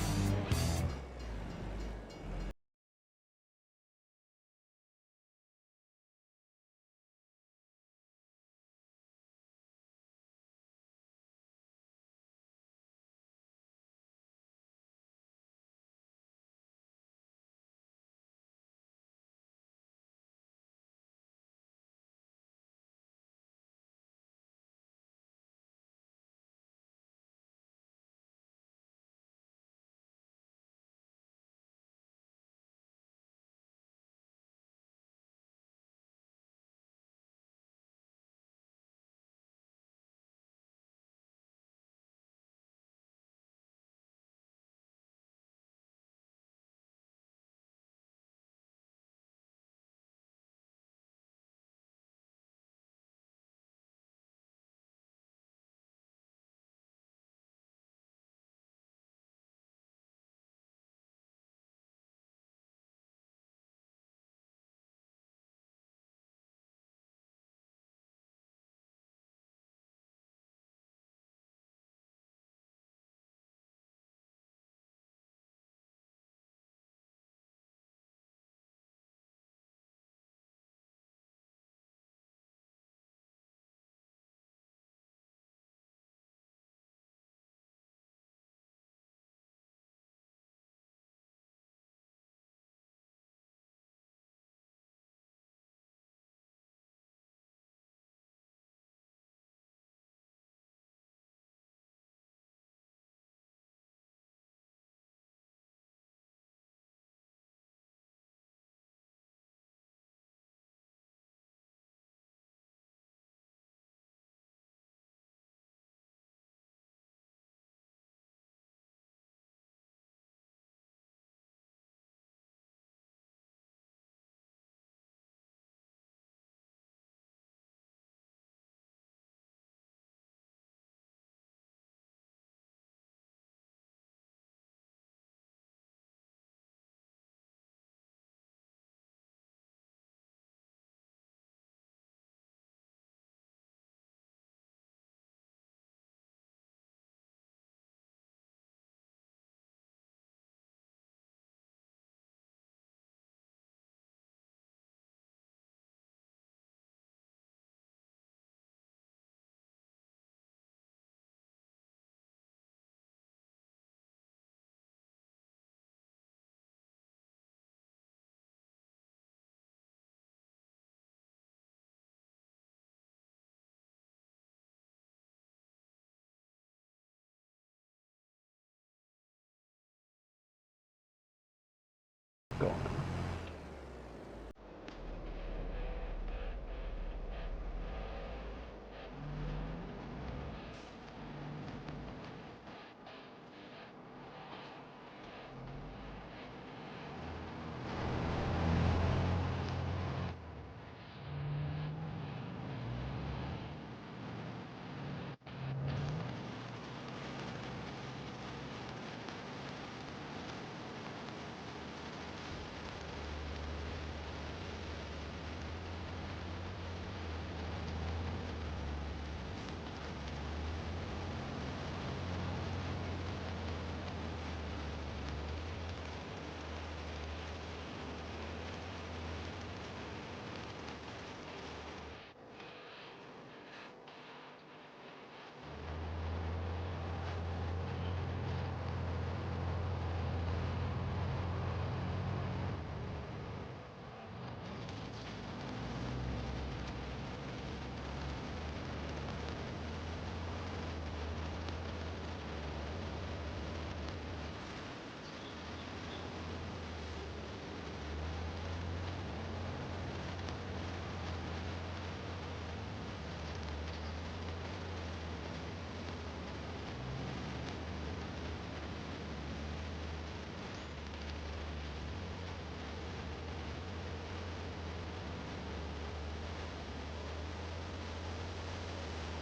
going on.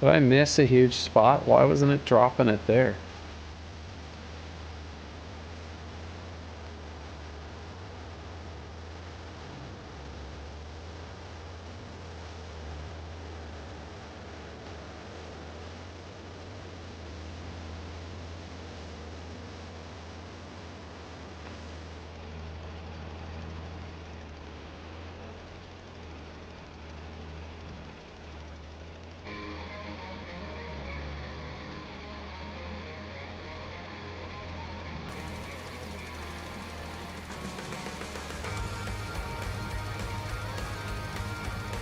Did I miss a huge spot? Why wasn't it dropping it there?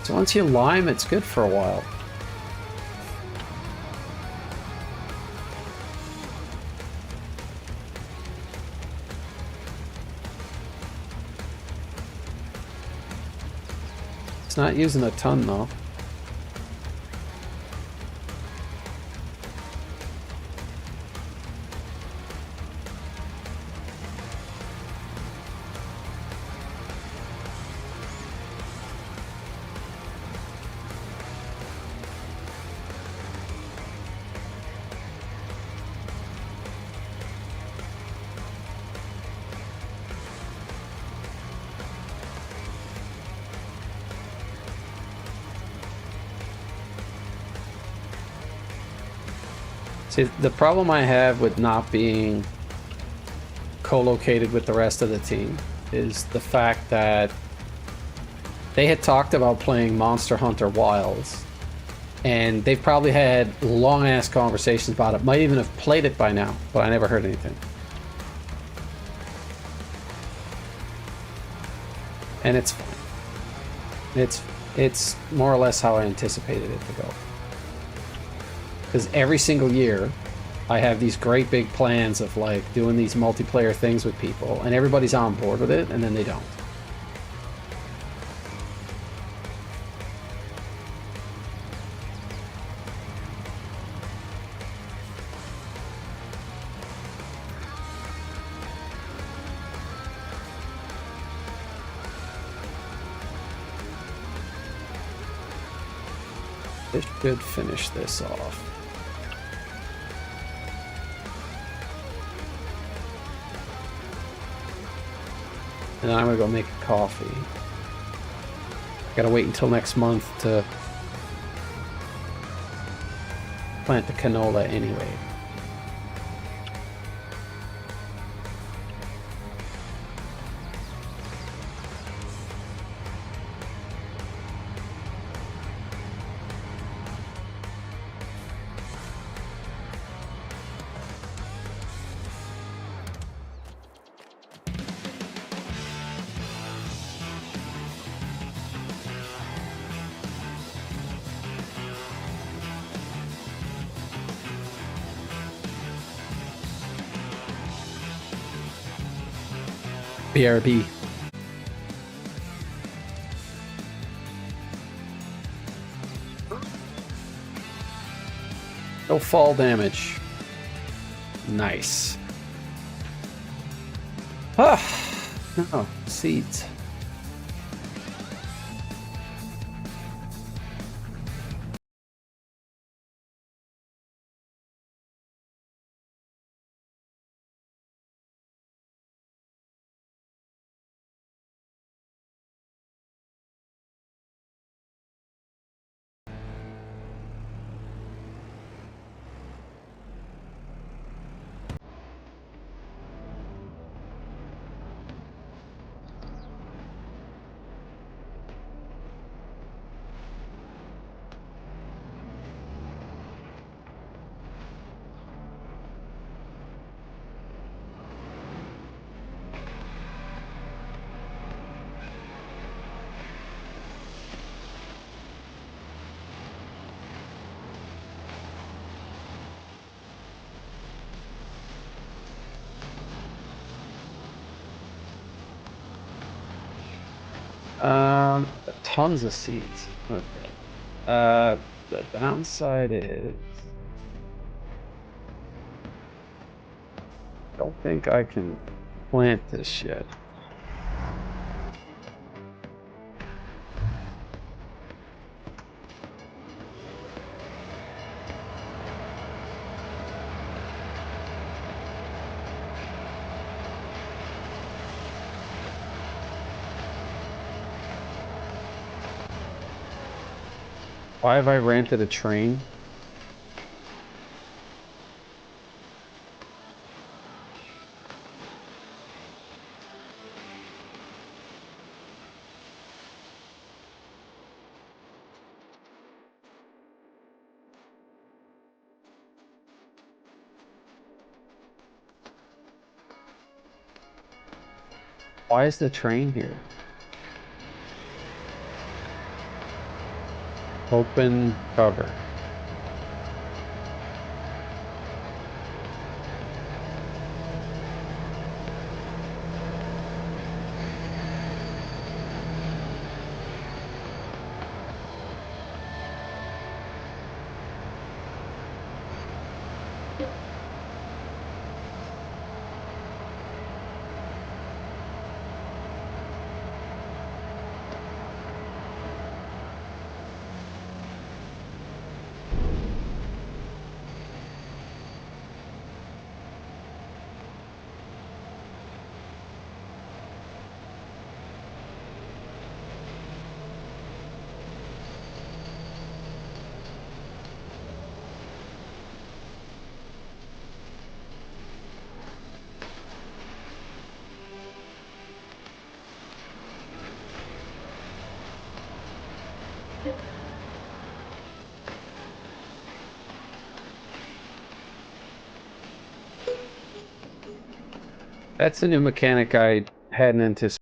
So once you lime, it's good for a while. It's not using a ton though. See, the problem I have with not being co-located with the rest of the team is the fact that they had talked about playing Monster Hunter Wilds, and they've probably had long-ass conversations about it. Might even have played it by now, but I never heard anything. And it's fine. It's more or less how I anticipated it to go. Because every single year, I have these great big plans of like doing these multiplayer things with people, and everybody's on board with it, and then they don't. This should finish this off. And then I'm gonna go make a coffee. Gotta wait until next month to plant the canola anyway. BRB. No fall damage. Nice. Ah, no, seeds. Tons of seeds. Okay. The downside is, I don't think I can plant this yet. Why have I rented a train? Why is the train here? Open cover. That's a new mechanic I hadn't anticipated.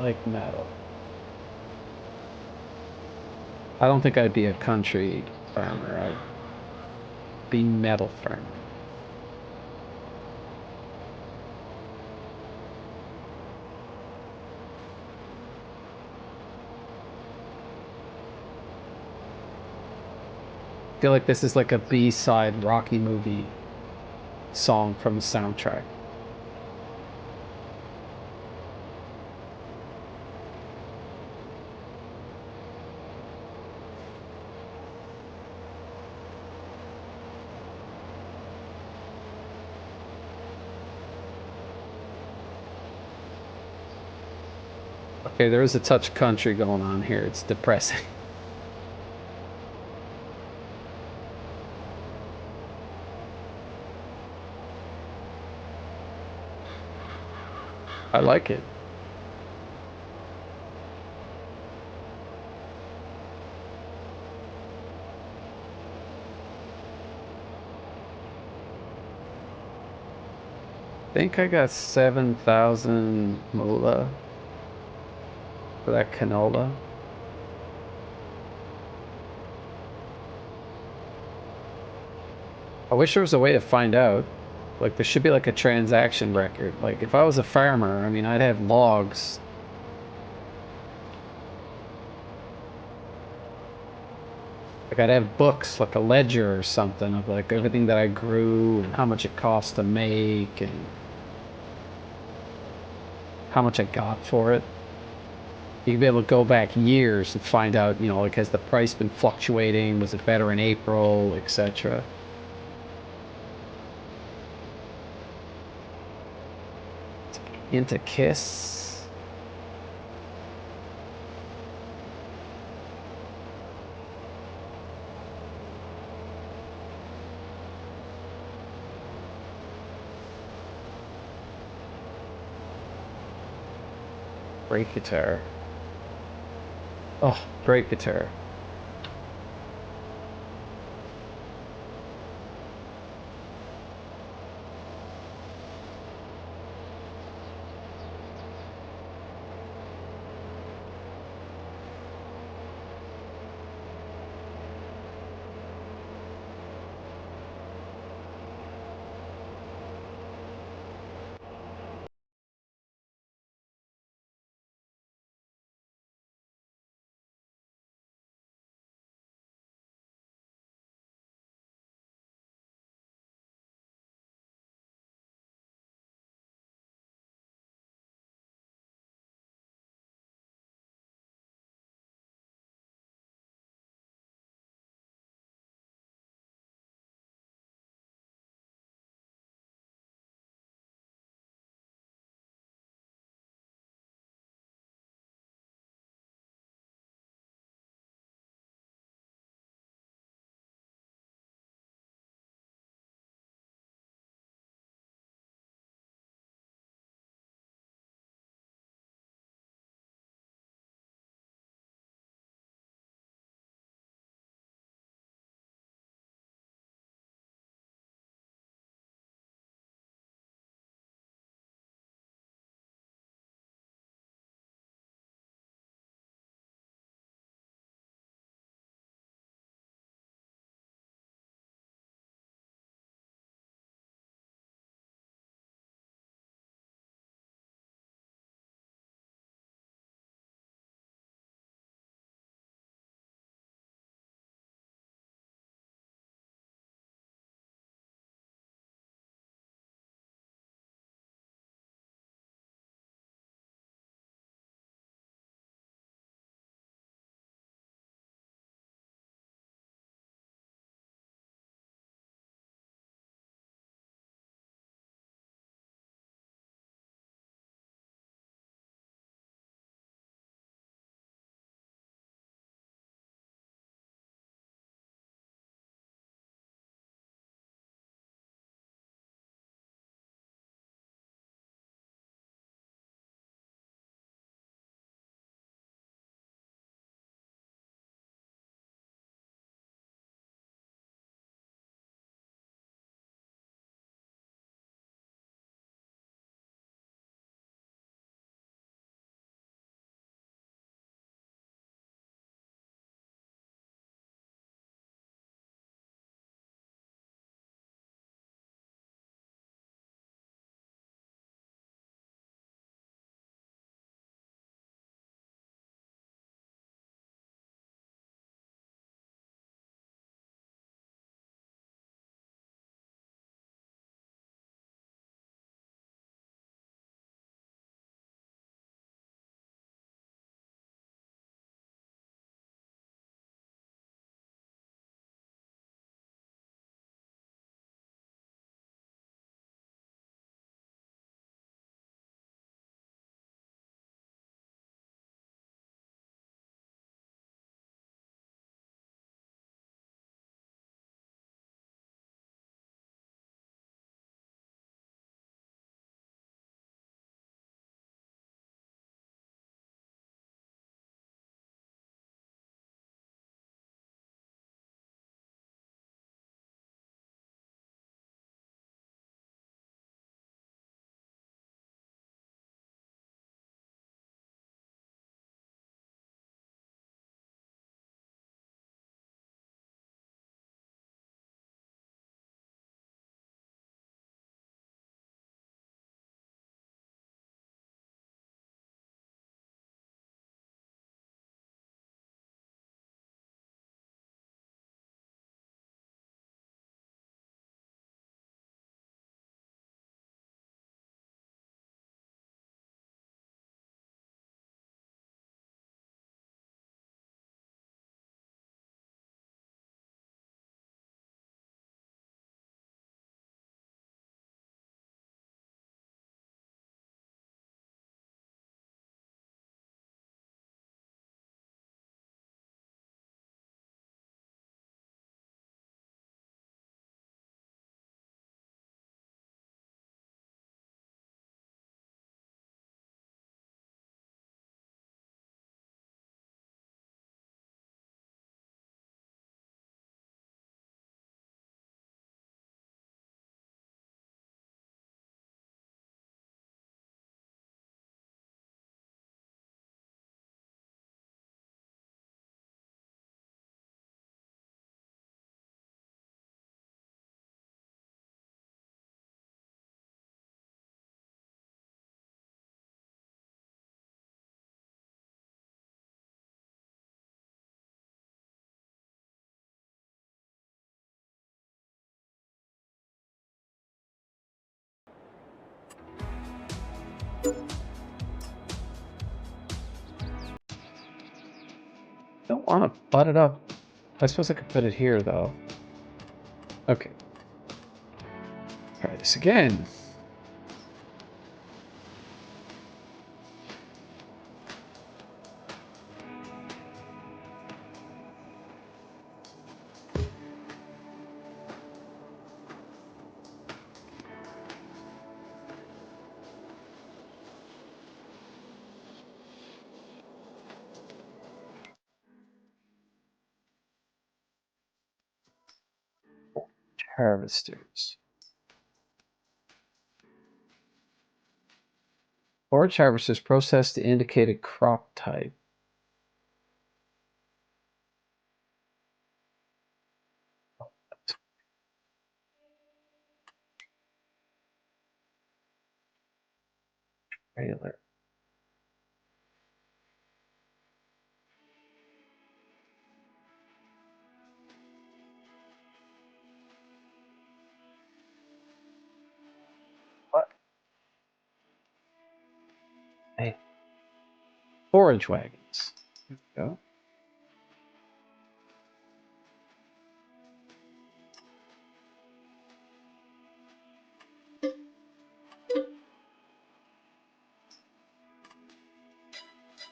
like metal. I don't think I'd be a country farmer. I'd be metal farmer. I feel like this is like a B-side Rocky movie song from the soundtrack. Okay, there is a touch country going on here. It's depressing. I like it. I think I got 7,000 moolah for that canola. I wish there was a way to find out. Like, there should be like a transaction record. Like, if I was a farmer, I mean, I'd have logs. Like, I'd have books, like a ledger or something of like everything that I grew and how much it cost to make and how much I got for it. You'd be able to go back years and find out, you know, like, has the price been fluctuating? Was it better in April, etc. Into Kiss. Great guitar. Oh, great guitar. Don't want to butt it up. I suppose I could put it here, though. Okay. Try this again. Harvesters. Forage harvesters process to indicate a crop type. Trailer. What? Hey. Forage wagons. There we go.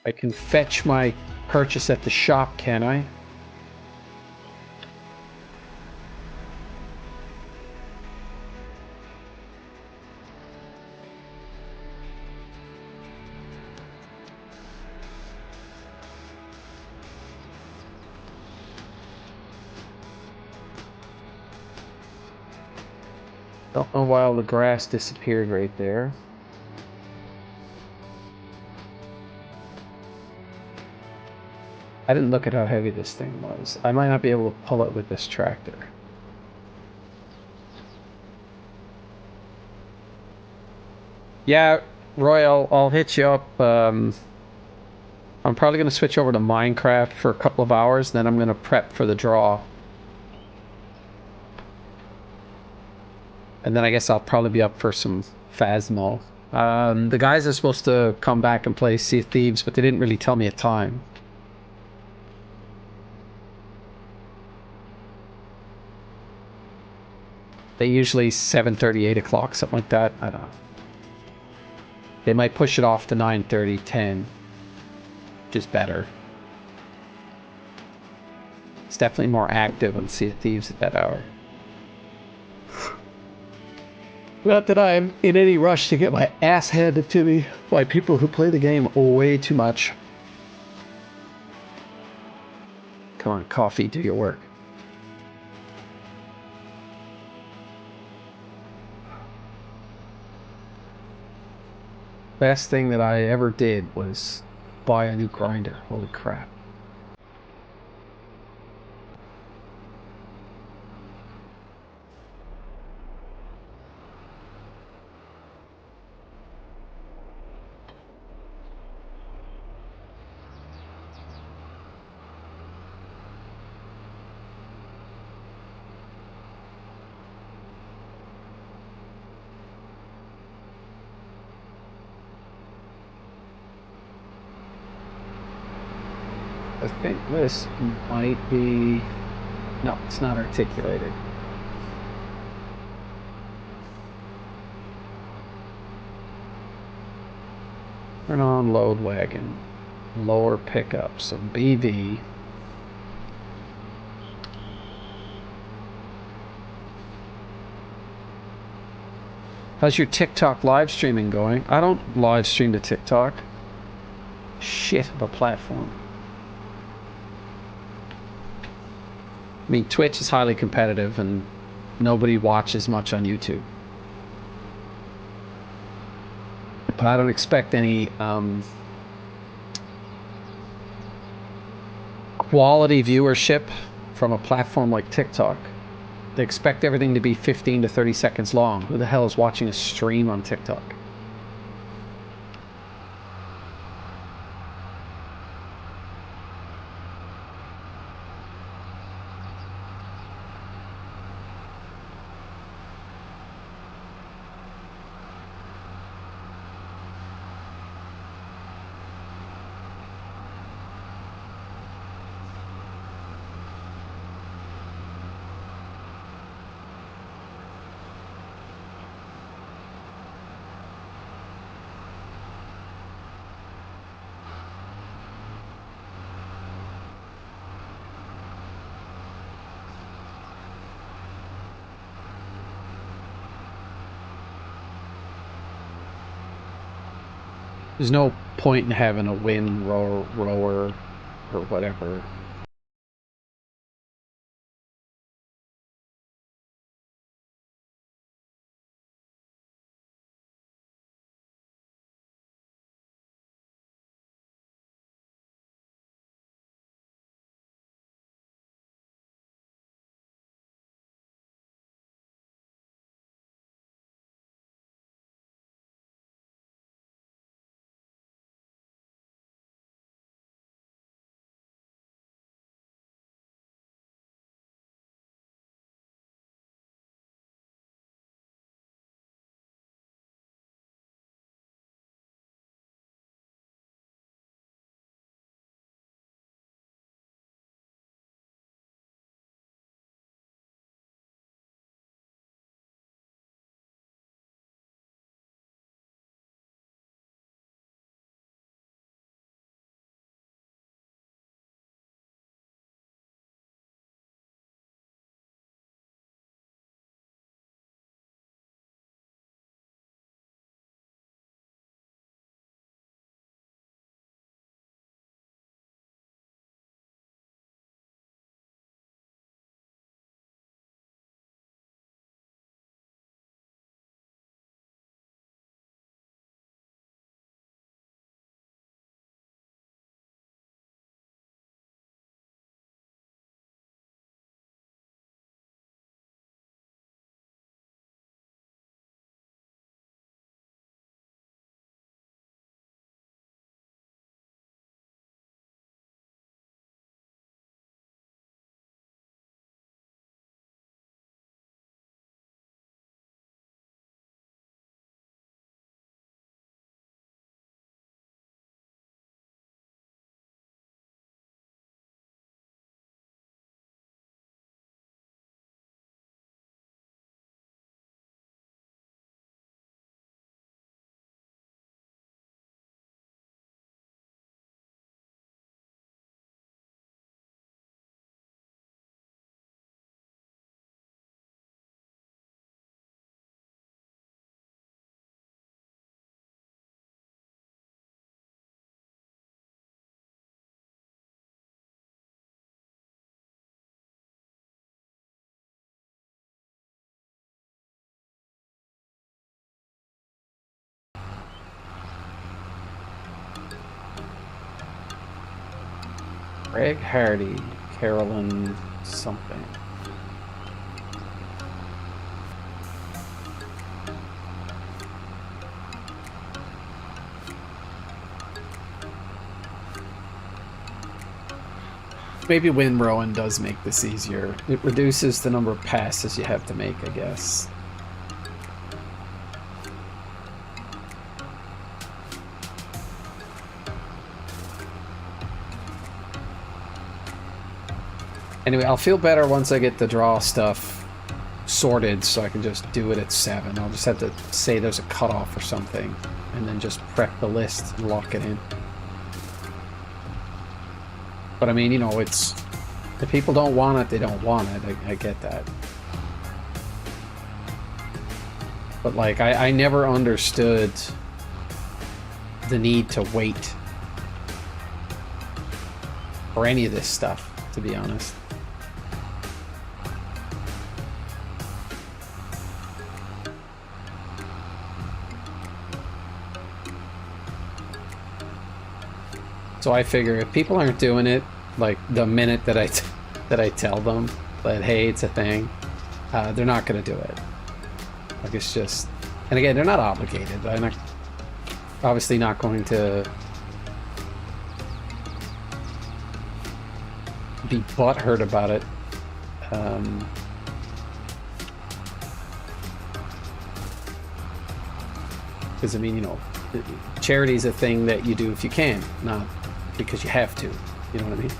I can fetch my purchase at the shop, can I? Don't know why all the grass disappeared right there. I didn't look at how heavy this thing was. I might not be able to pull it with this tractor. Yeah, Roy, I'll hit you up. I'm probably going to switch over to Minecraft for a couple of hours, then I'm going to prep for the draw. And then I guess I'll probably be up for some Phasmo. The guys are supposed to come back and play Sea of Thieves, but they didn't really tell me a time. They usually 7:30, 8 o'clock, something like that. I don't know. They might push it off to 9:30, 10. Which is better. It's definitely more active on Sea of Thieves at that hour. Not that I'm in any rush to get my ass handed to me by people who play the game way too much. Come on, coffee, do your work. Best thing that I ever did was buy a new grinder. Holy crap. I think this might be... No, it's not articulated. Turn on load wagon. Lower pickup. So BV. How's your TikTok live streaming going? I don't live stream to TikTok. Shit of a platform. I mean, Twitch is highly competitive and nobody watches much on YouTube. But I don't expect any quality viewership from a platform like TikTok. They expect everything to be 15 to 30 seconds long. Who the hell is watching a stream on TikTok? There's no point in having a wind rower or whatever. Greg Hardy, Carolyn something. Maybe wind rowing does make this easier. It reduces the number of passes you have to make, I guess. Anyway, I'll feel better once I get the draw stuff sorted so I can just do it at 7. I'll just have to say there's a cutoff or something and then just prep the list and lock it in. But I mean, you know, it's... if people don't want it, they don't want it. I get that. But like, I never understood the need to wait for any of this stuff, to be honest. So I figure if people aren't doing it, like the minute that I tell them that hey, it's a thing, they're not gonna do it. Like it's just, and again, they're not obligated. They're not, obviously not going to be butthurt about it. Because I mean, you know, charity is a thing that you do if you can, not because you have to. You know what I mean?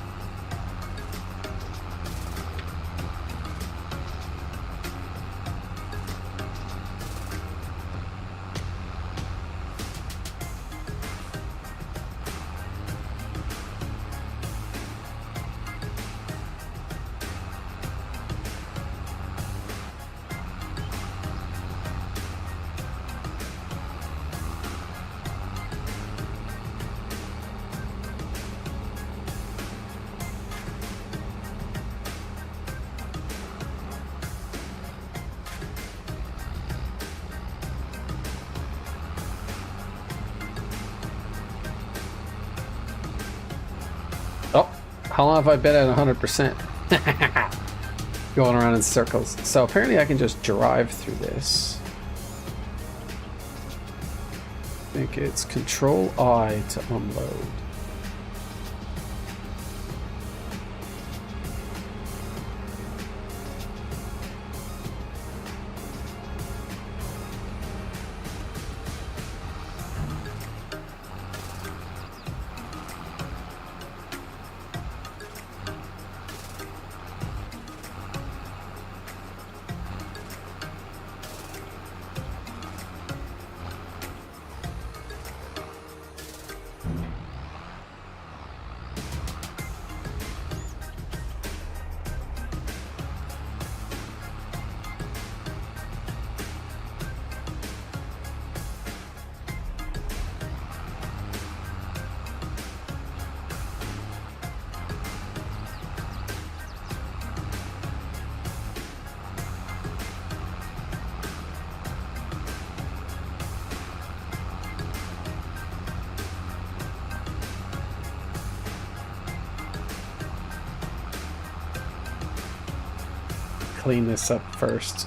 How long have I been at 100%? Going around in circles. So apparently I can just drive through this. I think it's Control I to unload. Clean this up first.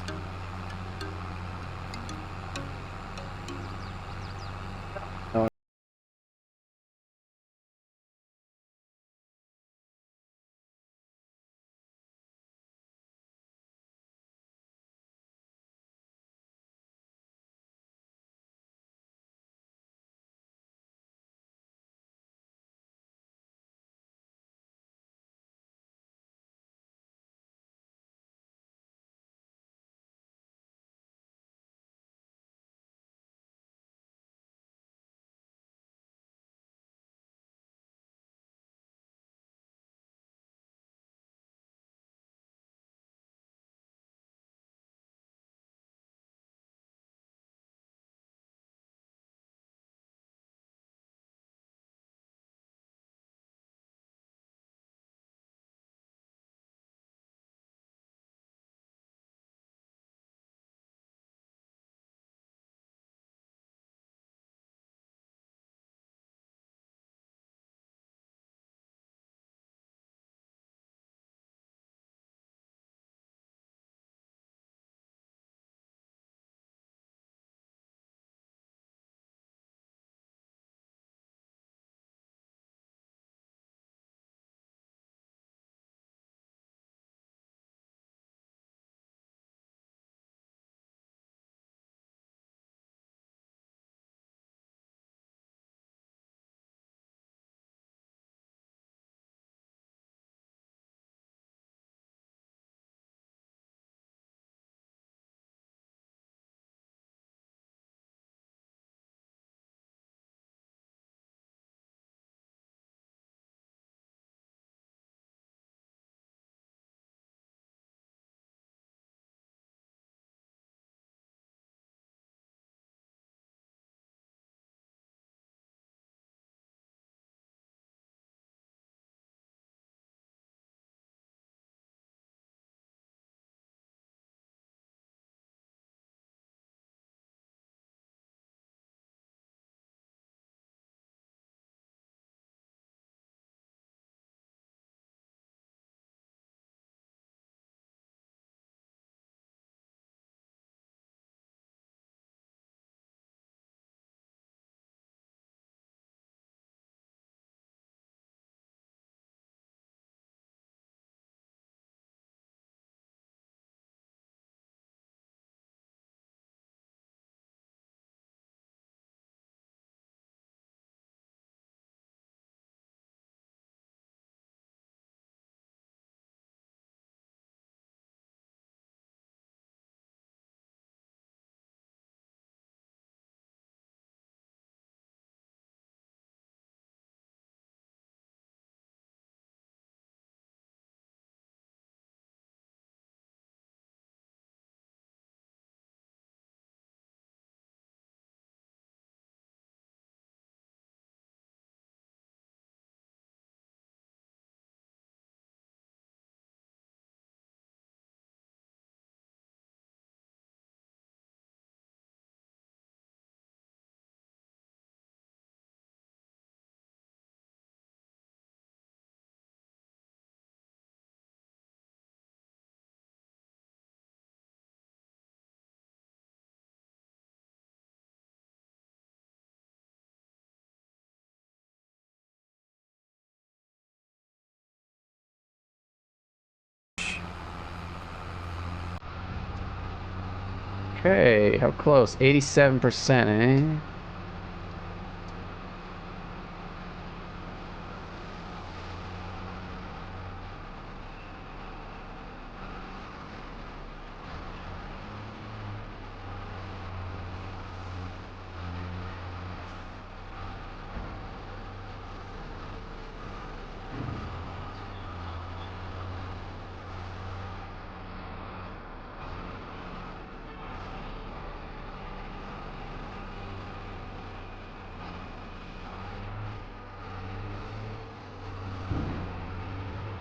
Okay, how close? 87%, eh?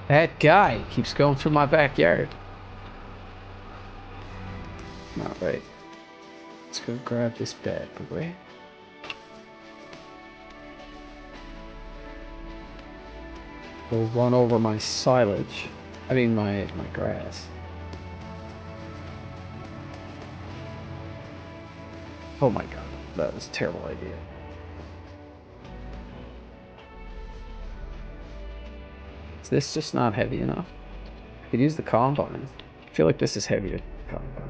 That guy keeps going through my backyard. Not right. Let's go grab this bad boy. We'll run over my silage. I mean my grass. Oh my god, that was a terrible idea. Is this just not heavy enough? I could use the combine. I feel like this is heavier than the combine.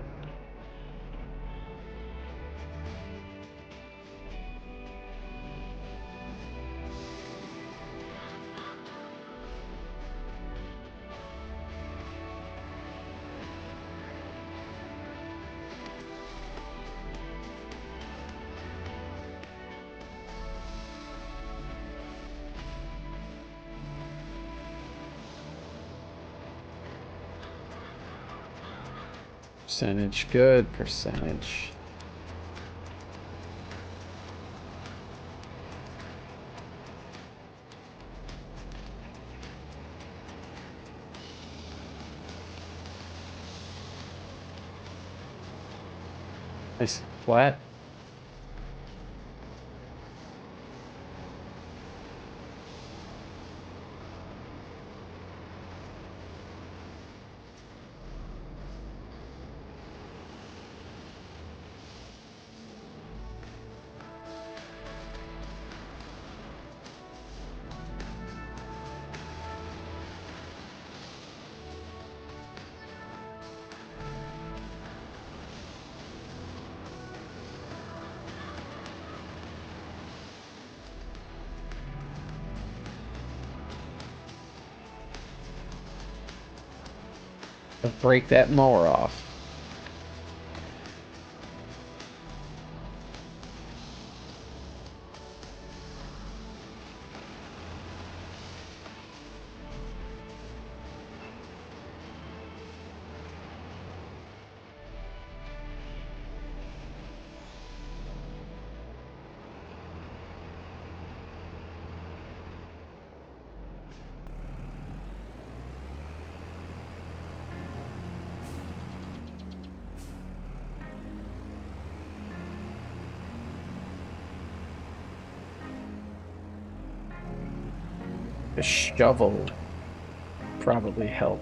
Percentage, good percentage. Nice, flat. Break that mower off. A shovel probably help.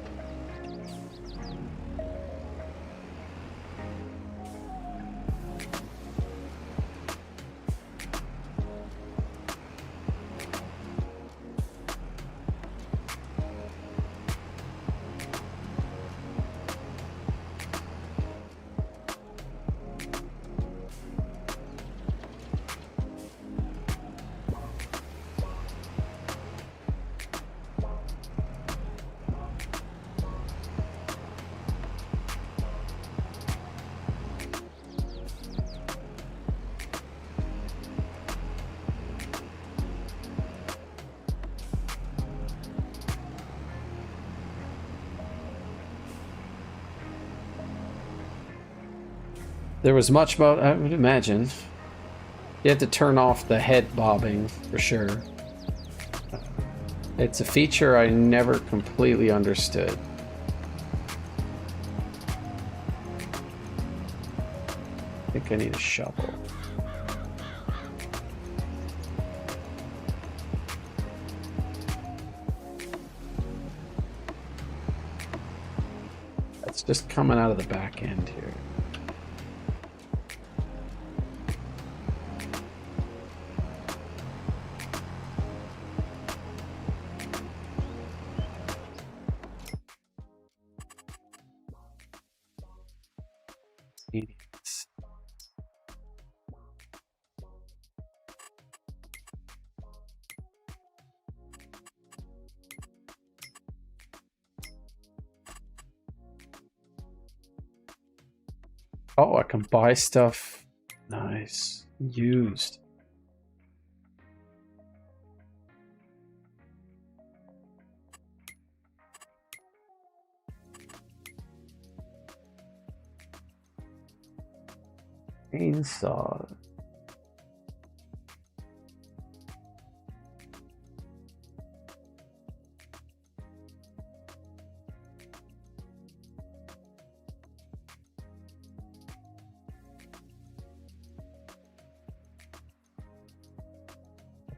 There was much about, I would imagine. You had to turn off the head bobbing for sure. It's a feature I never completely understood. I think I need a shovel. That's just coming out of the back end here. Idiots. Oh, I can buy stuff. Nice. Used. Chainsaw.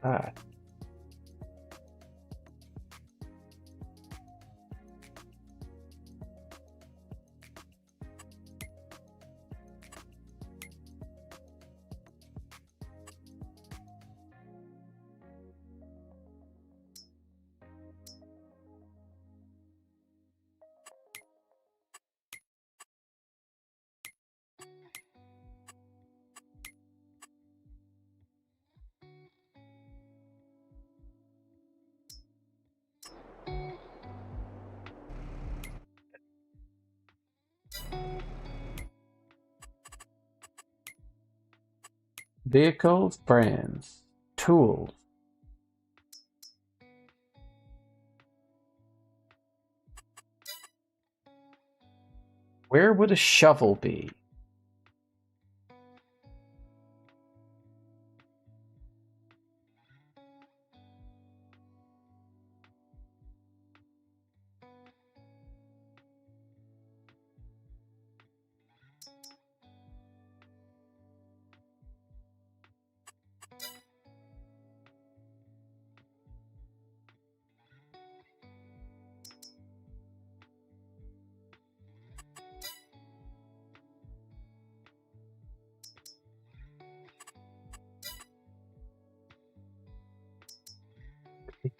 Ah. Vehicles, brands, tools. Where would a shovel be?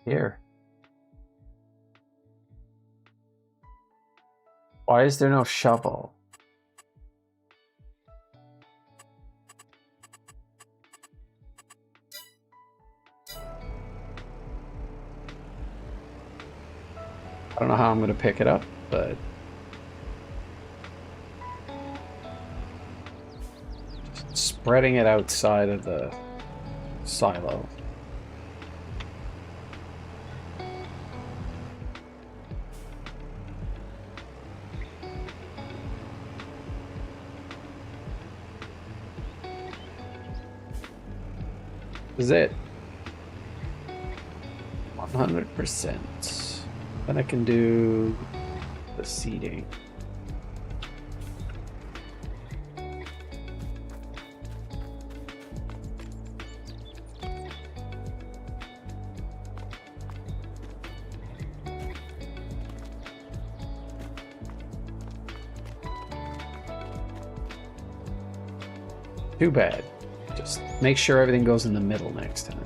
Here. Why is there no shovel? I don't know how I'm going to pick it up, but spreading it outside of the silo. Is it 100%? Then I can do the seeding. Too bad. Just make sure everything goes in the middle next time.